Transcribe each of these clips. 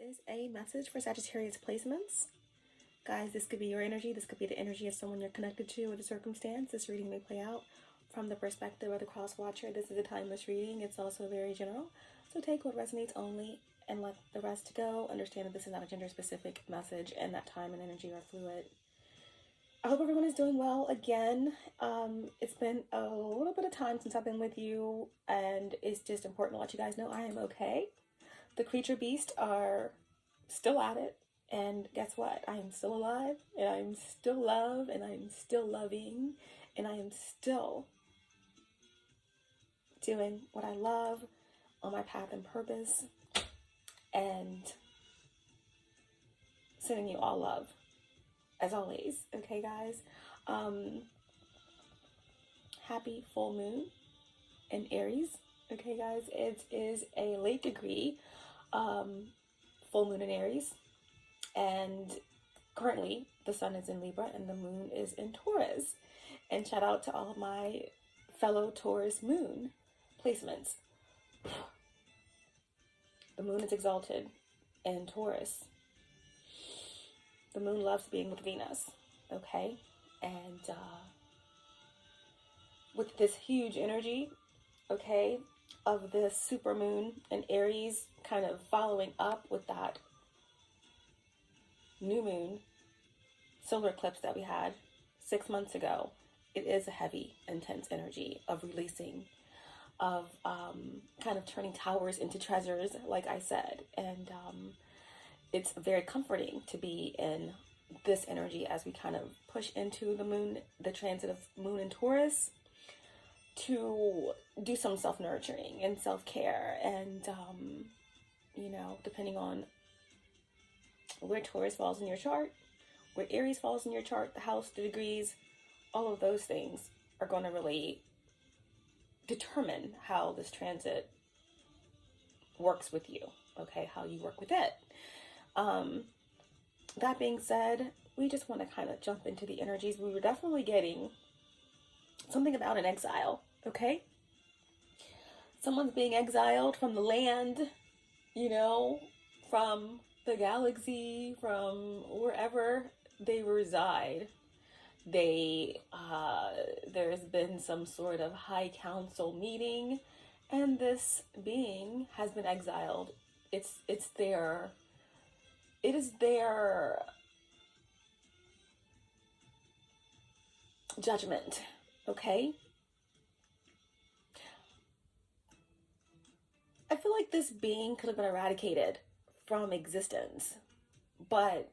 is a message for Sagittarius placements. Guys, this could be your energy. This could be the energy of someone you're connected to or the circumstance. This reading may play out from the perspective of the cross watcher. This is a timeless reading. It's also very general. So take what resonates only and let the rest go. Understand that this is not a gender specific message and that time and energy are fluid. I hope everyone is doing well again. It's been a little bit of time since I've been with you, and it's just important to let you guys know I am okay. The creature beasts are still at it, and guess what? I am still alive, and I am still love, and I am still loving, and I am still doing what I love on my path and purpose, and sending you all love. As always, okay, guys? Happy full moon in Aries, okay, guys? It is a late degree full moon in Aries, and currently the sun is in Libra and the moon is in Taurus. And shout out to all of my fellow Taurus moon placements. The moon is exalted in Taurus. The moon loves being with Venus, okay? And with this huge energy, okay, of this super moon and Aries kind of following up with that new moon solar eclipse that we had 6 months ago, it is a heavy, intense energy of releasing, of kind of turning towers into treasures, like I said. And it's very comforting to be in this energy as we kind of push into the moon, the transit of moon in Taurus, to do some self-nurturing and self-care. And, you know, depending on where Taurus falls in your chart, where Aries falls in your chart, the house, the degrees, all of those things are going to really determine how this transit works with you, okay, how you work with it. That being said, we just want to kind of jump into the energies. We were definitely getting something about an exile, okay? Someone's being exiled from the land, you know, from the galaxy, from wherever they reside. There's been some sort of high council meeting, and this being has been exiled. It is their judgment, okay? I feel like this being could have been eradicated from existence, but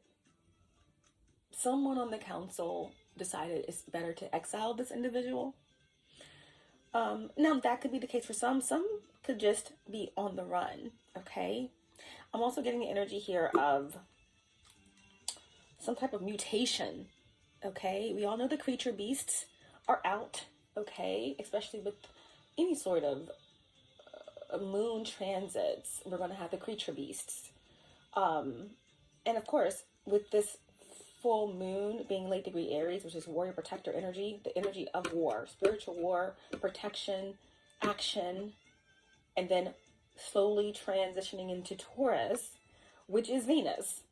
someone on the council decided it's better to exile this individual. Now that could be the case for some could just be on the run, okay? I'm also getting the energy here of some type of mutation, okay? We all know the creature beasts are out, okay? Especially with any sort of moon transits, we're going to have the creature beasts. And of course, with this full moon being late degree Aries, which is warrior protector energy, the energy of war, spiritual war, protection, action, and then slowly transitioning into Taurus, which is Venus.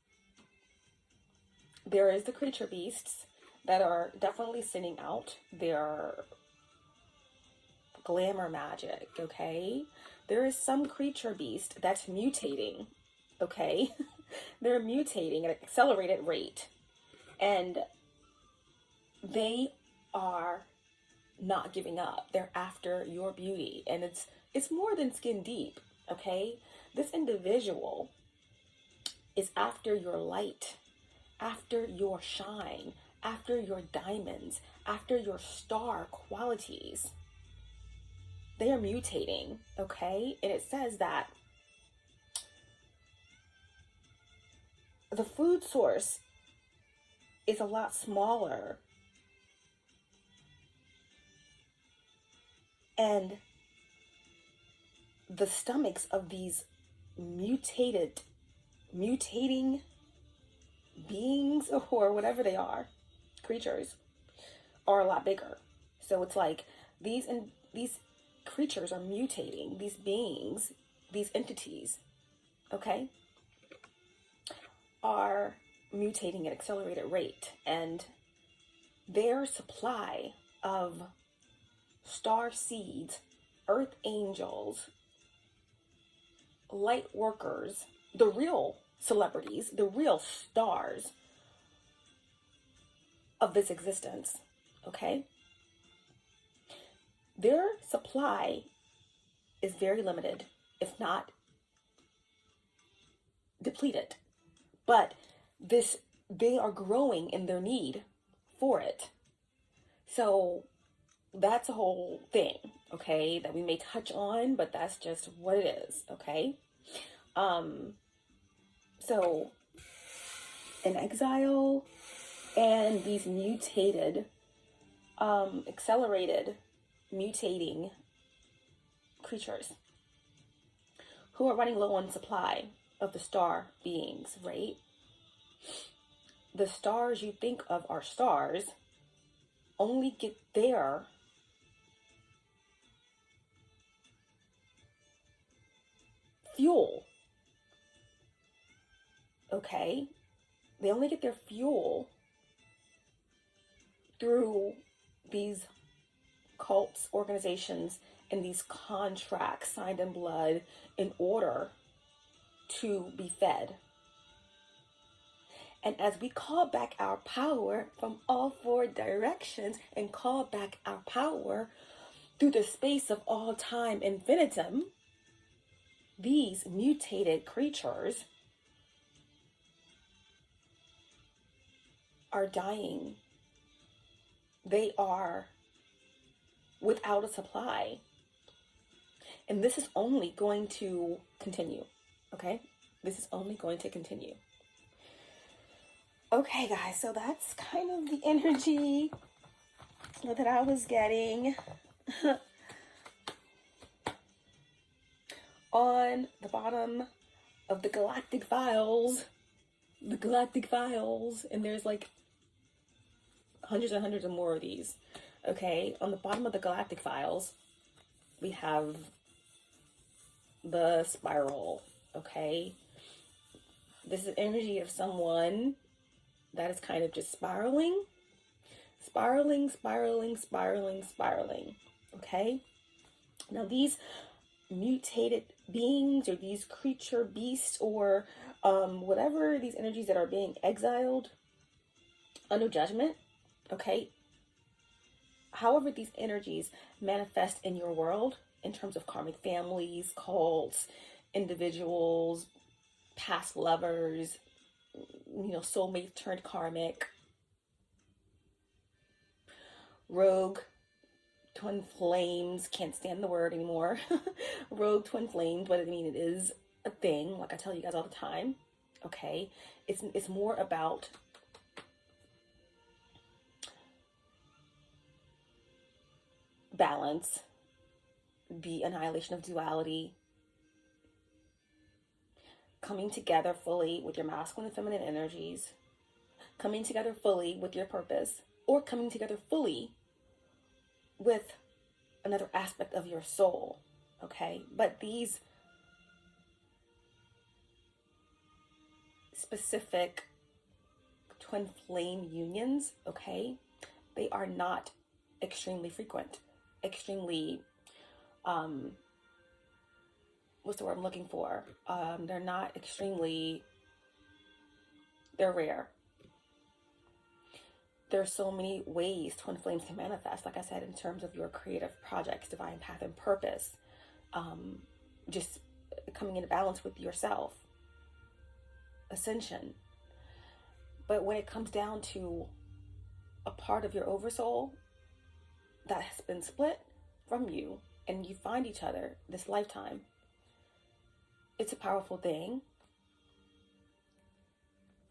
There is the creature beasts that are definitely sending out their glamour magic, okay? There is some creature beast that's mutating, okay? They're mutating at an accelerated rate, and they are not giving up. They're after your beauty, and it's more than skin deep. Okay, this individual is after your light, after your shine, after your diamonds, after your star qualities. They are mutating, okay? And it says that the food source is a lot smaller, and the stomachs of these mutating beings, or whatever they are, creatures, are a lot bigger. So it's like these creatures are mutating, these beings, these entities, okay? are mutating at accelerated rate, and their supply of star seeds, earth angels, light workers, the real celebrities, the real stars of this existence, okay? Their supply is very limited, if not depleted. But they are growing in their need for it. So that's a whole thing, okay, that we may touch on, but that's just what it is, okay? So in Exile and these mutated, accelerated, mutating creatures who are running low on supply of the star beings, right? The stars you think of are stars only get their fuel, okay? They only get their fuel through these cults, organizations, and these contracts signed in blood in order to be fed. And as we call back our power from all four directions and call back our power through the space of all time infinitum, these mutated creatures are dying. They are without a supply. And this is only going to continue, okay? This is only going to continue. Okay, guys, so that's kind of the energy that I was getting on the bottom of the galactic files. The galactic files, and there's like hundreds and hundreds of more of these. Okay, on the bottom of the galactic files, we have the spiral. Okay, this is energy of someone that is kind of just spiraling. Okay, now these mutated beings, or these creature beasts, or whatever these energies that are being exiled under judgment, okay, however these energies manifest in your world in terms of karmic families, cults, individuals, past lovers, soulmate turned karmic, rogue twin flames, can't stand the word anymore, rogue twin flames, but I mean, it is a thing, like I tell you guys all the time, okay? It's more about balance, the annihilation of duality, coming together fully with your masculine and feminine energies, coming together fully with your purpose, or coming together fully with another aspect of your soul, okay? But these specific twin flame unions, okay, they are not extremely frequent, extremely, what's the word I'm looking for? They're not extremely, they're rare. There's so many ways twin flames can manifest, like I said, in terms of your creative projects, divine path and purpose, just coming into balance with yourself, ascension. But when it comes down to a part of your oversoul that has been split from you, and you find each other this lifetime, it's a powerful thing.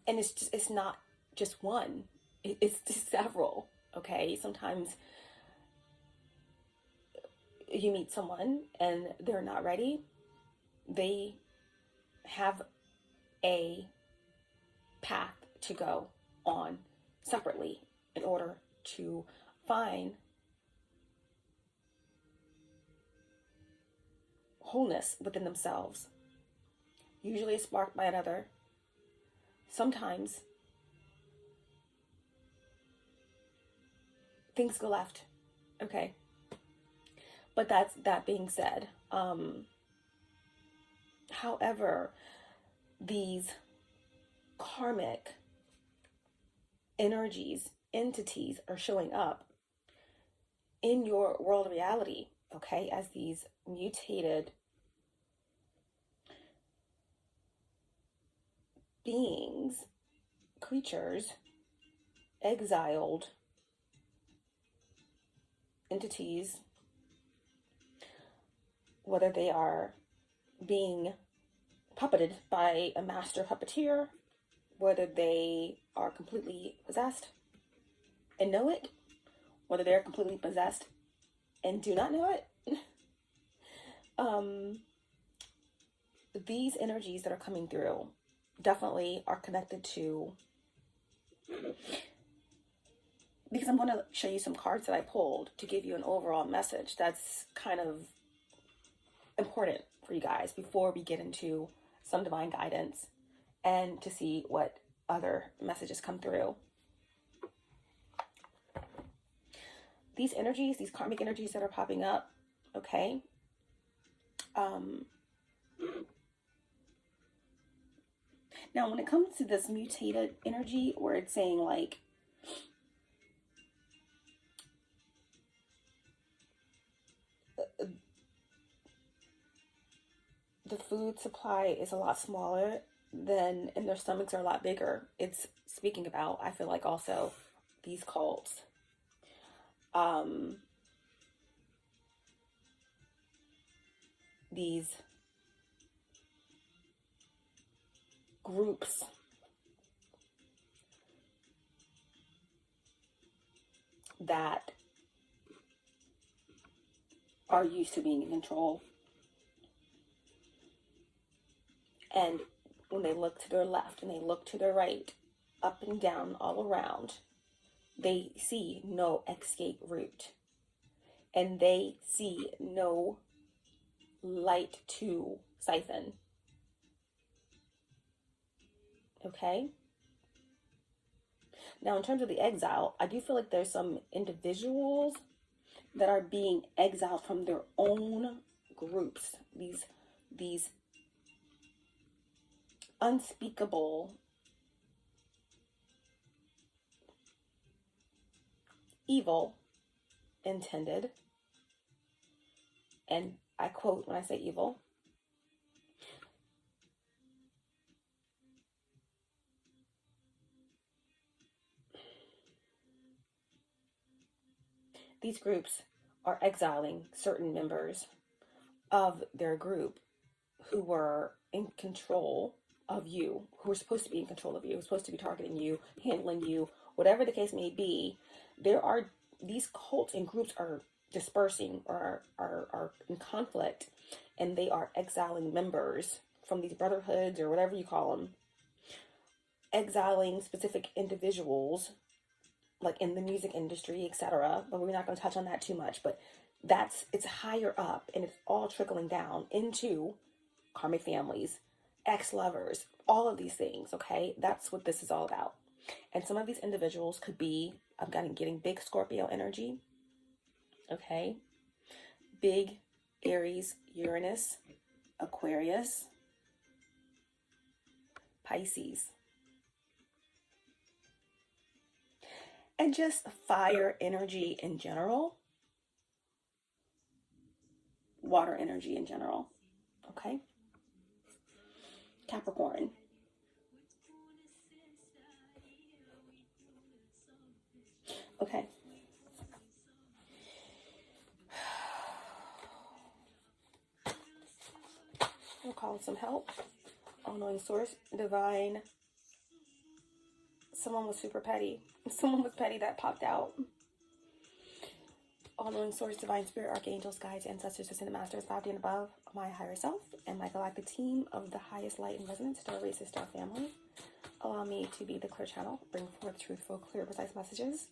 And it's not just one, it's just several, okay? Sometimes you meet someone and they're not ready. They have a path to go on separately in order to find wholeness within themselves. Usually it's sparked by another. sometimes things go left, okay? But that being said, however, these karmic energies, entities are showing up in your world reality, okay, as these mutated beings, creatures, exiled entities, whether they are being puppeted by a master puppeteer, whether they are completely possessed and know it, whether they're completely possessed and do not know it. These energies that are coming through definitely are connected to, because I'm going to show you some cards that I pulled to give you an overall message that's kind of important for you guys before we get into some divine guidance and to see what other messages come through. These energies, these karmic energies that are popping up, okay, now when it comes to this mutated energy where it's saying like, the food supply is a lot smaller than, and their stomachs are a lot bigger. It's speaking about, I feel like, also these cults. These groups that are used to being in control. And when they look to their left and they look to their right, up and down, all around, they see no escape route. And they see no light to siphon. Okay? Now, in terms of the exile, I do feel like there's some individuals that are being exiled from their own groups. These unspeakable evil intended, and I quote when I say evil, these groups are exiling certain members of their group who were in control of you, who were supposed to be in control of you, who were supposed to be targeting you, handling you, whatever the case may be. These cults and groups are dispersing or are in conflict, and they are exiling members from these brotherhoods or whatever you call them, exiling specific individuals, like in the music industry, etc. But we're not going to touch on that too much. But it's higher up, and it's all trickling down into karmic families, ex-lovers, all of these things, okay? That's what this is all about. And some of these individuals could be, I'm getting big Scorpio energy, okay? Big Aries, Uranus, Aquarius, Pisces. And just fire energy in general, water energy in general, okay? Capricorn. Okay. We'll call some help. All-knowing source, divine. Someone was super petty. Someone was petty that popped out. All-knowing source, divine spirit, archangels, guides, ancestors, ascended masters, bow and above, my higher self, and my galactic team of the highest light and resonance, star races, star family. Allow me to be the clear channel, bring forth truthful, clear, precise messages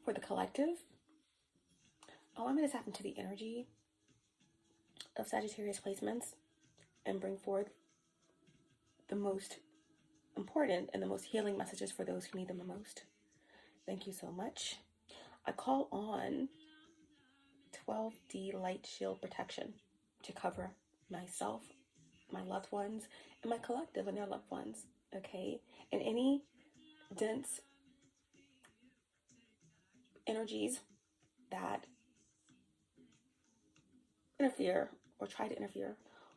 for the collective. Allow me to tap into the energy of Sagittarius placements and bring forth the most important and the most healing messages for those who need them the most. Thank you so much. I call on 12D light shield protection to cover myself, my loved ones, and my collective and their loved ones, okay? And any dense energies that interfere or try to interfere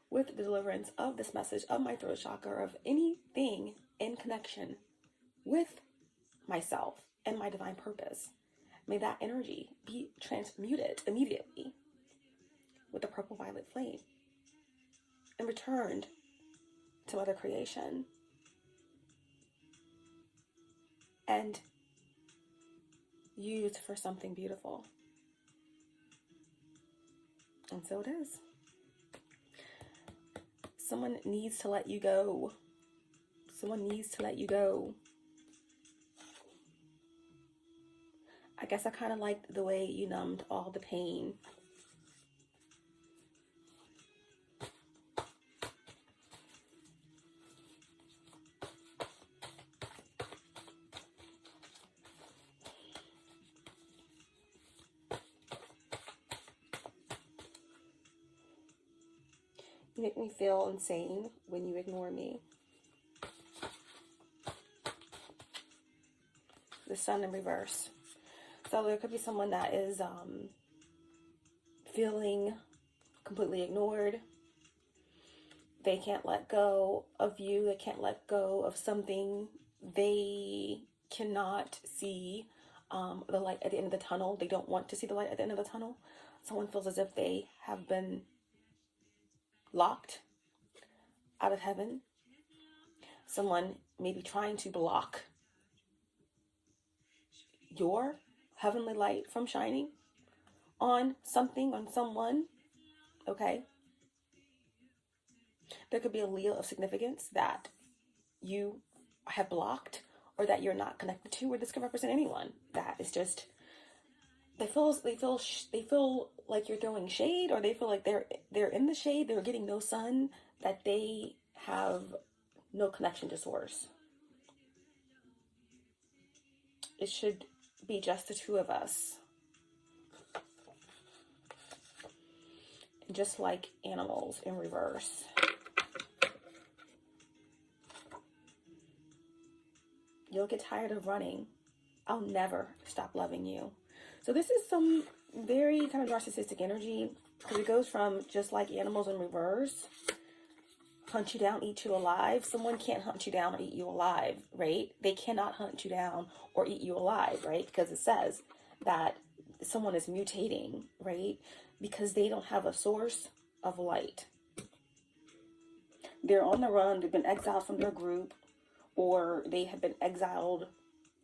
with the deliverance of this message of my throat chakra, or of anything in connection with myself and my divine purpose, may that energy be transmuted immediately with the purple violet flame and returned to Mother Creation and used for something beautiful. And so it is. Someone needs to let you go. Someone needs to let you go. I guess I kind of liked the way you numbed all the pain. You make me feel insane when you ignore me. The sun in reverse. So there could be someone that is feeling completely ignored. They can't let go of you. They can't let go of something. They cannot see the light at the end of the tunnel. They don't want to see the light at the end of the tunnel. Someone feels as if they have been locked out of heaven. Someone may be trying to block your heavenly light from shining on something, on someone, okay? There could be a Leo of significance that you have blocked or that you're not connected to, or this could represent anyone that is just, they feel like you're throwing shade, or they feel like they're in the shade, they're getting no sun, that they have no connection to source. It should be just the two of us. Just like animals in reverse. You'll get tired of running. I'll never stop loving you. So this is some very kind of narcissistic energy, because it goes from just like animals in reverse, hunt you down, eat you alive. Someone can't hunt you down or eat you alive, right? They cannot hunt you down or eat you alive, right? Because it says that someone is mutating, right? Because they don't have a source of light. They're on the run. They've been exiled from their group, or they have been exiled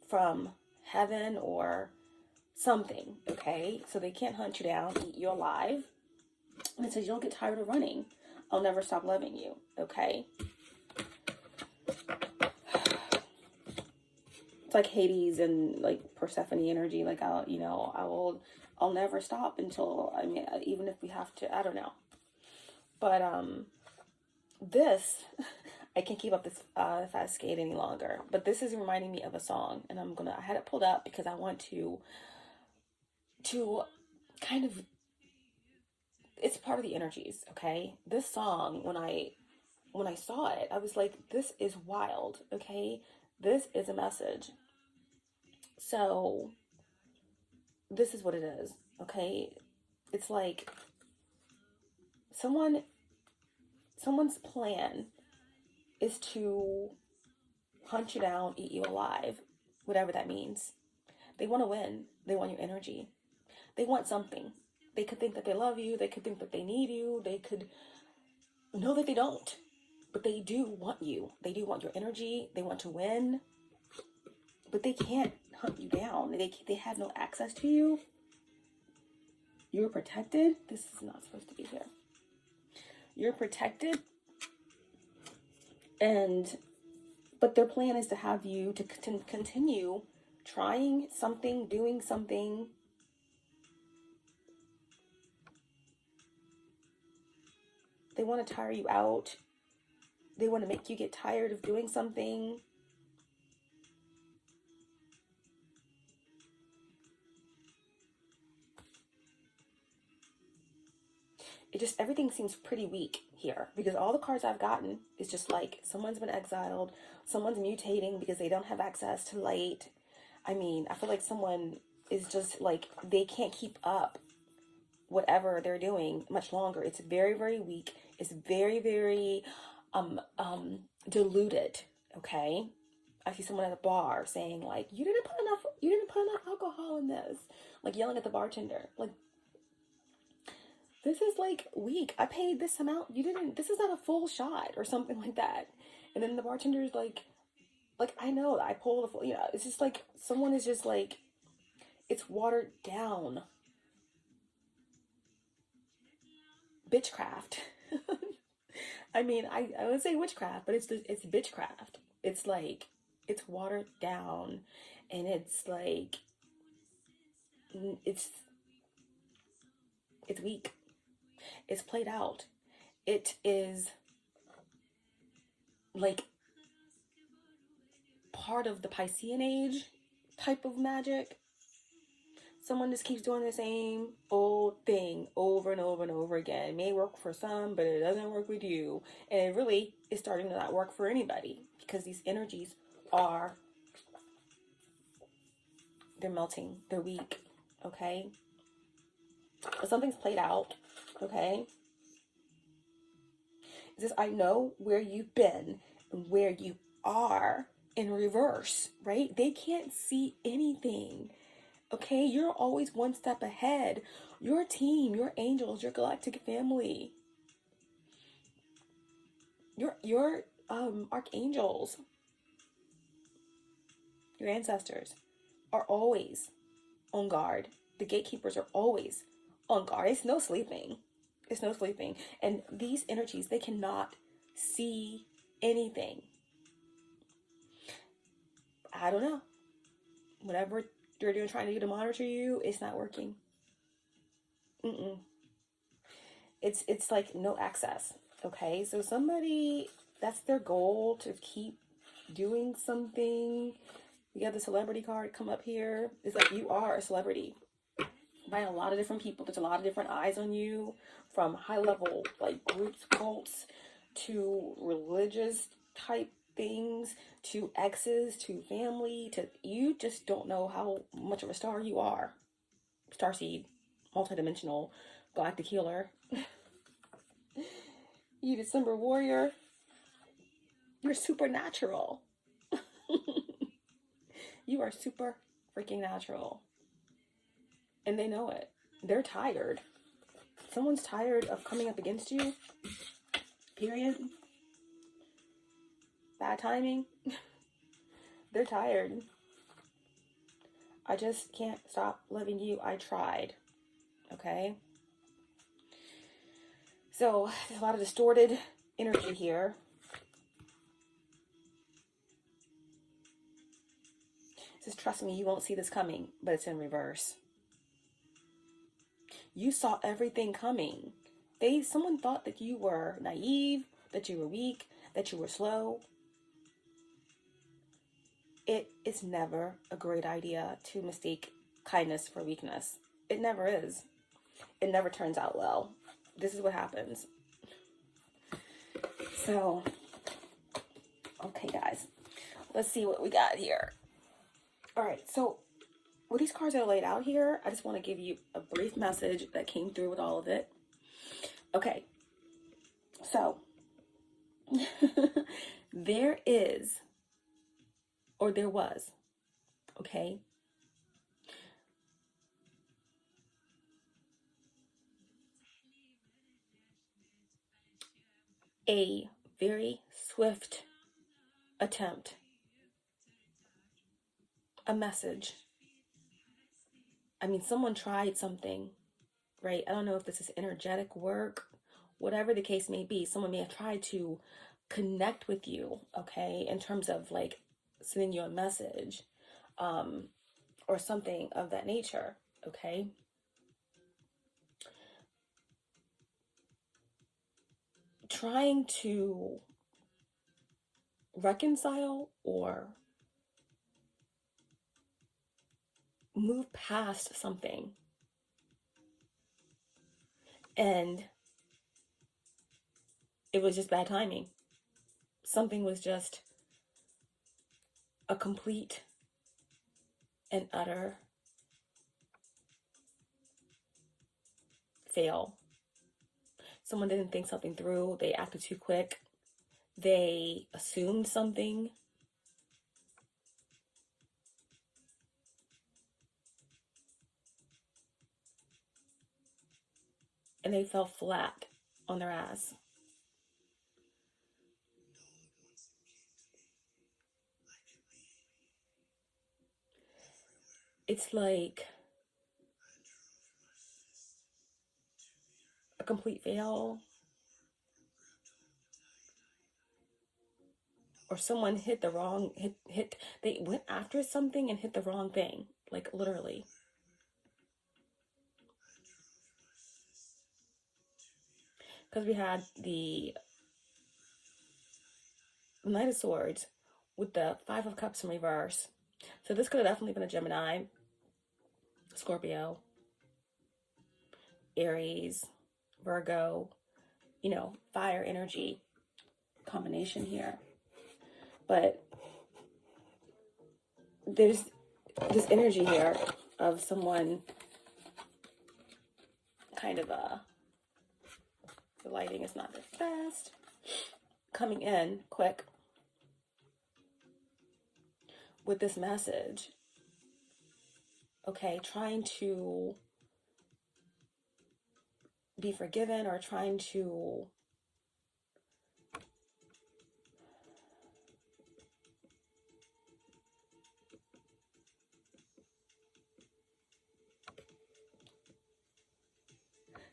from heaven or something, okay? So they can't hunt you down, eat you alive. And it says, you don't get tired of running. I'll never stop loving you, okay? It's like Hades and like Persephone energy. Like, I'll never stop until, even if we have to, I don't know. But, this, I can't keep up this fast skate any longer. But this is reminding me of a song, and I had it pulled up because I want to kind of, it's part of the energies, okay? This song, when I saw it, I was like, this is wild, okay? This is a message. So this is what it is, okay? It's like someone's plan is to hunt you down, eat you alive, whatever that means. They want to win. They want your energy. They want something. They could think that they love you. They could think that they need you. They could know that they don't. But they do want you. They do want your energy. They want to win. But they can't hunt you down. They have no access to you. You're protected. This is not supposed to be here. You're protected. But their plan is to have you to continue trying something, doing something. They want to tire you out. They want to make you get tired of doing something. it just, everything seems pretty weak here, because all the cards I've gotten is just like someone's been exiled, someone's mutating because they don't have access to light. I mean, I feel like someone is just like, they can't keep up whatever they're doing much longer. It's very, very weak. It's very, very diluted. Okay. I see someone at a bar saying like, you didn't put enough alcohol in this, like yelling at the bartender, like, this is like weak. I paid this amount. You didn't, this is not a full shot or something like that. And then the bartender's like, I know that I pulled a full, you know, it's just like, someone is just like, it's watered down. Bitchcraft. I mean, I would say witchcraft, but it's bitchcraft. It's like, it's watered down, and it's like, it's weak. It's played out. It is like part of the Piscean age type of magic. Someone just keeps doing the same old thing over and over and over again. It may work for some, but it doesn't work with you. And it really is starting to not work for anybody, because these energies are, they're melting. They're weak. Okay? But something's played out. Okay? It's just, I know where you've been and where you are in reverse, right? They can't see anything. Okay, you're always one step ahead. Your team, your angels, your galactic family, your archangels, your ancestors are always on guard. The gatekeepers are always on guard. It's no sleeping. It's no sleeping. And these energies, they cannot see anything. I don't know. Whatever they're doing, trying to do to monitor you, it's not working. It's like no access. Okay, so somebody, that's their goal, to keep doing something. We got the celebrity card come up here. It's like, you are a celebrity by a lot of different people. There's a lot of different eyes on you, from high level like groups, cults, to religious type things, to exes, to family, to, you just don't know how much of a star you are. Starseed, multidimensional, galactic healer. You December warrior. You're supernatural. You are super freaking natural. And they know it. They're tired. Someone's tired of coming up against you. Period. Bad timing. They're tired. I just can't stop loving you. I tried. Okay? So, there's a lot of distorted energy here. It says, trust me, you won't see this coming, but it's in reverse. You saw everything coming. Someone thought that you were naive, that you were weak, that you were slow. It is never a great idea to mistake kindness for weakness. It never is. It never turns out well. This is what happens. So, okay, guys, let's see what we got here. All right, so with these cards that are laid out here, I just want to give you a brief message that came through with all of it. Okay, so there is, or there was, okay, a very swift attempt, a message. I mean, someone tried something, right? I don't know if this is energetic work, whatever the case may be. Someone may have tried to connect with you, okay, in terms of like sending you a message, or something of that nature, okay? Trying to reconcile or move past something. And It was just bad timing. Something was just a complete and utter fail. Someone didn't think something through. They acted too quick. They assumed something. And they fell flat on their ass. It's like a complete fail. Or someone hit the wrong, they went after something and hit the wrong thing. Like literally. Because we had the Knight of Swords with the Five of Cups in reverse. So this could have definitely been a Gemini, Scorpio, Aries, Virgo, you know, fire energy combination here. But there's this energy here of someone kind of the lighting is not the best, coming in quick with this message. Okay, trying to be forgiven or trying to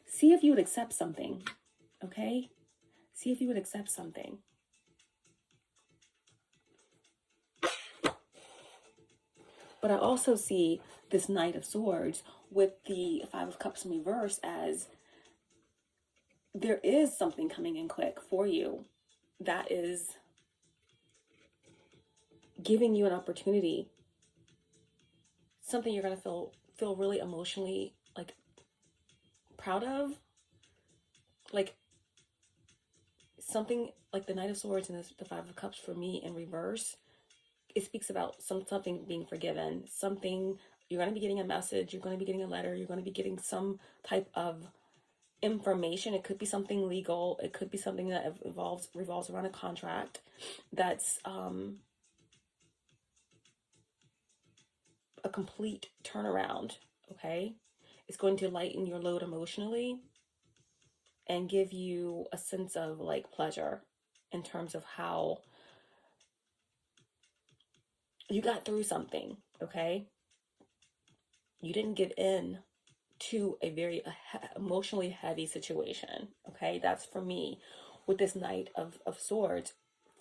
see if you would accept something. Okay, see if you would accept something. But I also see this Knight of Swords with the Five of Cups in reverse as there is something coming in quick for you that is giving you an opportunity, something you're going to feel really emotionally like proud of, like something like the Knight of Swords and the Five of Cups for me in reverse. It speaks about something being forgiven, something you're going to be getting a message, you're going to be getting a letter, you're going to be getting some type of information. It could be something legal, it could be something that revolves around a contract that's a complete turnaround. Okay, it's going to lighten your load emotionally and give you a sense of like pleasure in terms of how you got through something. Okay, you didn't give in to a very emotionally heavy situation. Okay, that's for me with this Knight of Swords.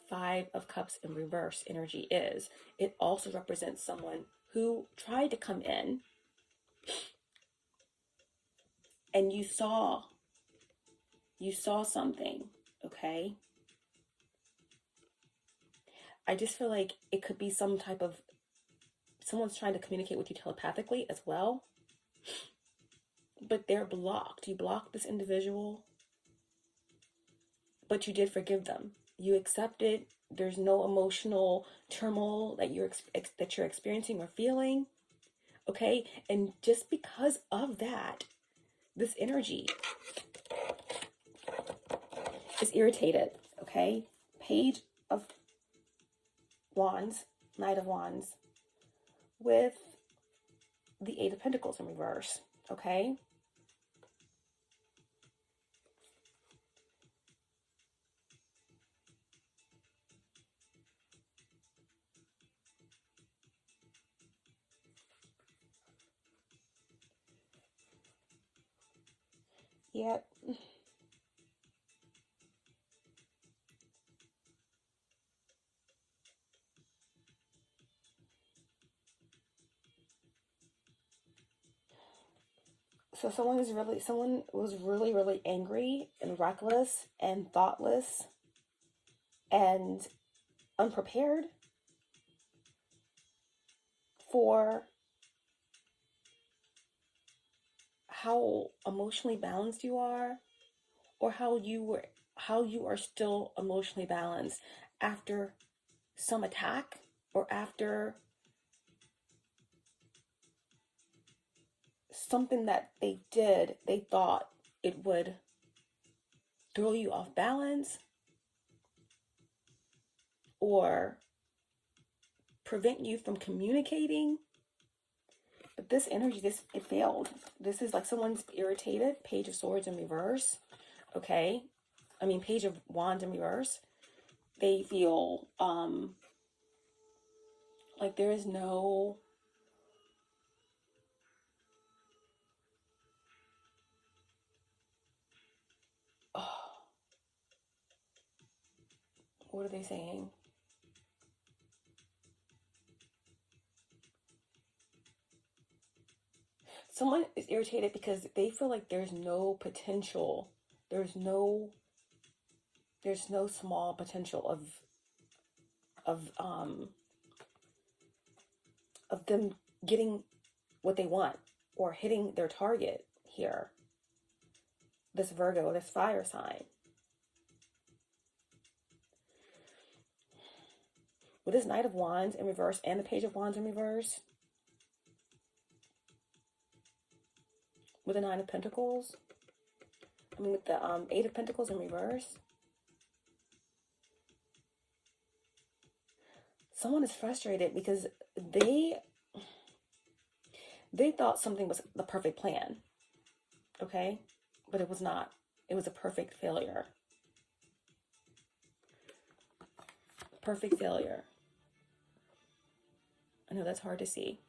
Five of Cups in reverse energy is. It also represents someone who tried to come in and you saw something. Okay, I just feel like it could be some type of someone's trying to communicate with you telepathically as well, but they're blocked. You blocked this individual, but you did forgive them. You accepted. There's no emotional turmoil that you're experiencing or feeling. Okay, and just because of that, this energy is irritated. Okay, Page of Wands, Knight of Wands, with the Eight of Pentacles in reverse. Okay, yep. So someone was really angry and reckless and thoughtless and unprepared for how emotionally balanced you are, or how you were how you are still emotionally balanced after some attack or after something that they did, they thought it would throw you off balance or prevent you from communicating. But this energy, it failed. This is like someone's irritated. Page of Swords in reverse. Okay. I mean, Page of Wands in reverse. They feel like there is no what are they saying? Someone is irritated because they feel like there's no potential. There's no small potential of them getting what they want or hitting their target here. This Virgo, this fire sign. With this Knight of Wands in reverse and the Page of Wands in reverse. With the Nine of Pentacles. I mean, with the Eight of Pentacles in reverse. Someone is frustrated because they thought something was the perfect plan. Okay? But it was not. It was a perfect failure. Perfect failure. I know that's hard to see.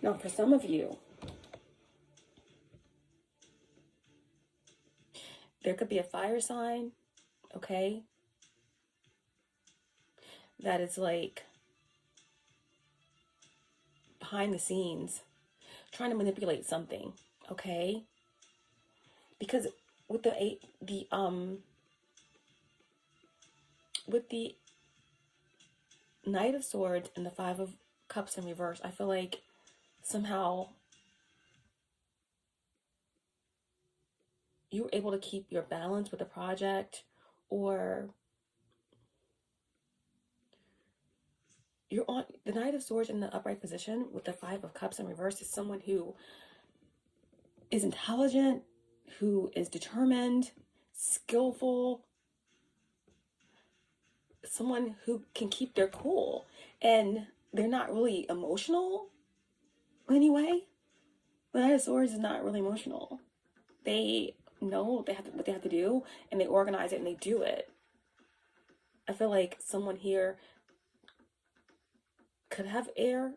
Now, for some of you, there could be a fire sign, okay, that is like behind the scenes trying to manipulate something, okay? Because with the Knight of Swords and the Five of Cups in reverse, I feel like somehow you were able to keep your balance with the project, or you're on the Knight of Swords in the upright position with the Five of Cups in reverse is someone who is intelligent, who is determined, skillful, someone who can keep their cool, and they're not really emotional anyway. The Knight of Swords is not really emotional. They know what they have to do, and they organize it and they do it. I feel like someone here could have air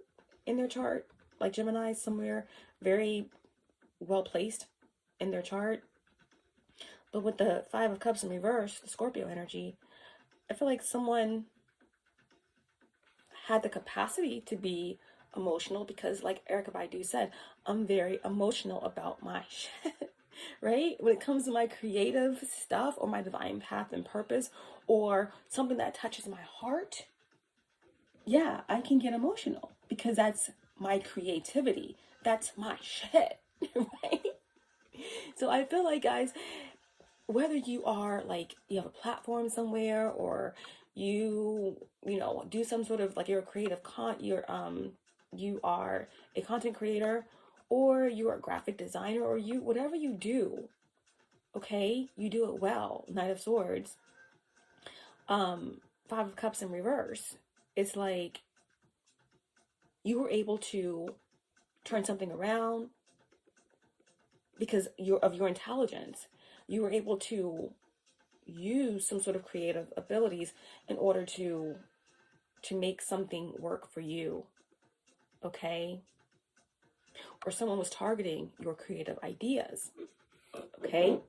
in their chart, like Gemini, somewhere very well placed in their chart. But with the Five of Cups in reverse, the Scorpio energy, I feel like someone had the capacity to be emotional because, like Erykah Badu said, I'm very emotional about my shit, right? When it comes to my creative stuff or my divine path and purpose or something that touches my heart, yeah, I can get emotional because that's my creativity. That's my shit, right? So I feel like, guys, whether you are like, you have a platform somewhere, or you know, do some sort of like, you're a creative you are a content creator, or you're a graphic designer, or whatever you do, okay, you do it well. Knight of Swords, Five of Cups in reverse. It's like you were able to turn something around because of your intelligence. You were able to use some sort of creative abilities in order to make something work for you, okay? Or someone was targeting your creative ideas, okay?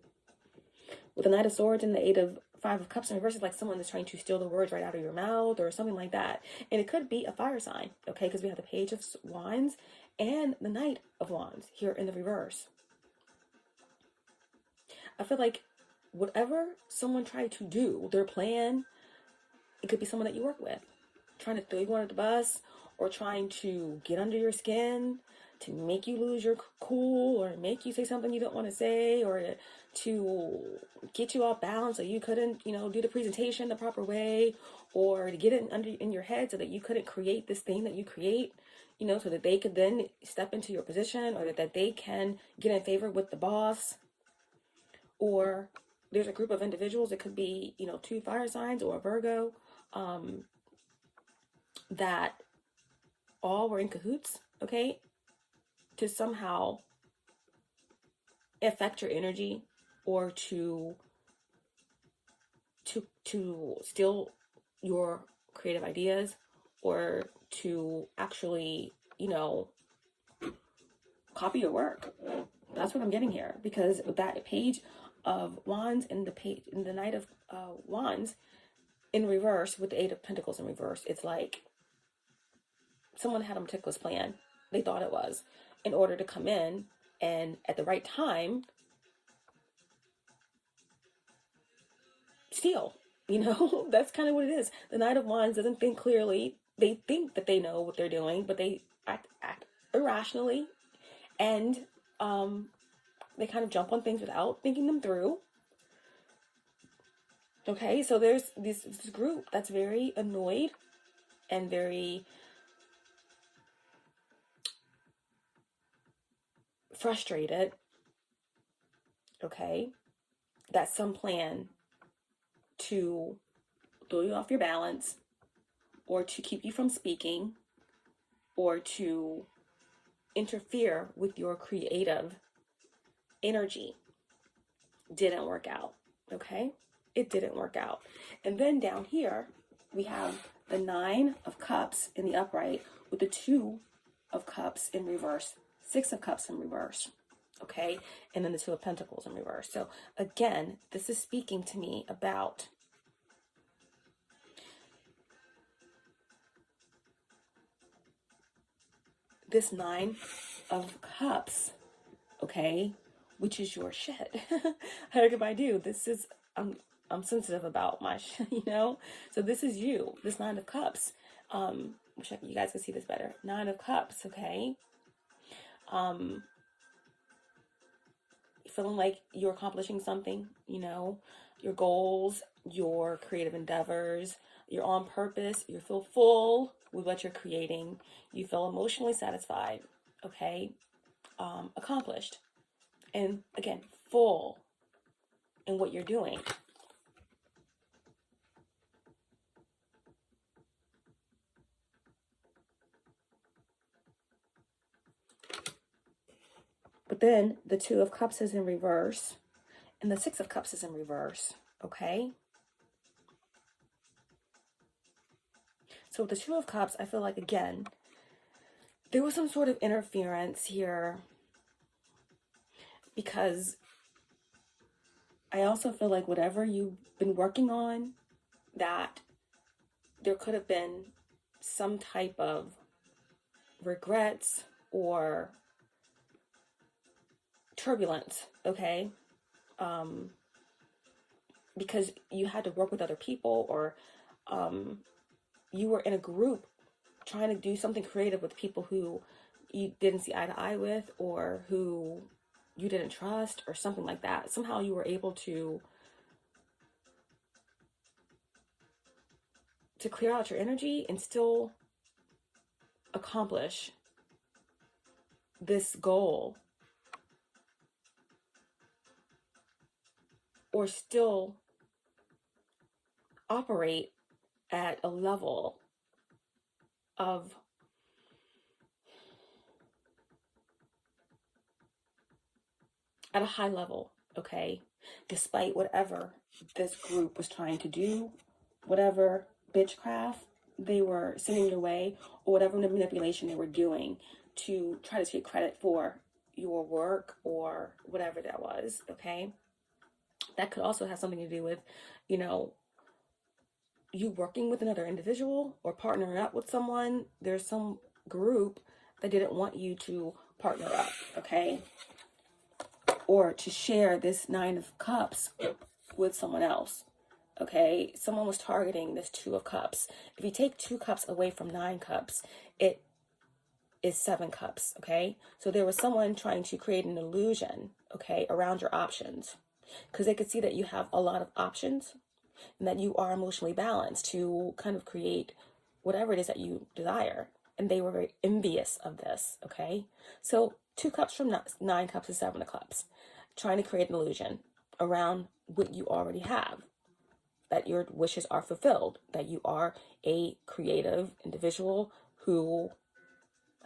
With the Knight of Swords and the Five of Cups in reverse, it's like someone is trying to steal the words right out of your mouth or something like that. And it could be a fire sign, okay? Because we have the Page of Wands and the Knight of Wands here in the reverse. I feel like whatever someone tried to do, their plan, it could be someone that you work with. trying to throw you under the bus, or trying to get under your skin to make you lose your cool, or make you say something you don't want to say, or to get you off balance so you couldn't, do the presentation the proper way, or to get it in your head so that you couldn't create this thing that you create, so that they could then step into your position, or that they can get in favor with the boss. Or there's a group of individuals, it could be, 2 fire signs or a Virgo, that all were in cahoots, okay, to somehow affect your energy, or to steal your creative ideas, or to actually, copy your work. That's what I'm getting here, because that page of wands and the knight of wands in reverse with the 8 of pentacles in reverse, it's like someone had a meticulous plan. They thought it was, in order to come in and at the right time steal. That's kind of what it is. The Knight of Wands doesn't think clearly. They think that they know what they're doing, but they act irrationally, and they kind of jump on things without thinking them through. Okay, so there's this group that's very annoyed and very frustrated, okay, that some plan to throw you off your balance, or to keep you from speaking, or to interfere with your creative energy didn't work out, okay? It didn't work out. And then down here, we have the 9 of Cups in the upright with the 2 of Cups in reverse, 6 of Cups in reverse, okay? And then the 2 of Pentacles in reverse. So again, this is speaking to me about this 9 of Cups, okay, which is your shit. How can I do? This is, I'm sensitive about my shit, So this is you, this 9 of Cups. Wish you guys could see this better. 9 of Cups, okay? Feeling like you're accomplishing something, your goals, your creative endeavors, you're on purpose, you feel full with what you're creating, you feel emotionally satisfied, okay, accomplished, and again, full in what you're doing. But then the 2 of Cups is in reverse, and the 6 of Cups is in reverse, okay? So with the 2 of Cups, I feel like, again, there was some sort of interference here, because I also feel like whatever you've been working on, that there could have been some type of regrets or turbulence, okay? Because you had to work with other people, or you were in a group trying to do something creative with people who you didn't see eye to eye with, or who you didn't trust, or something like that. Somehow you were able to clear out your energy and still accomplish this goal, or still operate at a level of at a high level, okay? Despite whatever this group was trying to do, whatever bitchcraft they were sending your way, or whatever manipulation they were doing to try to take credit for your work, or whatever that was, okay? That could also have something to do with, you working with another individual, or partnering up with someone. There's some group that didn't want you to partner up, okay? Or to share this 9 of Cups with someone else, okay, someone was targeting this Two of Cups. If you take 2 cups away from 9 cups, it is 7 cups, okay? So there was someone trying to create an illusion, okay, around your options, because they could see that you have a lot of options and that you are emotionally balanced to kind of create whatever it is that you desire. And they were very envious of this, okay? So 2 cups from 9 cups is 7 of cups, trying to create an illusion around what you already have, that your wishes are fulfilled, that you are a creative individual who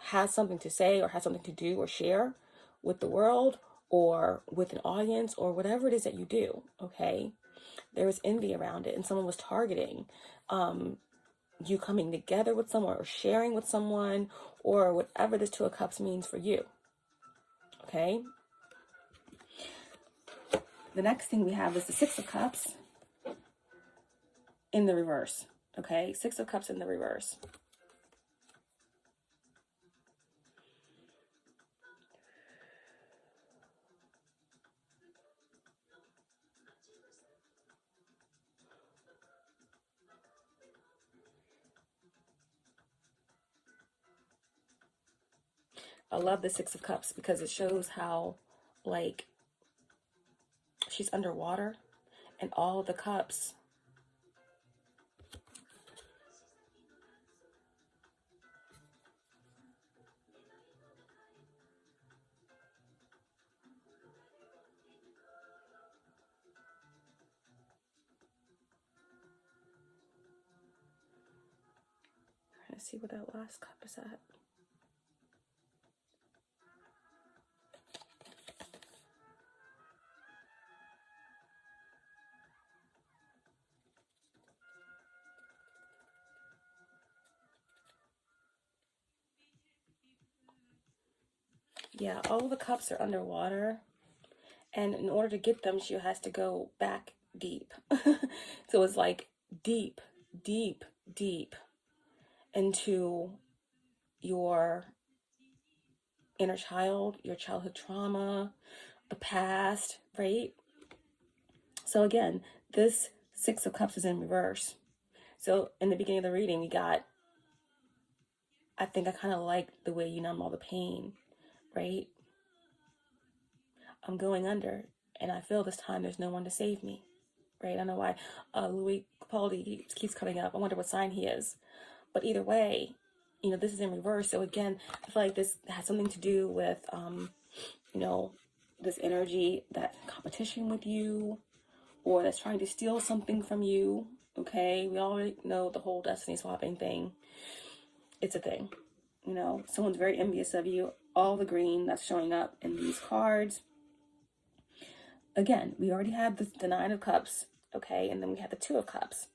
has something to say or has something to do or share with the world or with an audience or whatever it is that you do, okay? There was envy around it, and someone was targeting you coming together with someone or sharing with someone or whatever this Two of Cups means for you, okay? The next thing we have is the Six of Cups in the reverse, okay? 6 of Cups in the reverse. I love the Six of Cups because it shows how, like, she's underwater and all of the cups Let's see what that last cup is at. Yeah, all the cups are underwater. And in order to get them, she has to go back deep. So it's like deep, deep, deep into your inner child, your childhood trauma, the past, right? So again, this Six of Cups is in reverse. So in the beginning of the reading, we got, I think I kind of like the way you numb all the pain, right? I'm going under, and I feel this time there's no one to save me, right? I don't know why Louis Capaldi keeps coming up. I wonder what sign he is. But either way, you know, this is in reverse. So again, I feel like this has something to do with, you know, this energy that's in competition with you or that's trying to steal something from you, okay? We already know the whole destiny swapping thing. It's a thing, you know. Someone's very envious of you. All the green that's showing up in these cards. Again, we already have the Nine of Cups, okay? And then we have the Two of Cups.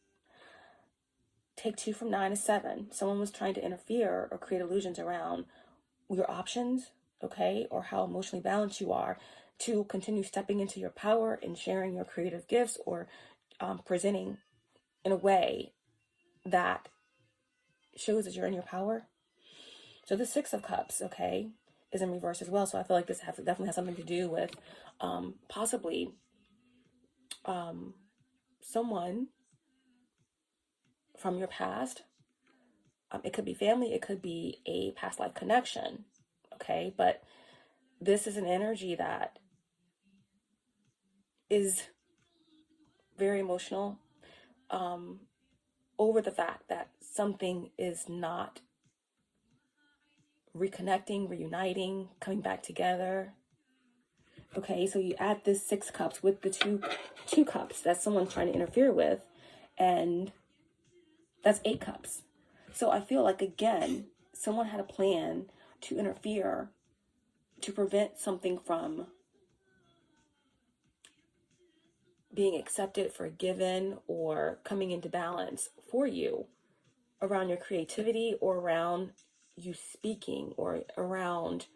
Take 2 from 9 is 7. Someone was trying to interfere or create illusions around your options, okay? Or how emotionally balanced you are to continue stepping into your power and sharing your creative gifts or presenting in a way that shows that you're in your power. So the Six of Cups, okay, is in reverse as well. So I feel like this definitely has something to do with possibly someone from your past. It could be family, it could be a past life connection, okay? But this is an energy that is very emotional over the fact that something is not reconnecting, reuniting, coming back together. Okay, so you add this 6 cups with the two cups that someone's trying to interfere with, and that's 8 cups. So I feel like, again, someone had a plan to interfere to prevent something from being accepted, forgiven, or coming into balance for you around your creativity or around you speaking or around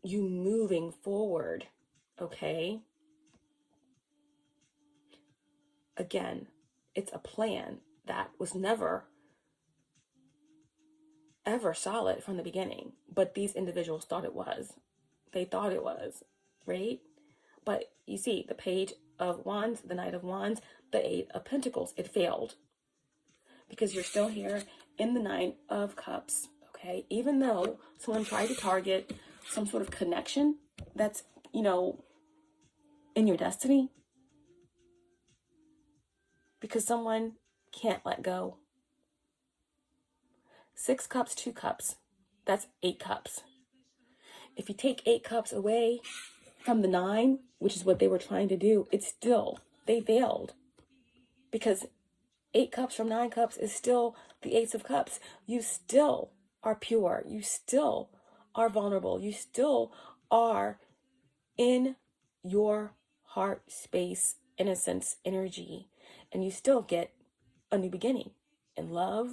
you moving forward, okay? Again, it's a plan that was never, ever solid from the beginning, but these individuals thought it was. They thought it was, right? But you see, the Page of Wands, the Knight of Wands, the Eight of Pentacles. It failed because you're still here in the Nine of Cups, okay? Even though someone tried to target some sort of connection that's, you know, in your destiny, because someone can't let go. 6 cups, 2 cups, that's 8 cups. If you take 8 cups away from the 9, which is what they were trying to do, it's still, they failed. Because 8 cups from 9 cups is still the Ace of Cups. You still are pure. You still are vulnerable. You still are in your heart space, innocence, energy. And you still get a new beginning. In love,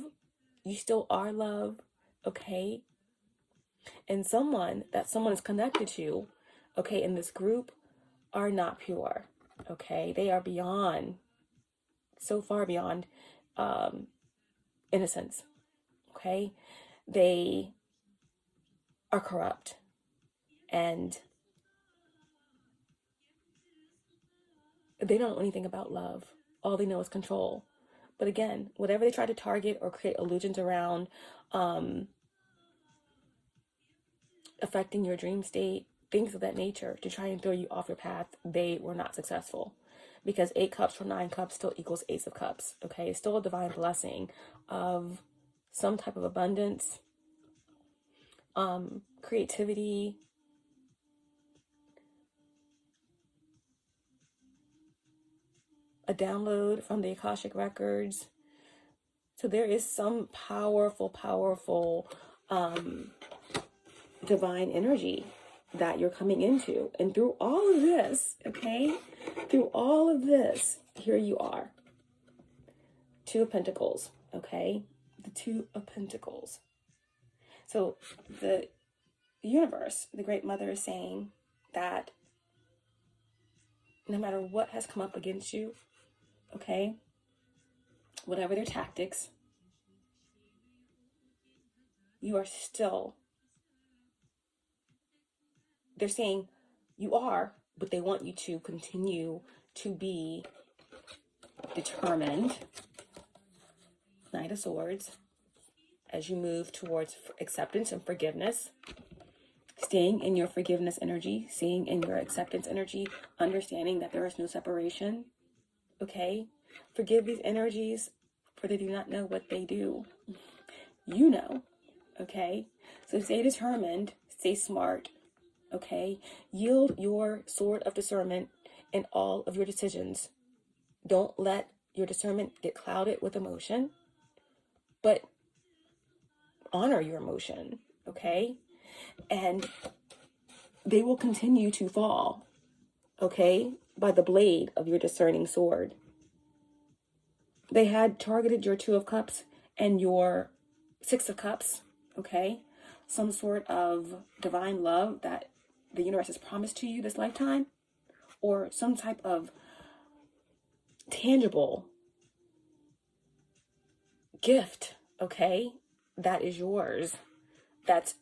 you still are love, okay? And someone that someone is connected to, okay, in this group, are not pure, okay? They are beyond, so far beyond innocence, okay? They are corrupt, and they don't know anything about love. All they know is control. But again, whatever they try to target or create illusions around, affecting your dream state, things of that nature to try and throw you off your path, they were not successful. Because 8 cups from 9 cups still equals Ace of Cups, okay? It's still a divine blessing of some type of abundance, creativity, a download from the Akashic Records. So there is some powerful, powerful divine energy that you're coming into. And through all of this, okay, through all of this, here you are. 2 of Pentacles, okay? The 2 of Pentacles. So the universe, the Great Mother, is saying that no matter what has come up against you, okay, whatever their tactics, you are still, they're saying you are, but they want you to continue to be determined, Knight of Swords, as you move towards acceptance and forgiveness, staying in your forgiveness energy, staying in your acceptance energy, understanding that there is no separation, okay? Forgive these energies, for they do not know what they do. You know, okay? So stay determined, stay smart, okay? Yield your sword of discernment in all of your decisions. Don't let your discernment get clouded with emotion, but honor your emotion, okay? And they will continue to fall, okay, by the blade of your discerning sword. They had targeted your 2 of Cups and your 6 of Cups, okay? Some sort of divine love that the universe has promised to you this lifetime, or some type of tangible gift, okay, that is yours. That's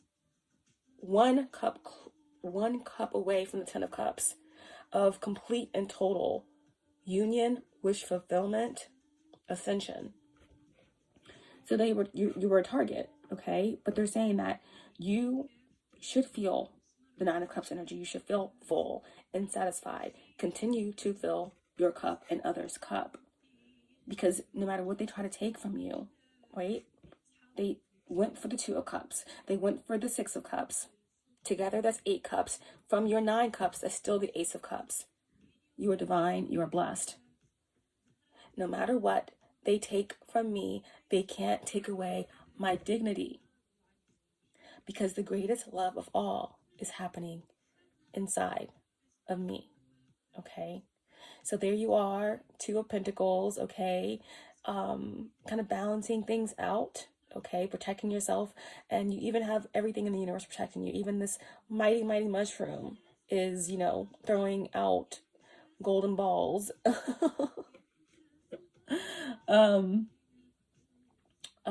one cup away from the 10 of Cups of complete and total union, wish fulfillment, ascension. So you were a target, okay? But they're saying that you should feel the 9 of Cups energy. You should feel full and satisfied. Continue to fill your cup and others' cup. Because no matter what they try to take from you, right? They went for the 2 of Cups. They went for the 6 of Cups. Together, that's 8 cups. From your 9 cups, that's still the Ace of Cups. You are divine. You are blessed. No matter what they take from me, they can't take away my dignity. Because the greatest love of all is happening inside of me. Okay? So there you are, 2 of Pentacles, okay? Kind of balancing things out, okay? Protecting yourself. And you even have everything in the universe protecting you. Even this mighty, mighty mushroom is, you know, throwing out golden balls. A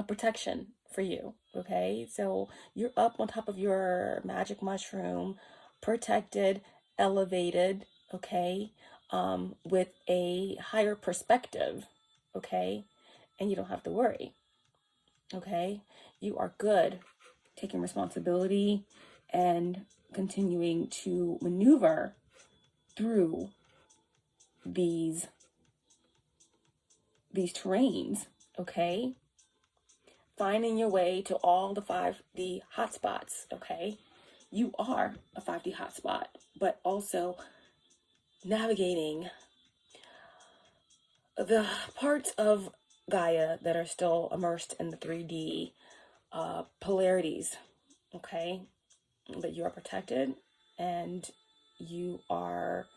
protection for you, okay? So you're up on top of your magic mushroom, protected, elevated, okay? with a higher perspective, okay? And you don't have to worry, okay? You are good taking responsibility and continuing to maneuver through these terrains, okay? Finding your way to all the 5D hotspots, okay? You are a 5D hotspot, but also navigating the parts of Gaia that are still immersed in the 3D polarities, okay? But you are protected and you are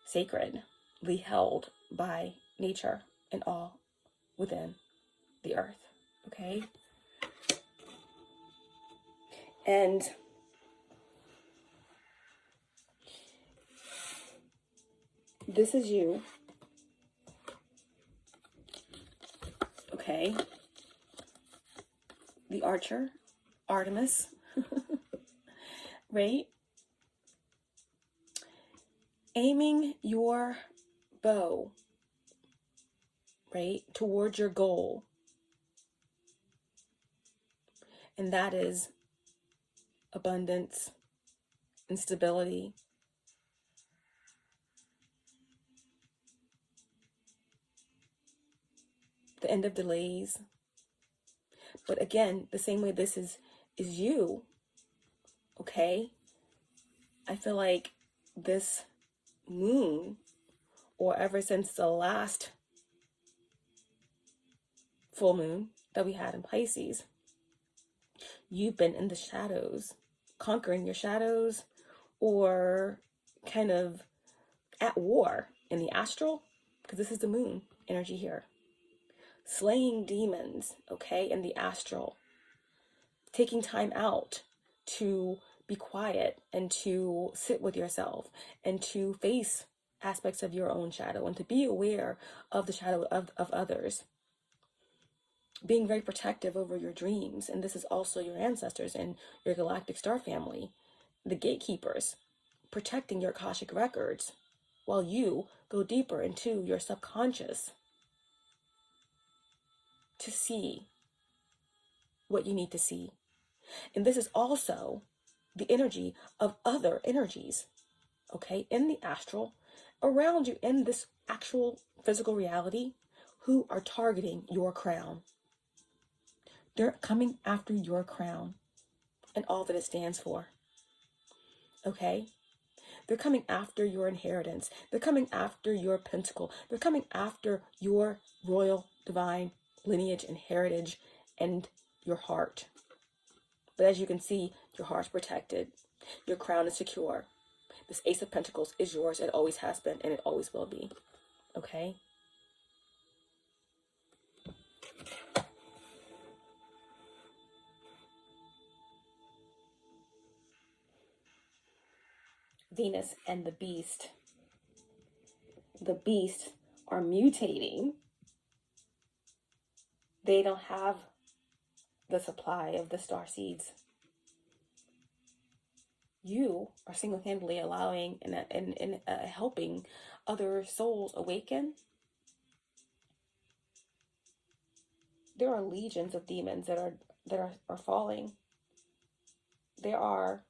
sacredly held by nature and all within the earth, okay? And this is you, okay? The archer, Artemis, right? Aiming your bow, right, towards your goal. And that is abundance and stability. The end of delays. But again, the same way this is you, okay? I feel like this moon, or ever since the last full moon that we had in Pisces, you've been in the shadows, conquering your shadows, or kind of at war in the astral, because this is the moon energy here. Slaying demons, okay, in the astral. Taking time out to be quiet and to sit with yourself and to face aspects of your own shadow and to be aware of the shadow of others. Being very protective over your dreams. And this is also your ancestors and your galactic star family, the gatekeepers, protecting your Akashic records while you go deeper into your subconscious to see what you need to see. And this is also the energy of other energies, okay, in the astral, around you in this actual physical reality, who are targeting your crown. They're coming after your crown and all that it stands for, okay? They're coming after your inheritance. They're coming after your pentacle. They're coming after your royal divine lineage and heritage and your heart. But as you can see, your heart's protected. Your crown is secure. This Ace of Pentacles is yours. It always has been, and it always will be. Okay? Venus and the beast. The beasts are mutating. They don't have the supply of the star seeds. You are single-handedly allowing and helping other souls awaken. There are legions of demons that are falling. There are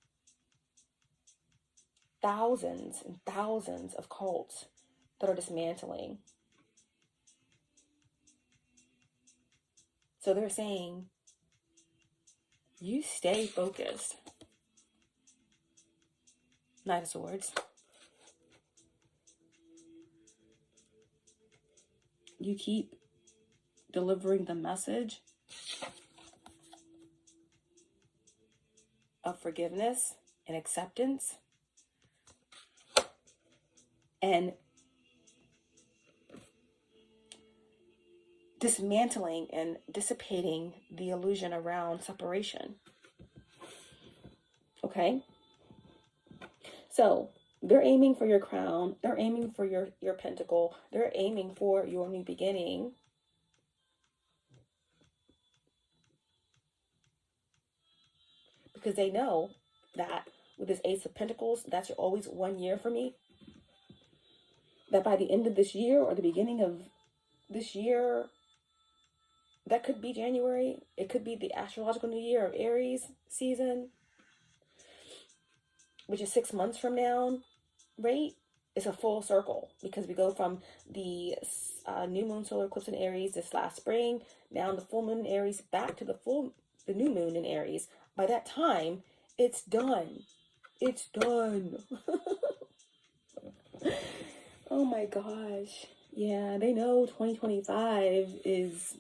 thousands and thousands of cults that are dismantling. So they're saying, you stay focused. Knight of Swords. You keep delivering the message of forgiveness and acceptance and dismantling and dissipating the illusion around separation. Okay? So they're aiming for your crown. They're aiming for your pentacle. They're aiming for your new beginning. Because they know that with this Ace of Pentacles, that's always 1 year for me. that by the end of this year or the beginning of this year, that could be January, it could be the astrological new year of Aries season, which is 6 months from now, right? It's a full circle because we go from the new moon solar eclipse in Aries this last spring, now the full moon in Aries, back to the new moon in Aries. By that time, it's done. It's done. Oh my gosh. Yeah, they know 2025 is...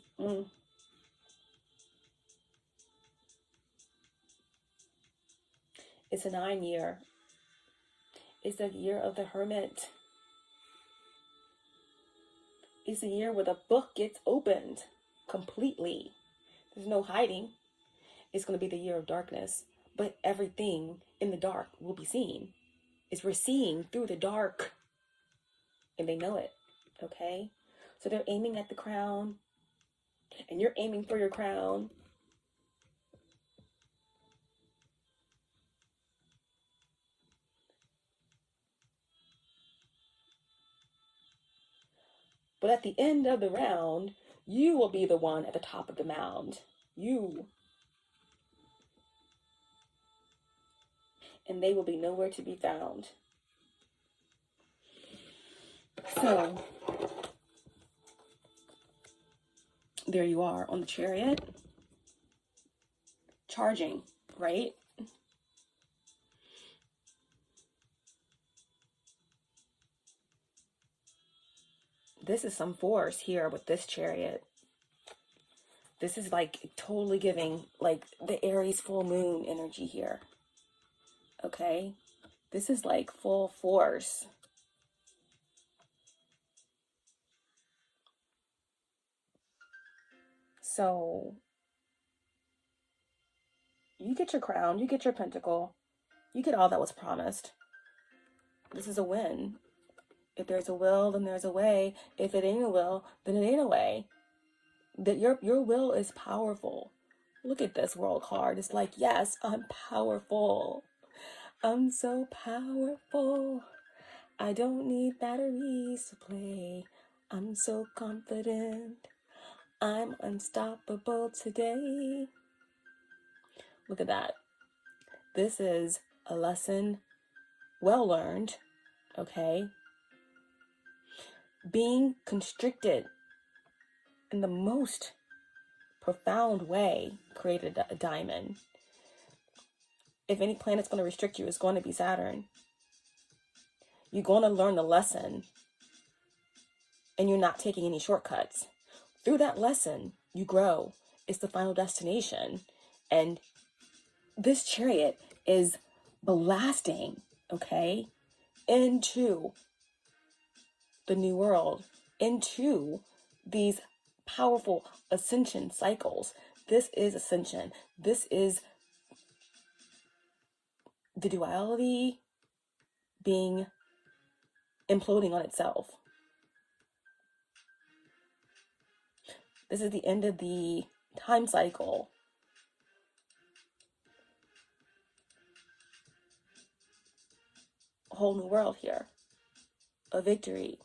It's a 9 year. It's the year of the hermit. It's the year where the book gets opened completely. There's no hiding. It's going to be the year of darkness. But everything in the dark will be seen. We're seeing through the dark. And they know it. Okay? So they're aiming at the crown. And you're aiming for your crown. But at the end of the round, you will be the one at the top of the mound. You. And they will be nowhere to be found. So, there you are on the chariot. Charging, right? This is some force here with this chariot. This is like totally giving like the Aries full moon energy here. Okay? This is like full force. So, you get your crown, you get your pentacle, you get all that was promised. This is a win. If there's a will, then there's a way. If it ain't a will, then it ain't a way. That your will is powerful. Look at this world card. It's like, yes, I'm powerful. I'm so powerful. I don't need batteries to play. I'm so confident. I'm unstoppable today. Look at that. This is a lesson well learned, okay? Being constricted in the most profound way created a diamond. If any planet's going to restrict you, it's going to be Saturn. You're going to learn the lesson and you're not taking any shortcuts. Through that lesson, you grow. It's the final destination. And this chariot is blasting, okay, into the new world, into these powerful ascension cycles. This is ascension. This is the duality imploding on itself. This is the end of the time cycle. A whole new world here. A victory.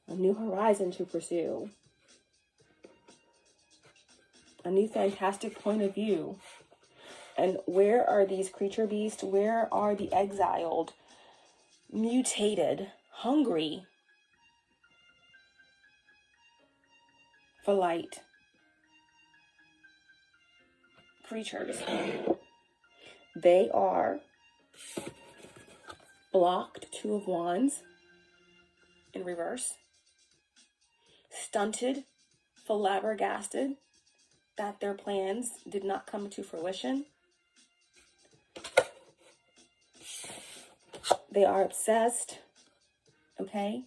A new horizon to pursue. A new fantastic point of view. And where are these creature beasts? Where are the exiled, mutated, hungry for light creatures? They are blocked, 2 of Wands in reverse, stunted, flabbergasted that their plans did not come to fruition. They are obsessed, okay?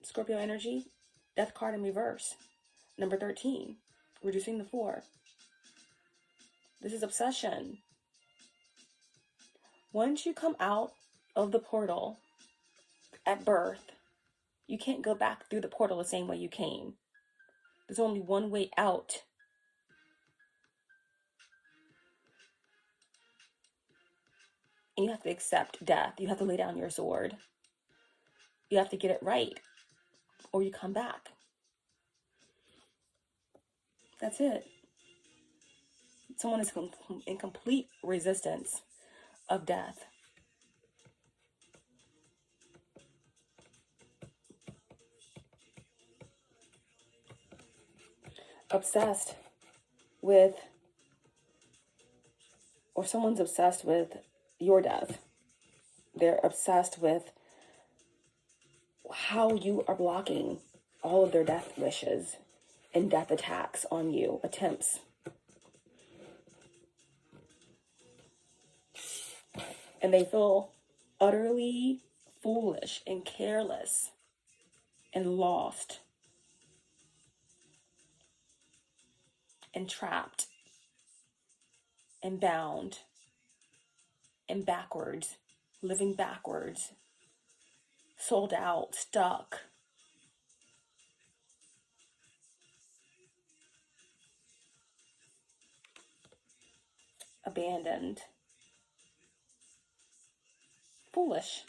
Scorpio energy, death card in reverse. Number 13, reducing the 4. This is obsession. Once you come out of the portal at birth, you can't go back through the portal the same way you came. There's only one way out. And you have to accept death. You have to lay down your sword. You have to get it right, or you come back. That's it. Someone is in complete resistance of death. Obsessed with, or someone's obsessed with your death. They're obsessed with how you are blocking all of their death wishes and death attacks on you, attempts. And they feel utterly foolish and careless and lost and trapped and bound and backwards, living backwards, sold out, stuck. Abandoned. Foolish.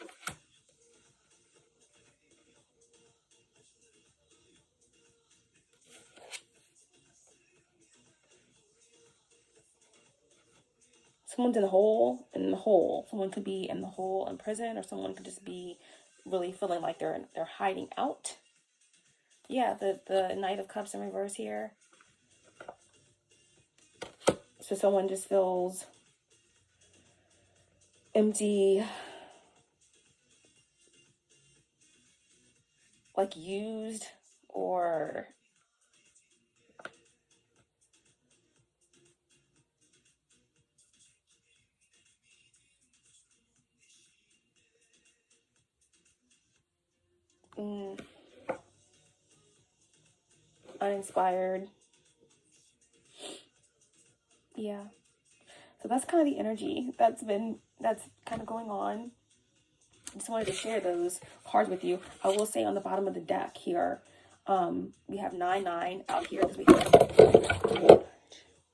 Someone's in the hole, Someone could be in the hole in prison, or someone could just be really feeling like they're hiding out. Yeah, the Knight of Cups in reverse here. So someone just feels empty, like used, or uninspired. Yeah. So that's kind of the energy that's kind of going on. I just wanted to share those cards with you. I will say on the bottom of the deck here, we have 9-9 out here because we have,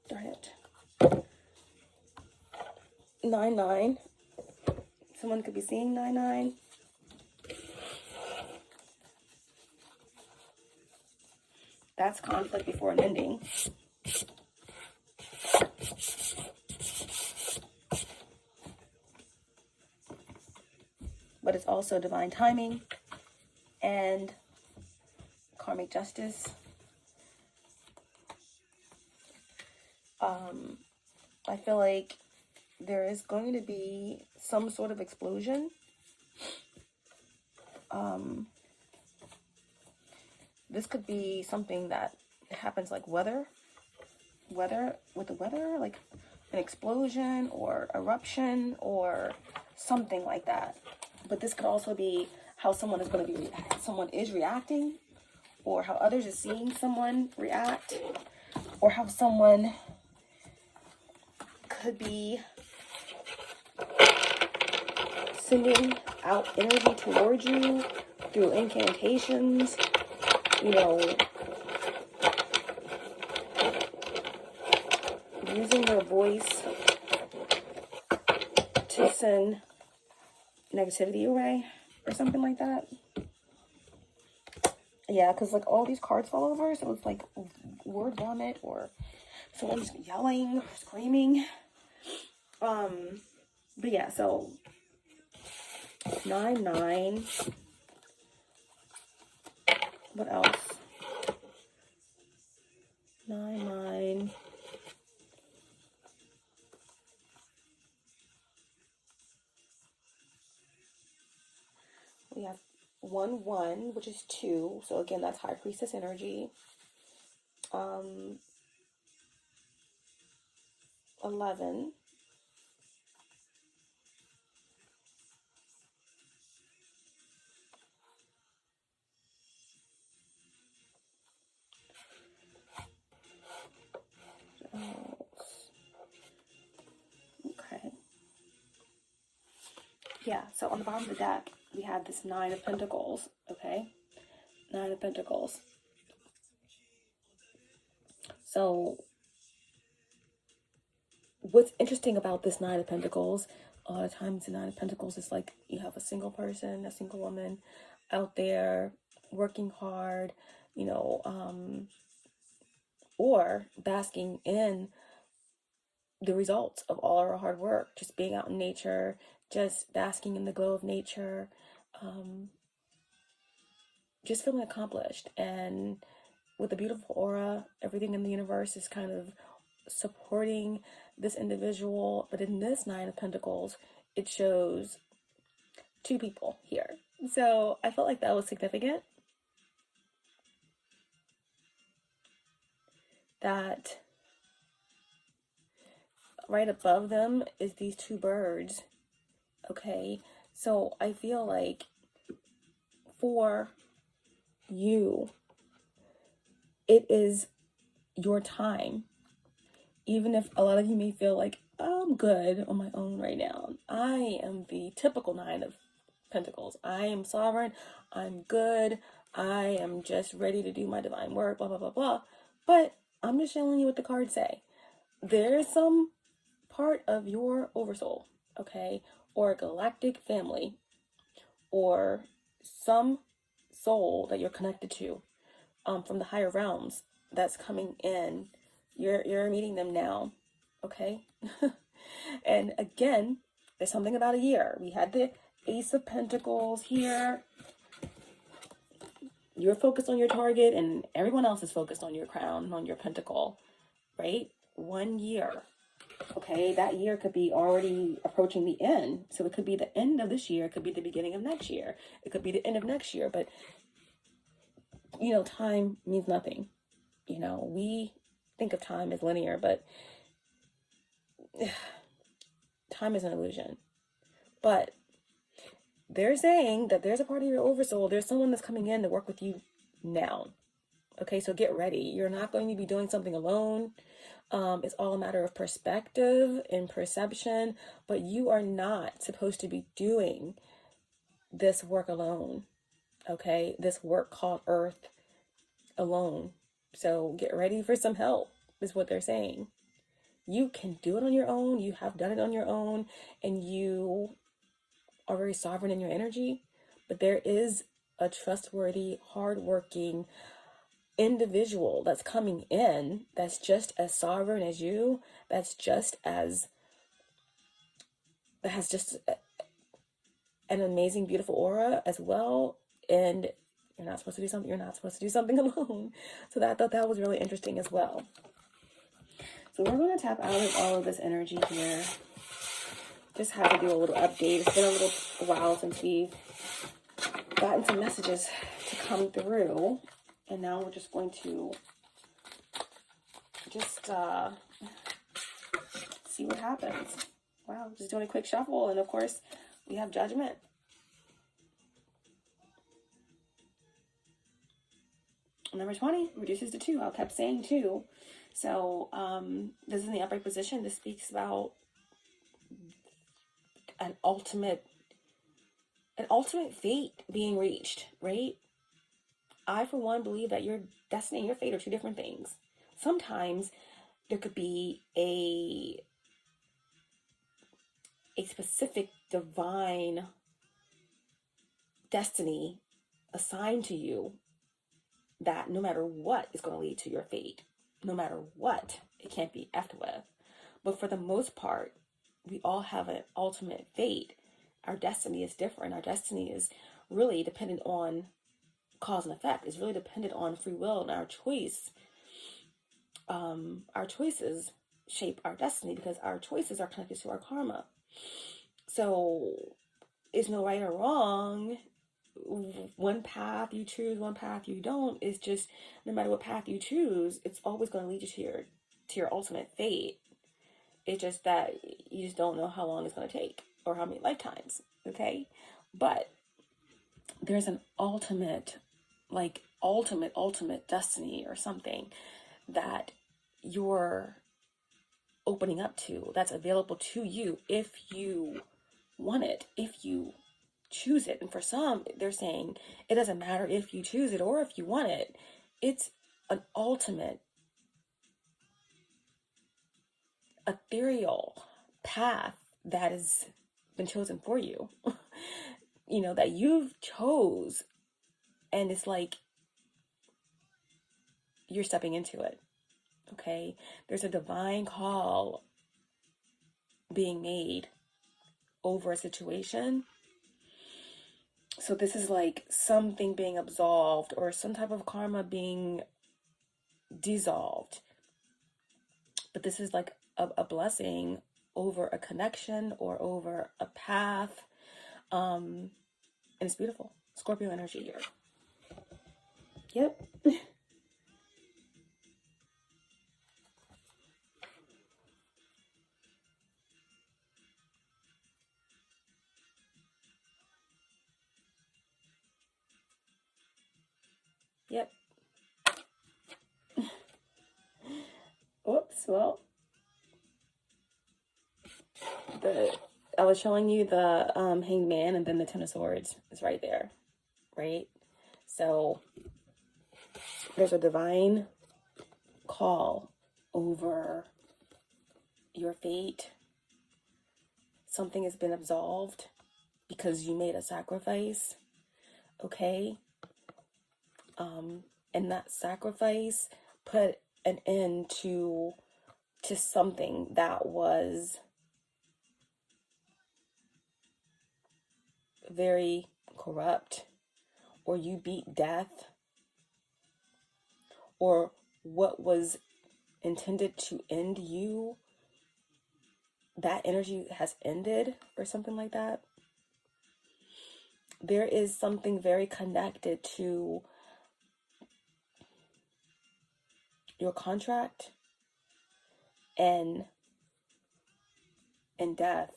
darn it, 9-9. Someone could be seeing 9-9. That's conflict before an ending. But it's also divine timing and karmic justice. I feel like there is going to be some sort of explosion. This could be something that happens like weather, like an explosion or eruption or something like that. But this could also be how someone is reacting, or how others are seeing someone react, or how someone could be sending out energy towards you through incantations, using their voice to send negativity away or something like that. Yeah, because like all these cards fall over, so it's like word vomit or someone's yelling or screaming. But yeah, so 9-9. What else? 9-9. We have 1-1, which is 2. So again, that's High Priestess energy. 11. Okay. Yeah, so on the bottom of the deck, we have this 9 of Pentacles, okay? 9 of Pentacles. So, what's interesting about this 9 of Pentacles, A lot of times the Nine of Pentacles is like you have a single person, a single woman out there working hard, you know, or basking in the results of all our hard work, just being out in nature, just basking in the glow of nature, just feeling accomplished. And with a beautiful aura, everything in the universe is kind of supporting this individual. But in this Nine of Pentacles, it shows two people here. So I felt like that was significant. That right above them is these two birds. Okay, so I feel like for you, it is your time. Even if a lot of you may feel like, I'm good on my own right now. I am the typical Nine of Pentacles. I am sovereign. I'm good. I am just ready to do my divine work, blah, blah, blah, blah. But I'm just showing you what the cards say. There is some part of your oversoul, okay, or a galactic family, or some soul that you're connected to from the higher realms that's coming in. You're meeting them now, okay? And again, there's something about a year. We had the Ace of Pentacles here. You're focused on your target and everyone else is focused on your crown, on your pentacle, right? 1 year. Okay, that year could be already approaching the end. So it could be the end of this year. It could be the beginning of next year. It could be the end of next year. But, you know, time means nothing. You know, we think of time as linear, but time is an illusion. But they're saying that there's a part of your oversoul. There's someone that's coming in to work with you now. Okay, so get ready. You're not going to be doing something alone. It's all a matter of perspective and perception, but you are not supposed to be doing this work alone. Okay, this work called Earth alone. So get ready for some help, is what they're saying. You can do it on your own. You have done it on your own, and you are very sovereign in your energy. But there is a trustworthy, hardworking individual that's coming in that's just as sovereign as you, that's just as, that has just an amazing, beautiful aura as well. And you're not supposed to do something, you're not supposed to do something alone. So I thought that was really interesting as well. So we're going to tap out of all of this energy here. Just have to do a little update. It's been a little while since we've gotten some messages to come through. And now we're just going to just see what happens. Wow, just doing a quick shuffle. And of course, we have Judgment. Number 20 reduces to 2. I kept saying 2. So this is in the upright position. This speaks about an ultimate fate being reached, right? I, for one, believe that your destiny and your fate are two different things. Sometimes there could be a specific divine destiny assigned to you that no matter what is going to lead to your fate. No matter what, it can't be effed with. But for the most part, we all have an ultimate fate. Our destiny is different. Our destiny is really dependent on cause and effect. It's really dependent on free will and our choice. Our choices shape our destiny because our choices are connected to our karma. So it's no right or wrong. One path you choose, one path you don't. It's just no matter what path you choose, it's always going to lead you to your ultimate fate. It's just that you just don't know how long it's going to take or how many lifetimes. Okay, but there's an ultimate destiny or something that you're opening up to, that's available to you if you want it, if you choose it. And for some, they're saying it doesn't matter if you choose it or if you want it. It's an ultimate ethereal path that is been chosen for you, you know, that you've chose, and it's like you're stepping into it. Okay, there's a divine call being made over a situation. So this is like something being absolved or some type of karma being dissolved. But this is like a blessing over a connection or over a path. And it's beautiful. Scorpio energy here. Yep. Yep. Whoops. Well, I was showing you the Hanged Man, and then the Ten of Swords is right there, right? So there's a divine call over your fate. Something has been absolved because you made a sacrifice, okay? And that sacrifice put an end to something that was very corrupt, or you beat death, or what was intended to end you, that energy has ended, or something like that. There is something very connected to your contract and death.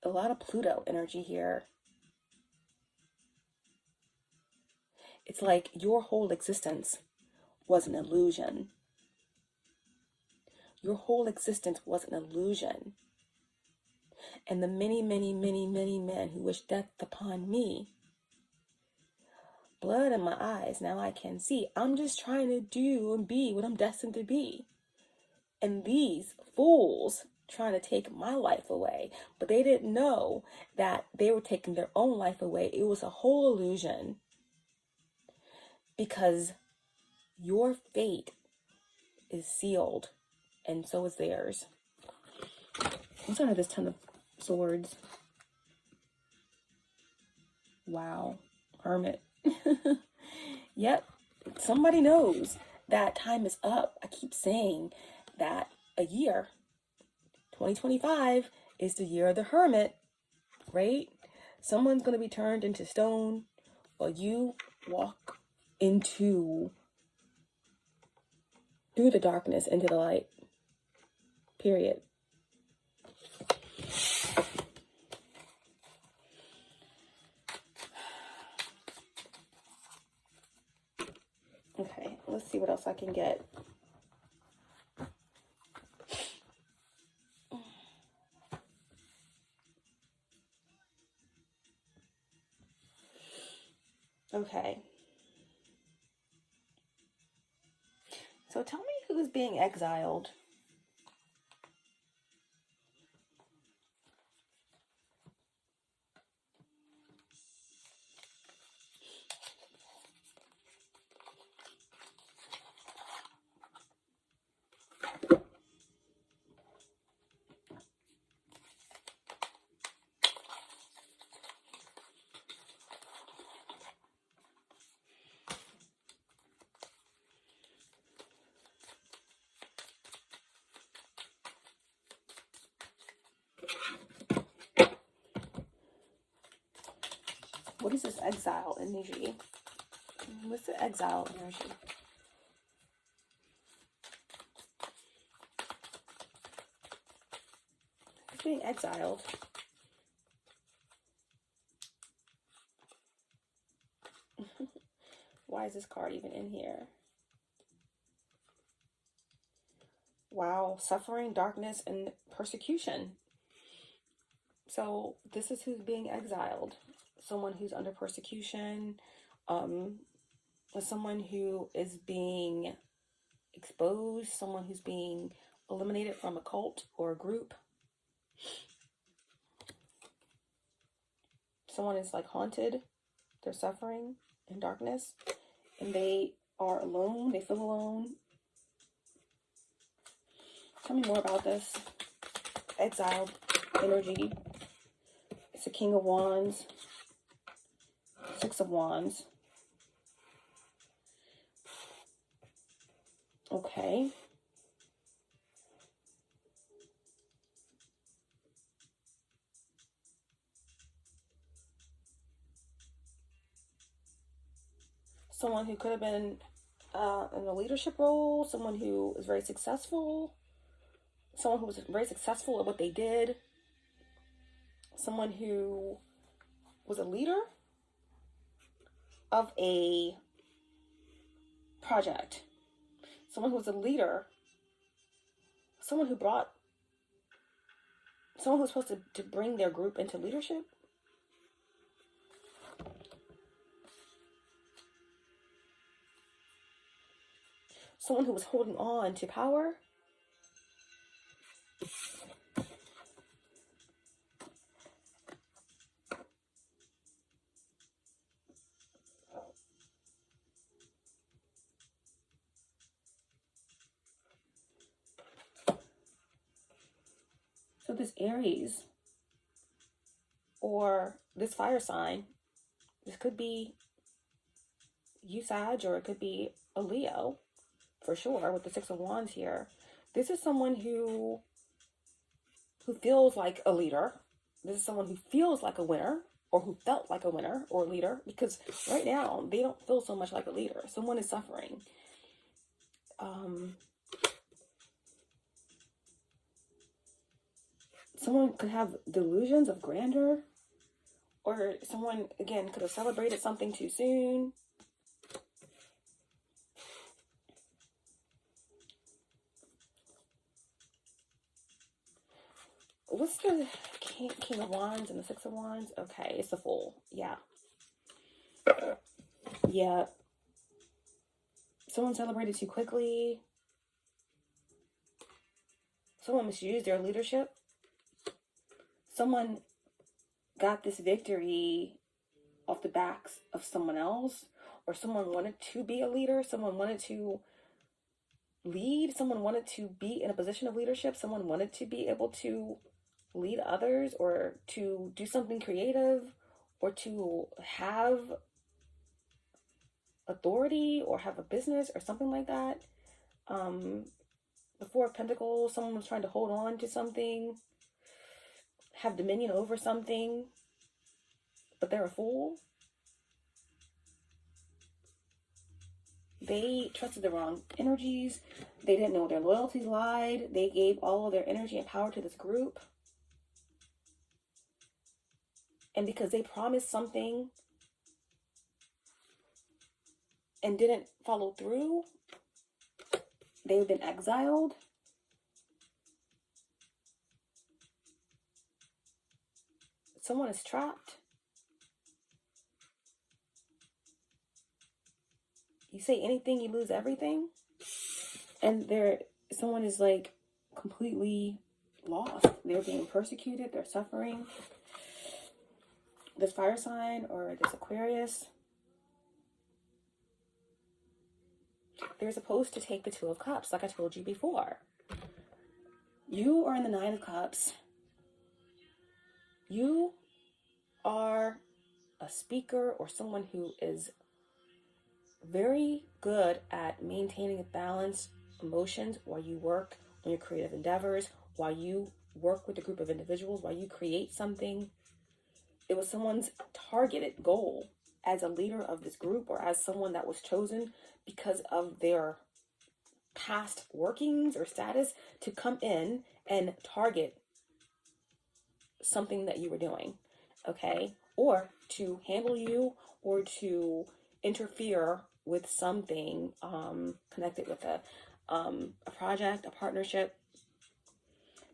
A lot of Pluto energy here. It's like your whole existence was an illusion. Your whole existence was an illusion. And the many, many, many, many men who wish death upon me, blood in my eyes, now I can see. I'm just trying to do and be what I'm destined to be. And these fools trying to take my life away, but they didn't know that they were taking their own life away. It was a whole illusion, because your fate is sealed, and so is theirs. What's under this Ten of Swords? Wow. Hermit. Yep. Somebody knows that time is up. I keep saying that a year, 2025, is the year of the Hermit, right? Someone's going to be turned into stone, or you walk through the darkness into the light. Period. Okay, let's see what else I can get. Okay. So tell me who's being exiled. What is this exile energy? What's the exile energy? Who's being exiled? Why is this card even in here? Wow, suffering, darkness, and persecution. So this is who's being exiled. Someone who's under persecution, someone who is being exposed, someone who's being eliminated from a cult or a group. Someone is like haunted. They're suffering in darkness. And they are alone. They feel alone. Tell me more about this. Exiled energy. It's a King of Wands. Six of Wands. Okay. Someone who could have been in a leadership role, someone who is very successful, someone who was very successful at what they did, someone who was a leader of a project, someone who was a leader, someone who was supposed to bring their group into leadership. Someone who was holding on to power. So this Aries or this fire sign, this could be you, Sag, or it could be a Leo, for sure, with the Six of Wands here. This is someone who feels like a leader. This is someone who feels like a winner, or who felt like a winner or a leader, because right now they don't feel so much like a leader. Someone is suffering. Someone could have delusions of grandeur, or someone, again, could have celebrated something too soon. What's the King of Wands and the Six of Wands? Okay, it's the Fool. Yeah. Yeah. Someone celebrated too quickly. Someone misused their leadership. Someone got this victory off the backs of someone else, or someone wanted to be a leader. Someone wanted to lead. Someone wanted to be in a position of leadership. Someone wanted to be able to lead others, or to do something creative, or to have authority, or have a business, or something like that. The Four of Pentacles, someone was trying to hold on to something, have dominion over something, but they're a fool. They trusted the wrong energies. They didn't know their loyalties lied. They gave all of their energy and power to this group. And because they promised something and didn't follow through, they've been exiled. Someone is trapped. You say anything, you lose everything. And someone is like completely lost. They're being persecuted. They're suffering. This fire sign or this Aquarius, they're supposed to take the Two of Cups, like I told you before. You are in the Nine of Cups. You are a speaker or someone who is very good at maintaining a balanced emotions while you work on your creative endeavors, while you work with a group of individuals, while you create something. It was someone's targeted goal as a leader of this group, or as someone that was chosen because of their past workings or status, to come in and target something that you were doing, okay? Or to handle you, or to interfere with something connected with a project, a partnership.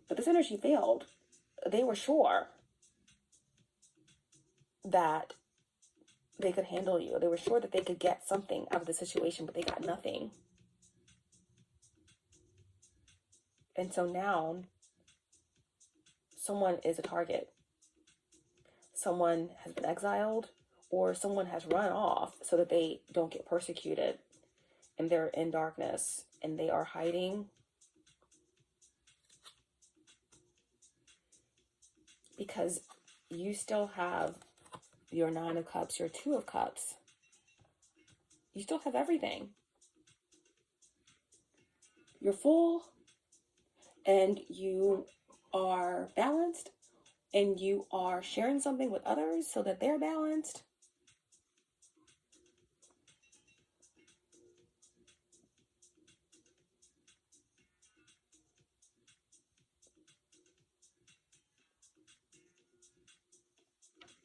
But this energy failed. They were sure that they could handle you. They were sure that they could get something out of the situation, but they got nothing. And so now someone is a target. Someone has been exiled, or someone has run off so that they don't get persecuted, and they're in darkness and they are hiding because you still have your Nine of Cups, your Two of Cups. You still have everything. You're full and you are balanced, and you are sharing something with others so that they're balanced.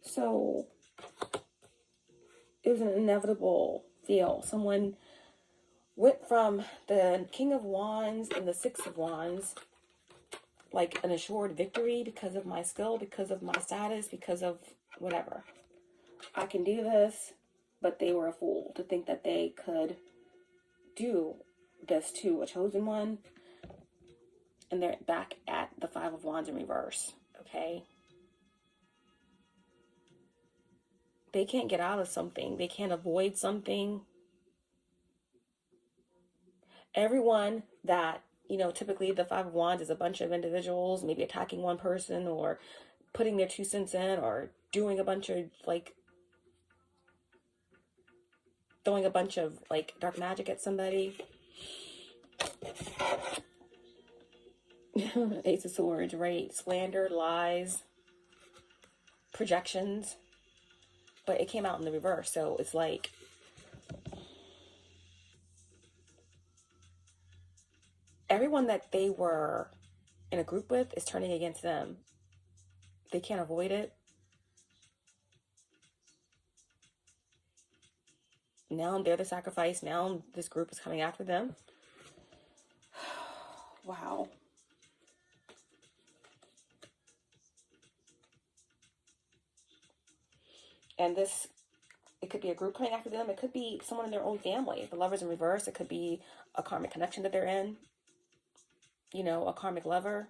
So it was an inevitable feel. Someone went from the King of Wands and the Six of Wands, like an assured victory because of my skill, because of my status, because of whatever. I can do this, but they were a fool to think that they could do this to a chosen one. And they're back at the Five of Wands in reverse, okay? They can't get out of something. They can't avoid something. Everyone that, typically the Five of Wands is a bunch of individuals, maybe attacking one person or putting their 2 cents in or doing a bunch of, throwing a bunch of, dark magic at somebody. Ace of Swords, right? Slander, lies, projections. But it came out in the reverse, so it's like everyone that they were in a group with is turning against them. They can't avoid it. Now they're the sacrifice. Now this group is coming after them. Wow. And this, it could be a group coming after them. It could be someone in their own family. The Lover's in reverse. It could be a karmic connection that they're in. A karmic lover.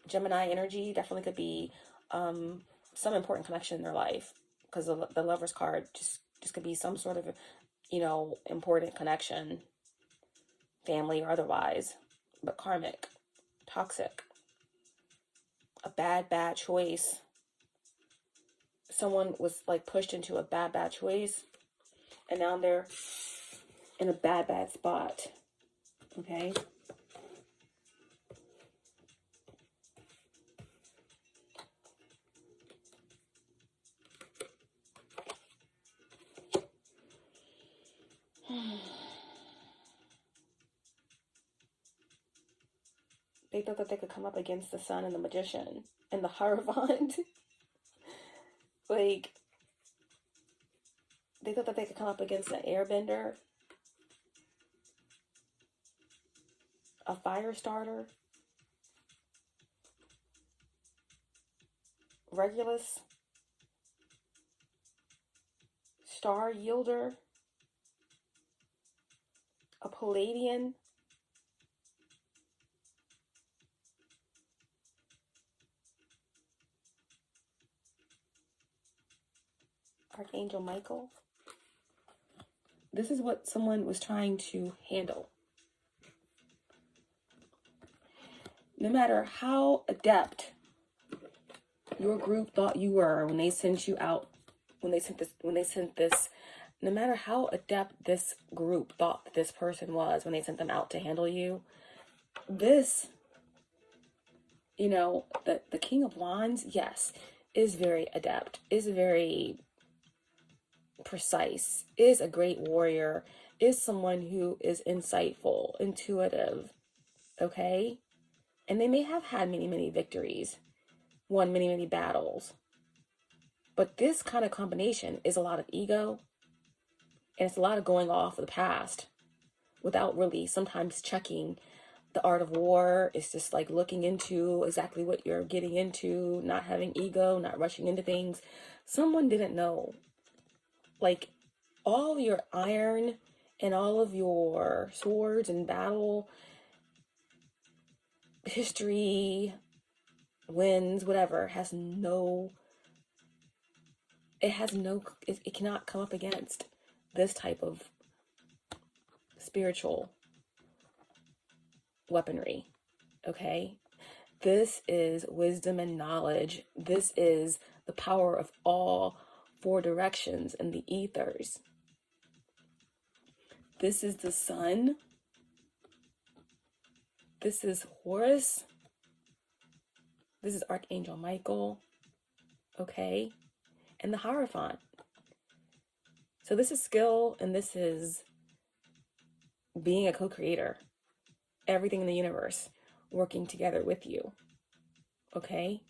Gemini energy definitely could be some important connection in their life. Because the Lover's card just could be some sort of, important connection. Family or otherwise. But karmic. Toxic. A bad choice. Someone was pushed into a bad choice, and now they're in a bad spot. Okay. They thought that they could come up against the Sun and the Magician and the Hierophant. They thought that they could come up against an airbender, a fire starter, Regulus, star yielder, a Palladian, Archangel Michael. This is what someone was trying to handle. No matter how adept your group thought you were when they sent you out, when they sent this, no matter how adept this group thought this person was when they sent them out to handle you, this, the King of Wands, yes, is very adept, is very precise, is a great warrior, is someone who is insightful, intuitive, okay? And they may have had many victories, won many battles. But this kind of combination is a lot of ego, and it's a lot of going off of the past without really sometimes checking the art of war. It's just looking into exactly what you're getting into, not having ego, not rushing into things. Someone didn't know. All of your iron and all of your swords and battle history, winds, whatever, it cannot come up against this type of spiritual weaponry. Okay? This is wisdom and knowledge. This is the power of all four directions and the ethers. This is the sun. This is Horus. This is Archangel Michael. Okay? And the Hierophant. So this is skill, and this is being a co-creator. Everything in the universe working together with you. Okay?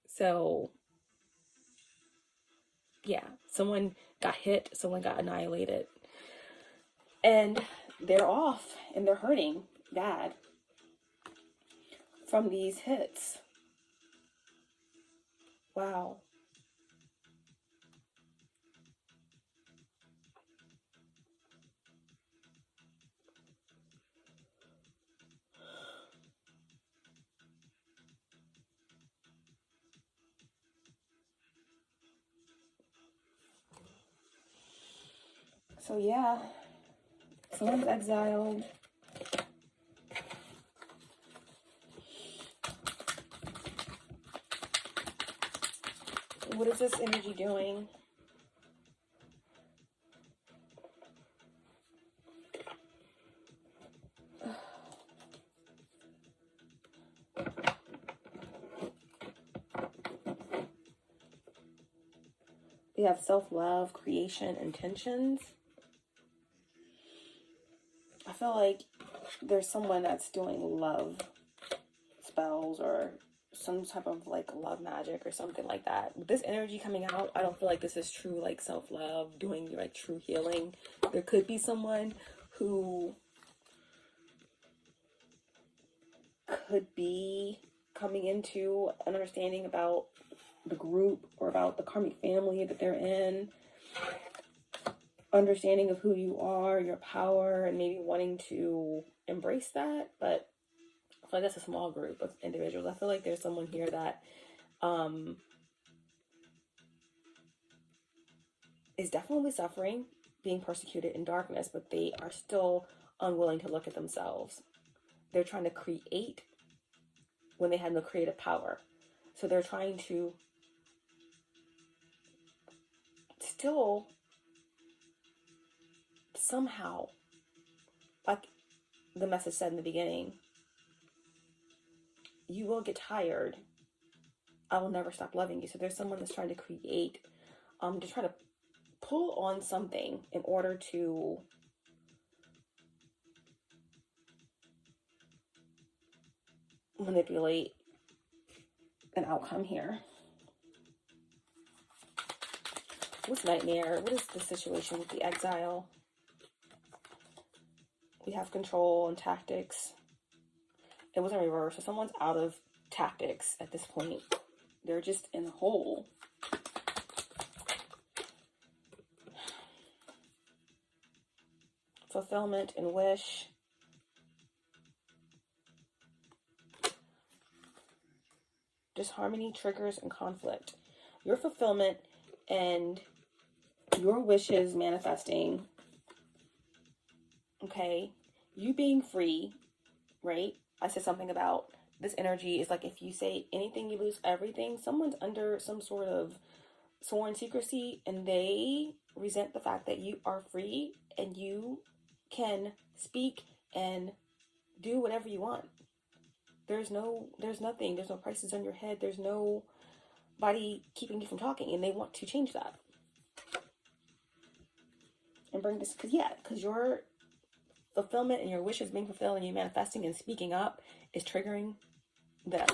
So, yeah, someone got hit, someone got annihilated. And they're off, and they're hurting bad from these hits. Wow. So yeah, someone's exiled. What is this energy doing? We have self-love, creation, intentions. I feel like there's someone that's doing love spells or some type of like love magic or something like that. With this energy coming out, I don't feel like this is true like self-love, doing like true healing. There could be someone who could be coming into an understanding about the group or about the karmic family that they're in, understanding of who you are, your power, and maybe wanting to embrace that. But I feel like that's a small group of individuals. I feel like there's someone here that is definitely suffering, being persecuted in darkness, but they are still unwilling to look at themselves. They're trying to create when they have no creative power. So they're trying to still somehow, like the message said in the beginning, you will get tired. I will never stop loving you. So there's someone that's trying to create, to try to pull on something in order to manipulate an outcome here. What's nightmare? What is the situation with the exile? We have control and tactics. It was in reverse. So someone's out of tactics at this point. They're just in a hole. Fulfillment and wish. Disharmony, triggers, and conflict. Your fulfillment and your wishes manifesting. Okay? You being free, right? I said something about this energy is like if you say anything, you lose everything. Someone's under some sort of sworn secrecy and they resent the fact that you are free and you can speak and do whatever you want. There's nothing, there's no prices on your head, there's nobody keeping you from talking, and they want to change that. And bring this, because your fulfillment and your wishes being fulfilled and you manifesting and speaking up is triggering them.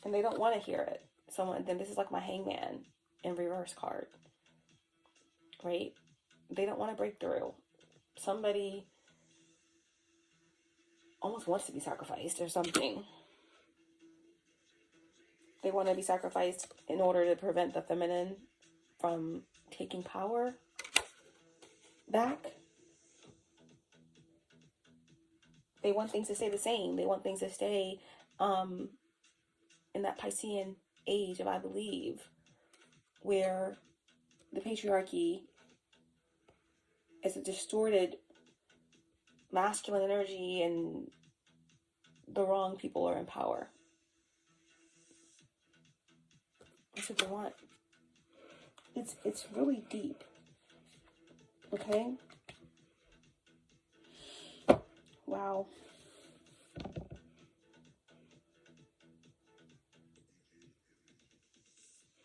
And they don't want to hear it. Then this is like my hangman in reverse card. Right? They don't want to break through. Somebody almost wants to be sacrificed or something. They want to be sacrificed in order to prevent the feminine from taking power back. They want things to stay the same. They want things to stay in that Piscean age of I believe, where the patriarchy is a distorted masculine energy and the wrong people are in power. That's what they want. It's really deep. Okay? Wow.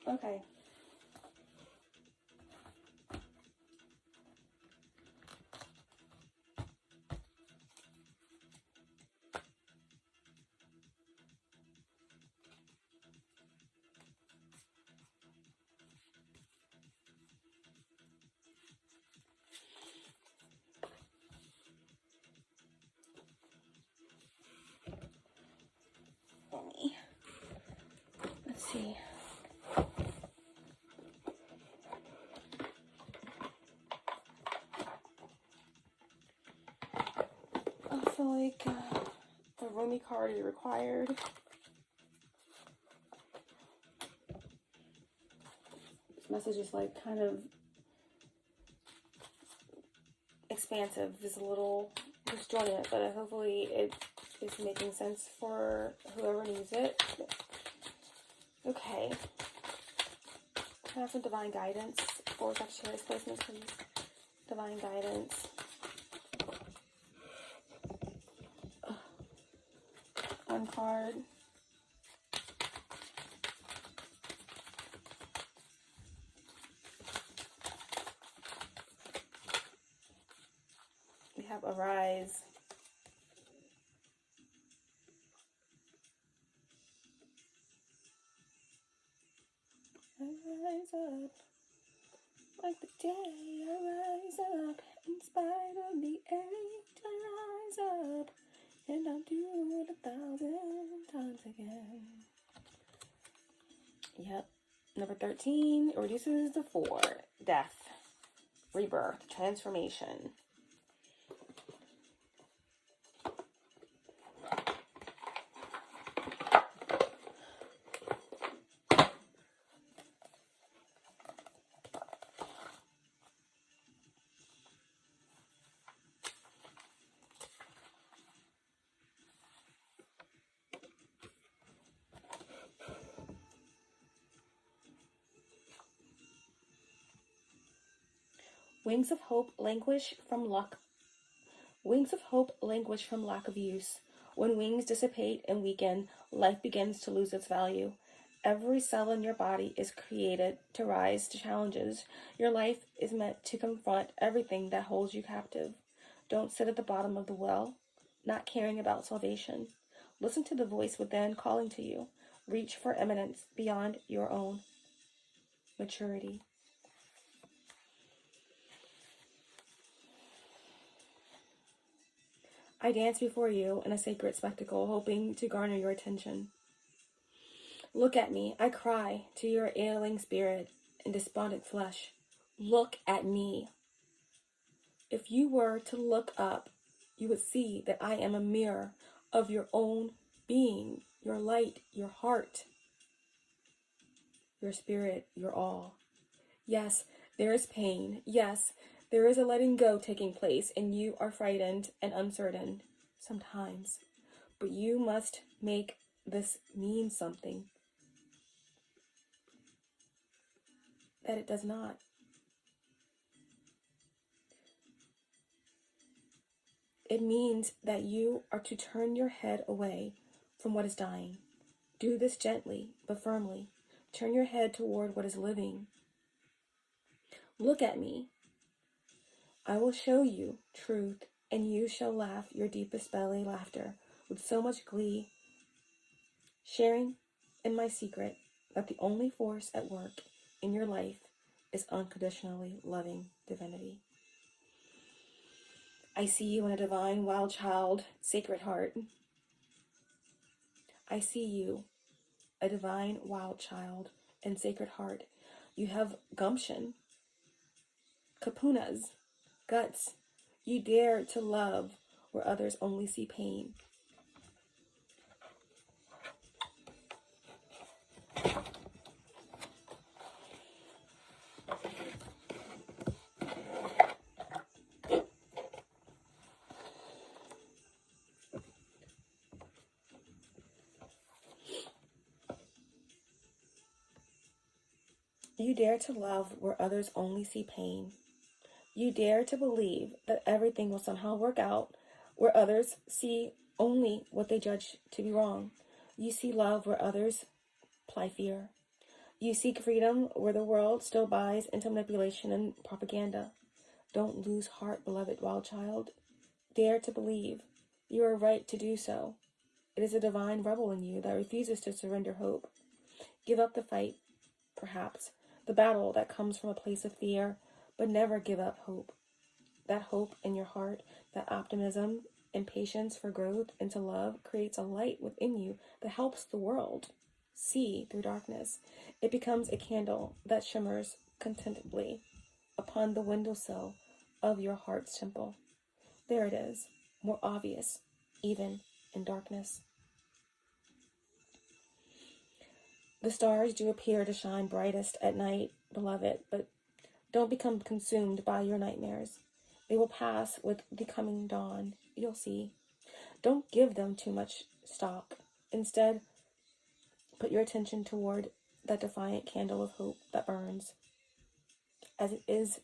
Okay. Let's see. I feel like the Rumi card is required. This message is like kind of expansive, just a little disjointed, but hopefully it is making sense for whoever needs it. Okay. Can I have some divine guidance for Sagittarius placements, please? Divine guidance. One card. We have Arise. Rise up, like the day I rise up, in spite of the age I rise up, and I'll do it 1,000 times again. Yep. Number 13 reduces to 4. Death, rebirth, transformation. Wings of hope languish from luck. Wings of hope languish from lack of use. When wings dissipate and weaken, life begins to lose its value. Every cell in your body is created to rise to challenges. Your life is meant to confront everything that holds you captive. Don't sit at the bottom of the well, not caring about salvation. Listen to the voice within calling to you. Reach for eminence beyond your own maturity. I dance before you in a sacred spectacle, hoping to garner your attention. Look at me. I cry to your ailing spirit and despondent flesh. Look at me. If you were to look up, you would see that I am a mirror of your own being, your light, your heart, your spirit, your all. Yes, there is pain. Yes, there is a letting go taking place, and you are frightened and uncertain sometimes. But you must make this mean something that it does not. It means that you are to turn your head away from what is dying. Do this gently but firmly. Turn your head toward what is living. Look at me. I will show you truth, and you shall laugh your deepest belly laughter with so much glee, sharing in my secret that the only force at work in your life is unconditionally loving divinity. I see you in a divine, wild child, sacred heart. I see you, a divine, wild child, and sacred heart. You have gumption, kapunas, guts. You dare to love where others only see pain. You dare to love where others only see pain. You dare to believe that everything will somehow work out where others see only what they judge to be wrong. You see love where others apply fear. You seek freedom where the world still buys into manipulation and propaganda. Don't lose heart, beloved wild child. Dare to believe. You are right to do so. It is a divine rebel in you that refuses to surrender hope. Give up the fight, perhaps, the battle that comes from a place of fear, but never give up hope. That hope in your heart, that optimism and patience for growth into love creates a light within you that helps the world see through darkness. It becomes a candle that shimmers contentedly upon the windowsill of your heart's temple. There it is, more obvious, even in darkness. The stars do appear to shine brightest at night, beloved, but don't become consumed by your nightmares. They will pass with the coming dawn. You'll see. Don't give them too much stock. Instead, put your attention toward that defiant candle of hope that burns, as it is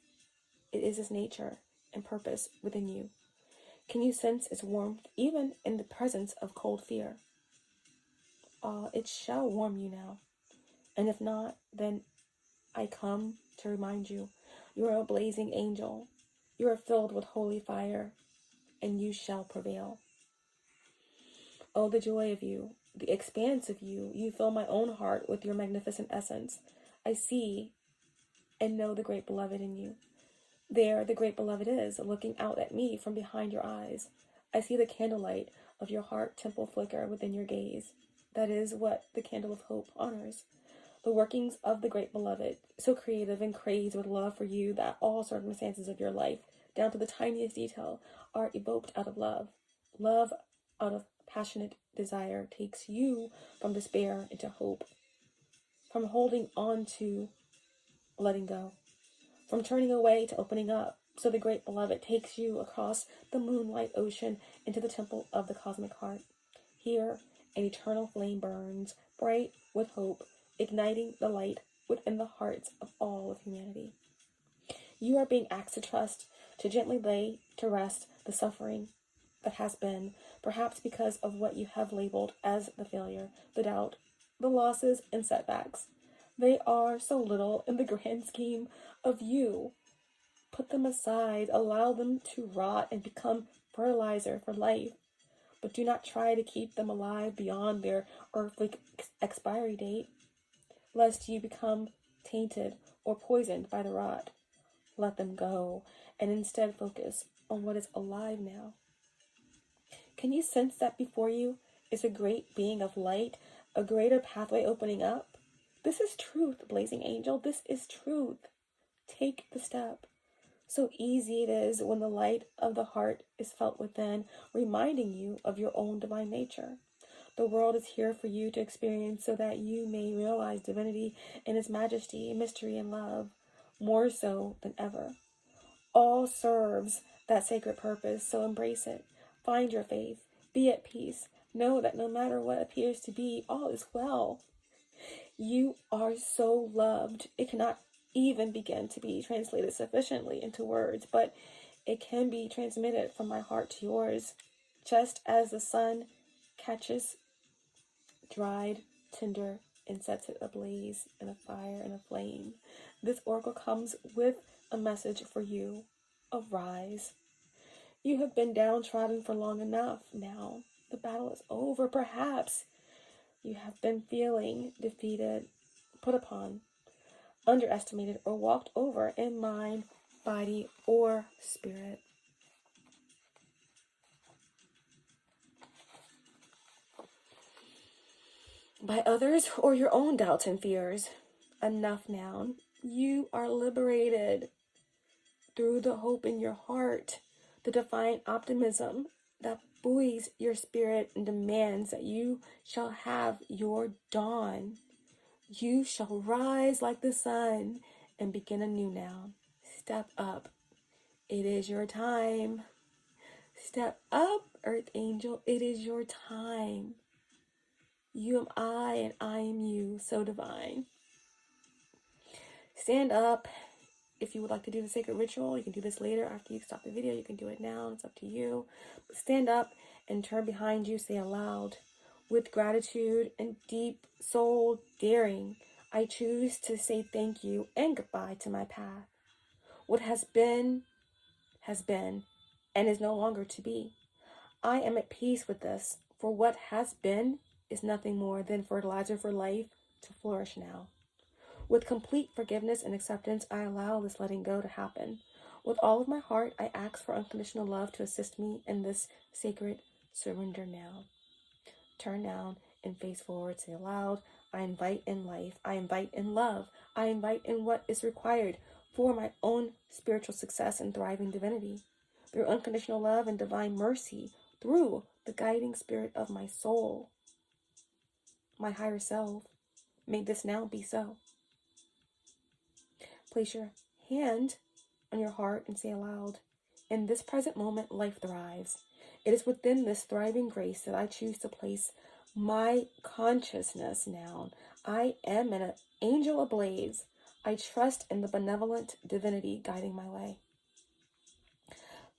its nature and purpose within you. Can you sense its warmth even in the presence of cold fear? It shall warm you now. And if not, then I come to remind you, you are a blazing angel. You are filled with holy fire, and you shall prevail. Oh, the joy of you, the expanse of you. You fill my own heart with your magnificent essence. I see and know the great beloved in you. There, the great beloved is, looking out at me from behind your eyes. I see the candlelight of your heart temple flicker within your gaze. That is what the candle of hope honors. The workings of the great beloved, so creative and crazed with love for you that all circumstances of your life, down to the tiniest detail, are evoked out of love. Love out of passionate desire takes you from despair into hope, from holding on to letting go, from turning away to opening up. So the great beloved takes you across the moonlight ocean into the temple of the cosmic heart. Here, an eternal flame burns, bright with hope, igniting the light within the hearts of all of humanity. You are being asked to trust, to gently lay to rest the suffering that has been, perhaps because of what you have labeled as the failure, the doubt, the losses and setbacks. They are so little in the grand scheme of you. Put them aside, allow them to rot and become fertilizer for life. But do not try to keep them alive beyond their earthly expiry date, lest you become tainted or poisoned by the rot. Let them go, and instead focus on what is alive now. Can you sense that before you is a great being of light, a greater pathway opening up? This is truth, blazing angel. This is truth. Take the step. So easy it is when the light of the heart is felt within, reminding you of your own divine nature. The world is here for you to experience so that you may realize divinity in its majesty, mystery, and love, more so than ever. All serves that sacred purpose, so embrace it. Find your faith. Be at peace. Know that no matter what appears to be, all is well. You are so loved. It cannot even begin to be translated sufficiently into words, but it can be transmitted from my heart to yours, just as the sun catches dried tinder and sets it ablaze in a fire and a flame. This oracle comes with a message for you. Arise. You have been downtrodden for long enough now. The battle is over. Perhaps you have been feeling defeated, put upon, underestimated, or walked over in mind, body, or spirit. By others or your own doubts and fears. Enough now. You are liberated through the hope in your heart, the defiant optimism that buoys your spirit and demands that you shall have your dawn. You shall rise like the sun and begin anew now. Step up. It is your time. Step up, Earth Angel. It is your time. You am I and I am you. So divine. Stand up. If you would like to do the sacred ritual, you can do this later after you stop the video. You can do it now. It's up to you. But stand up and turn behind you. Say aloud, with gratitude and deep soul daring, I choose to say thank you and goodbye to my path. What has been, and is no longer to be. I am at peace with this, for what has been is nothing more than fertilizer for life to flourish now. With complete forgiveness and acceptance, I allow this letting go to happen. With all of my heart, I ask for unconditional love to assist me in this sacred surrender now. Turn down and face forward. Say aloud, I invite in life. I invite in love. I invite in what is required for my own spiritual success and thriving divinity. Through unconditional love and divine mercy, through the guiding spirit of my soul, my higher self, may this now be so. Place your hand on your heart and say aloud, in this present moment, life thrives. It is within this thriving grace that I choose to place my consciousness now. I am an angel ablaze. I trust in the benevolent divinity guiding my way.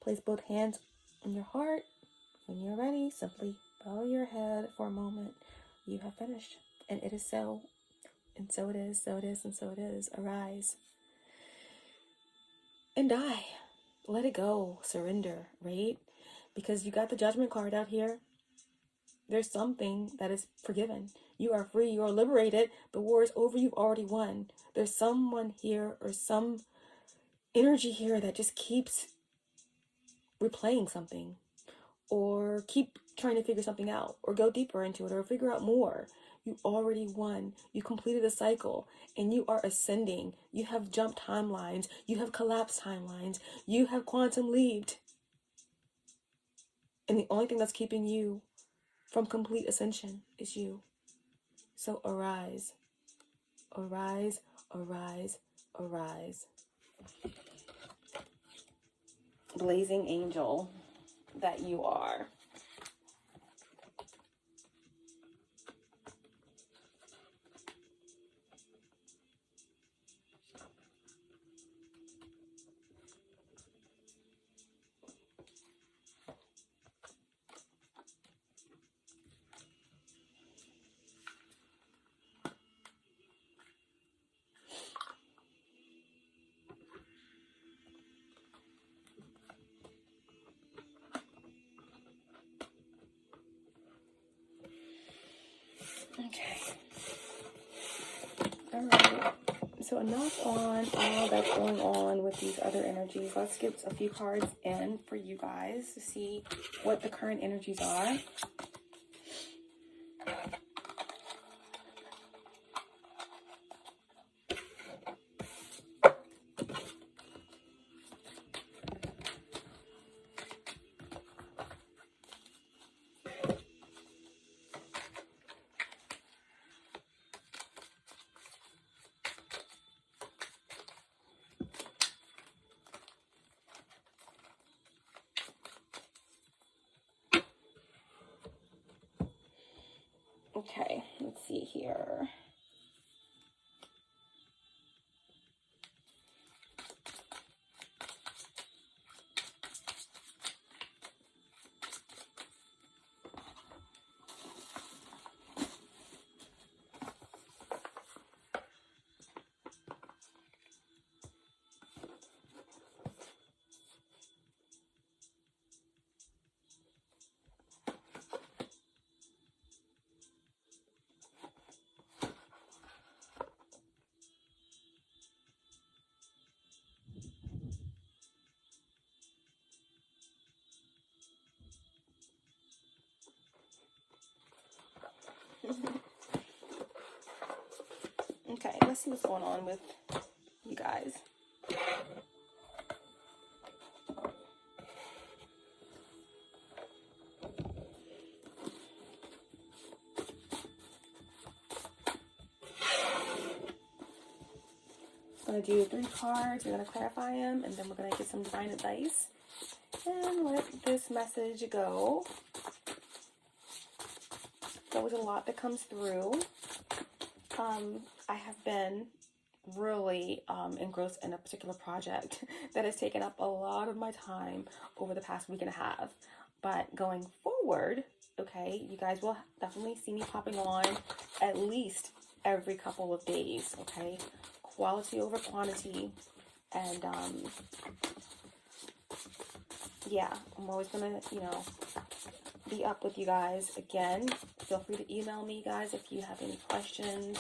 Place both hands on your heart. When you're ready, simply bow your head for a moment. You have finished. And it is so. And so it is, so it is, and so it is. Arise. And die. Let it go. Surrender, right? Because you got the judgment card out here. There's something that is forgiven. You are free. You are liberated. The war is over. You've already won. There's someone here or some energy here that just keeps replaying something, or keep trying to figure something out, or go deeper into it, or figure out more. You already won. You completed a cycle, and you are ascending. You have jumped timelines. You have collapsed timelines. You have quantum leaped. And the only thing that's keeping you from complete ascension is you. So arise. Arise, arise, arise. Blazing angel that you are. Okay. Alright. So enough on all that's going on with these other energies. Let's get a few cards in for you guys to see what the current energies are. Okay, let's see here. Okay, let's see what's going on with you guys. going to do 3 cards. We're going to clarify them, and then we're going to get some divine advice and let this message go. There was a lot that comes through. I have been really engrossed in a particular project that has taken up a lot of my time over the past week and a half. But going forward, okay, you guys will definitely see me popping on at least every couple of days, okay? Quality over quantity. And yeah, I'm always gonna, be up with you guys. Again, feel free to email me, guys, if you have any questions.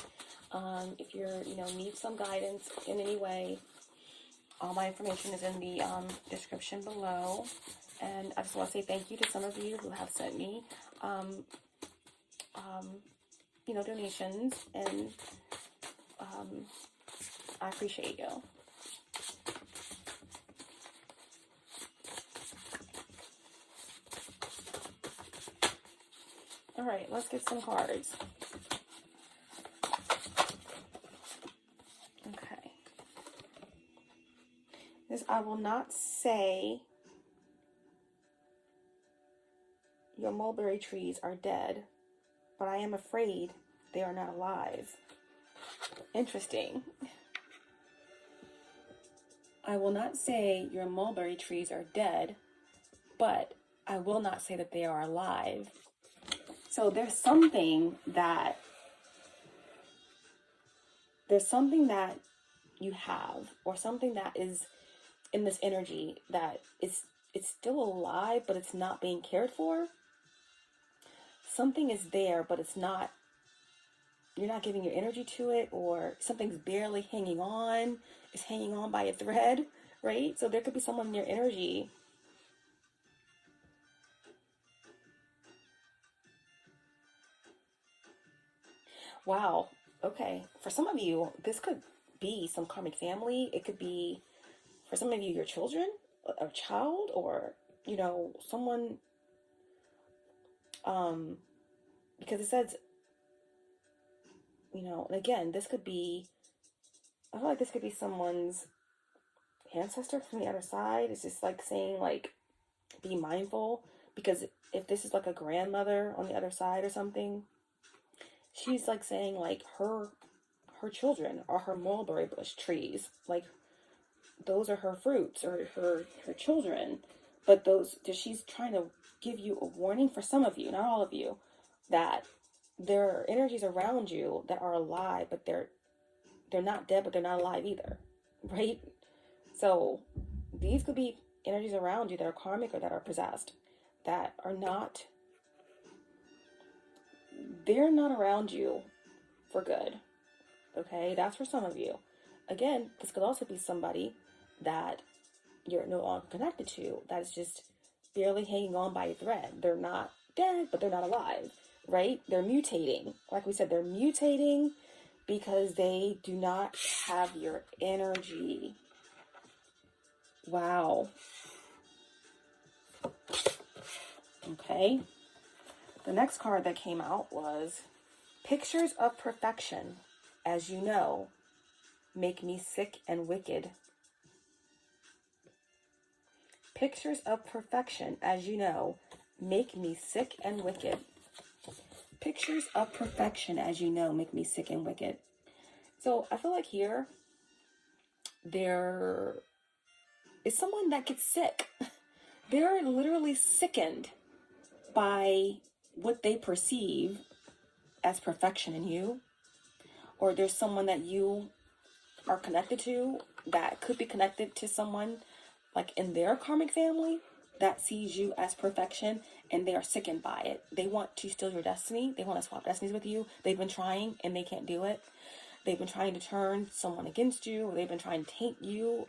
If you're, need some guidance in any way. All my information is in the description below. And I just want to say thank you to some of you who have sent me, donations. And I appreciate you. All right, let's get some cards. Okay. This, I will not say your mulberry trees are dead, but I am afraid they are not alive. Interesting. I will not say your mulberry trees are dead, but I will not say that they are alive. So there's something that you have, or something that is in this energy that it's still alive, but it's not being cared for. Something is there, but it's not, you're not giving your energy to it, or something's barely hanging on. It's hanging on by a thread, right? So there could be someone in your energy wow. Okay. For some of you, this could be some karmic family. It could be, for some of you, your children, a child, or, someone, because it says, and again, this could be, I feel like this could be someone's ancestor from the other side. It's just like saying, like, be mindful, because if this is like a grandmother on the other side or something, she's like saying, like, her children are her mulberry bush trees, like those are her fruits, or her children. But she's trying to give you a warning, for some of you, not all of you, that there are energies around you that are alive, but they're not dead, but they're not alive either, right? So these could be energies around you that are karmic or that are possessed, that are not, they're not around you for good. Okay, that's for some of you. Again, this could also be somebody that you're no longer connected to, that is just barely hanging on by a thread. They're not dead, but they're not alive, right? They're mutating. Like we said, they're mutating because they do not have your energy. Wow. Okay. The next card that came out was pictures of perfection, as you know, make me sick and wicked. Pictures of perfection, as you know, make me sick and wicked. Pictures of perfection, as you know, make me sick and wicked. So I feel like here, there is someone that gets sick. They're literally sickened by what they perceive as perfection in you. Or there's someone that you are connected to that could be connected to someone like in their karmic family that sees you as perfection, and they are sickened by it. They want to steal your destiny. They want to swap destinies with you. They've been trying and they can't do it. They've been trying to turn someone against you, or they've been trying to taint you,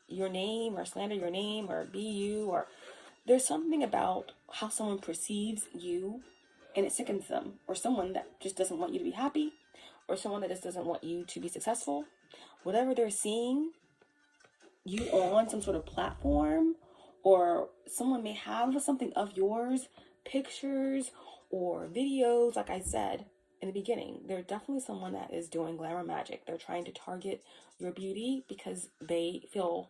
your name, or slander your name, or be you, or there's something about how someone perceives you and it sickens them, or someone that just doesn't want you to be happy, or someone that just doesn't want you to be successful. Whatever they're seeing you on some sort of platform, or someone may have something of yours, pictures or videos, like I said, in the beginning. They're definitely someone that is doing glamour magic. They're trying to target your beauty because they feel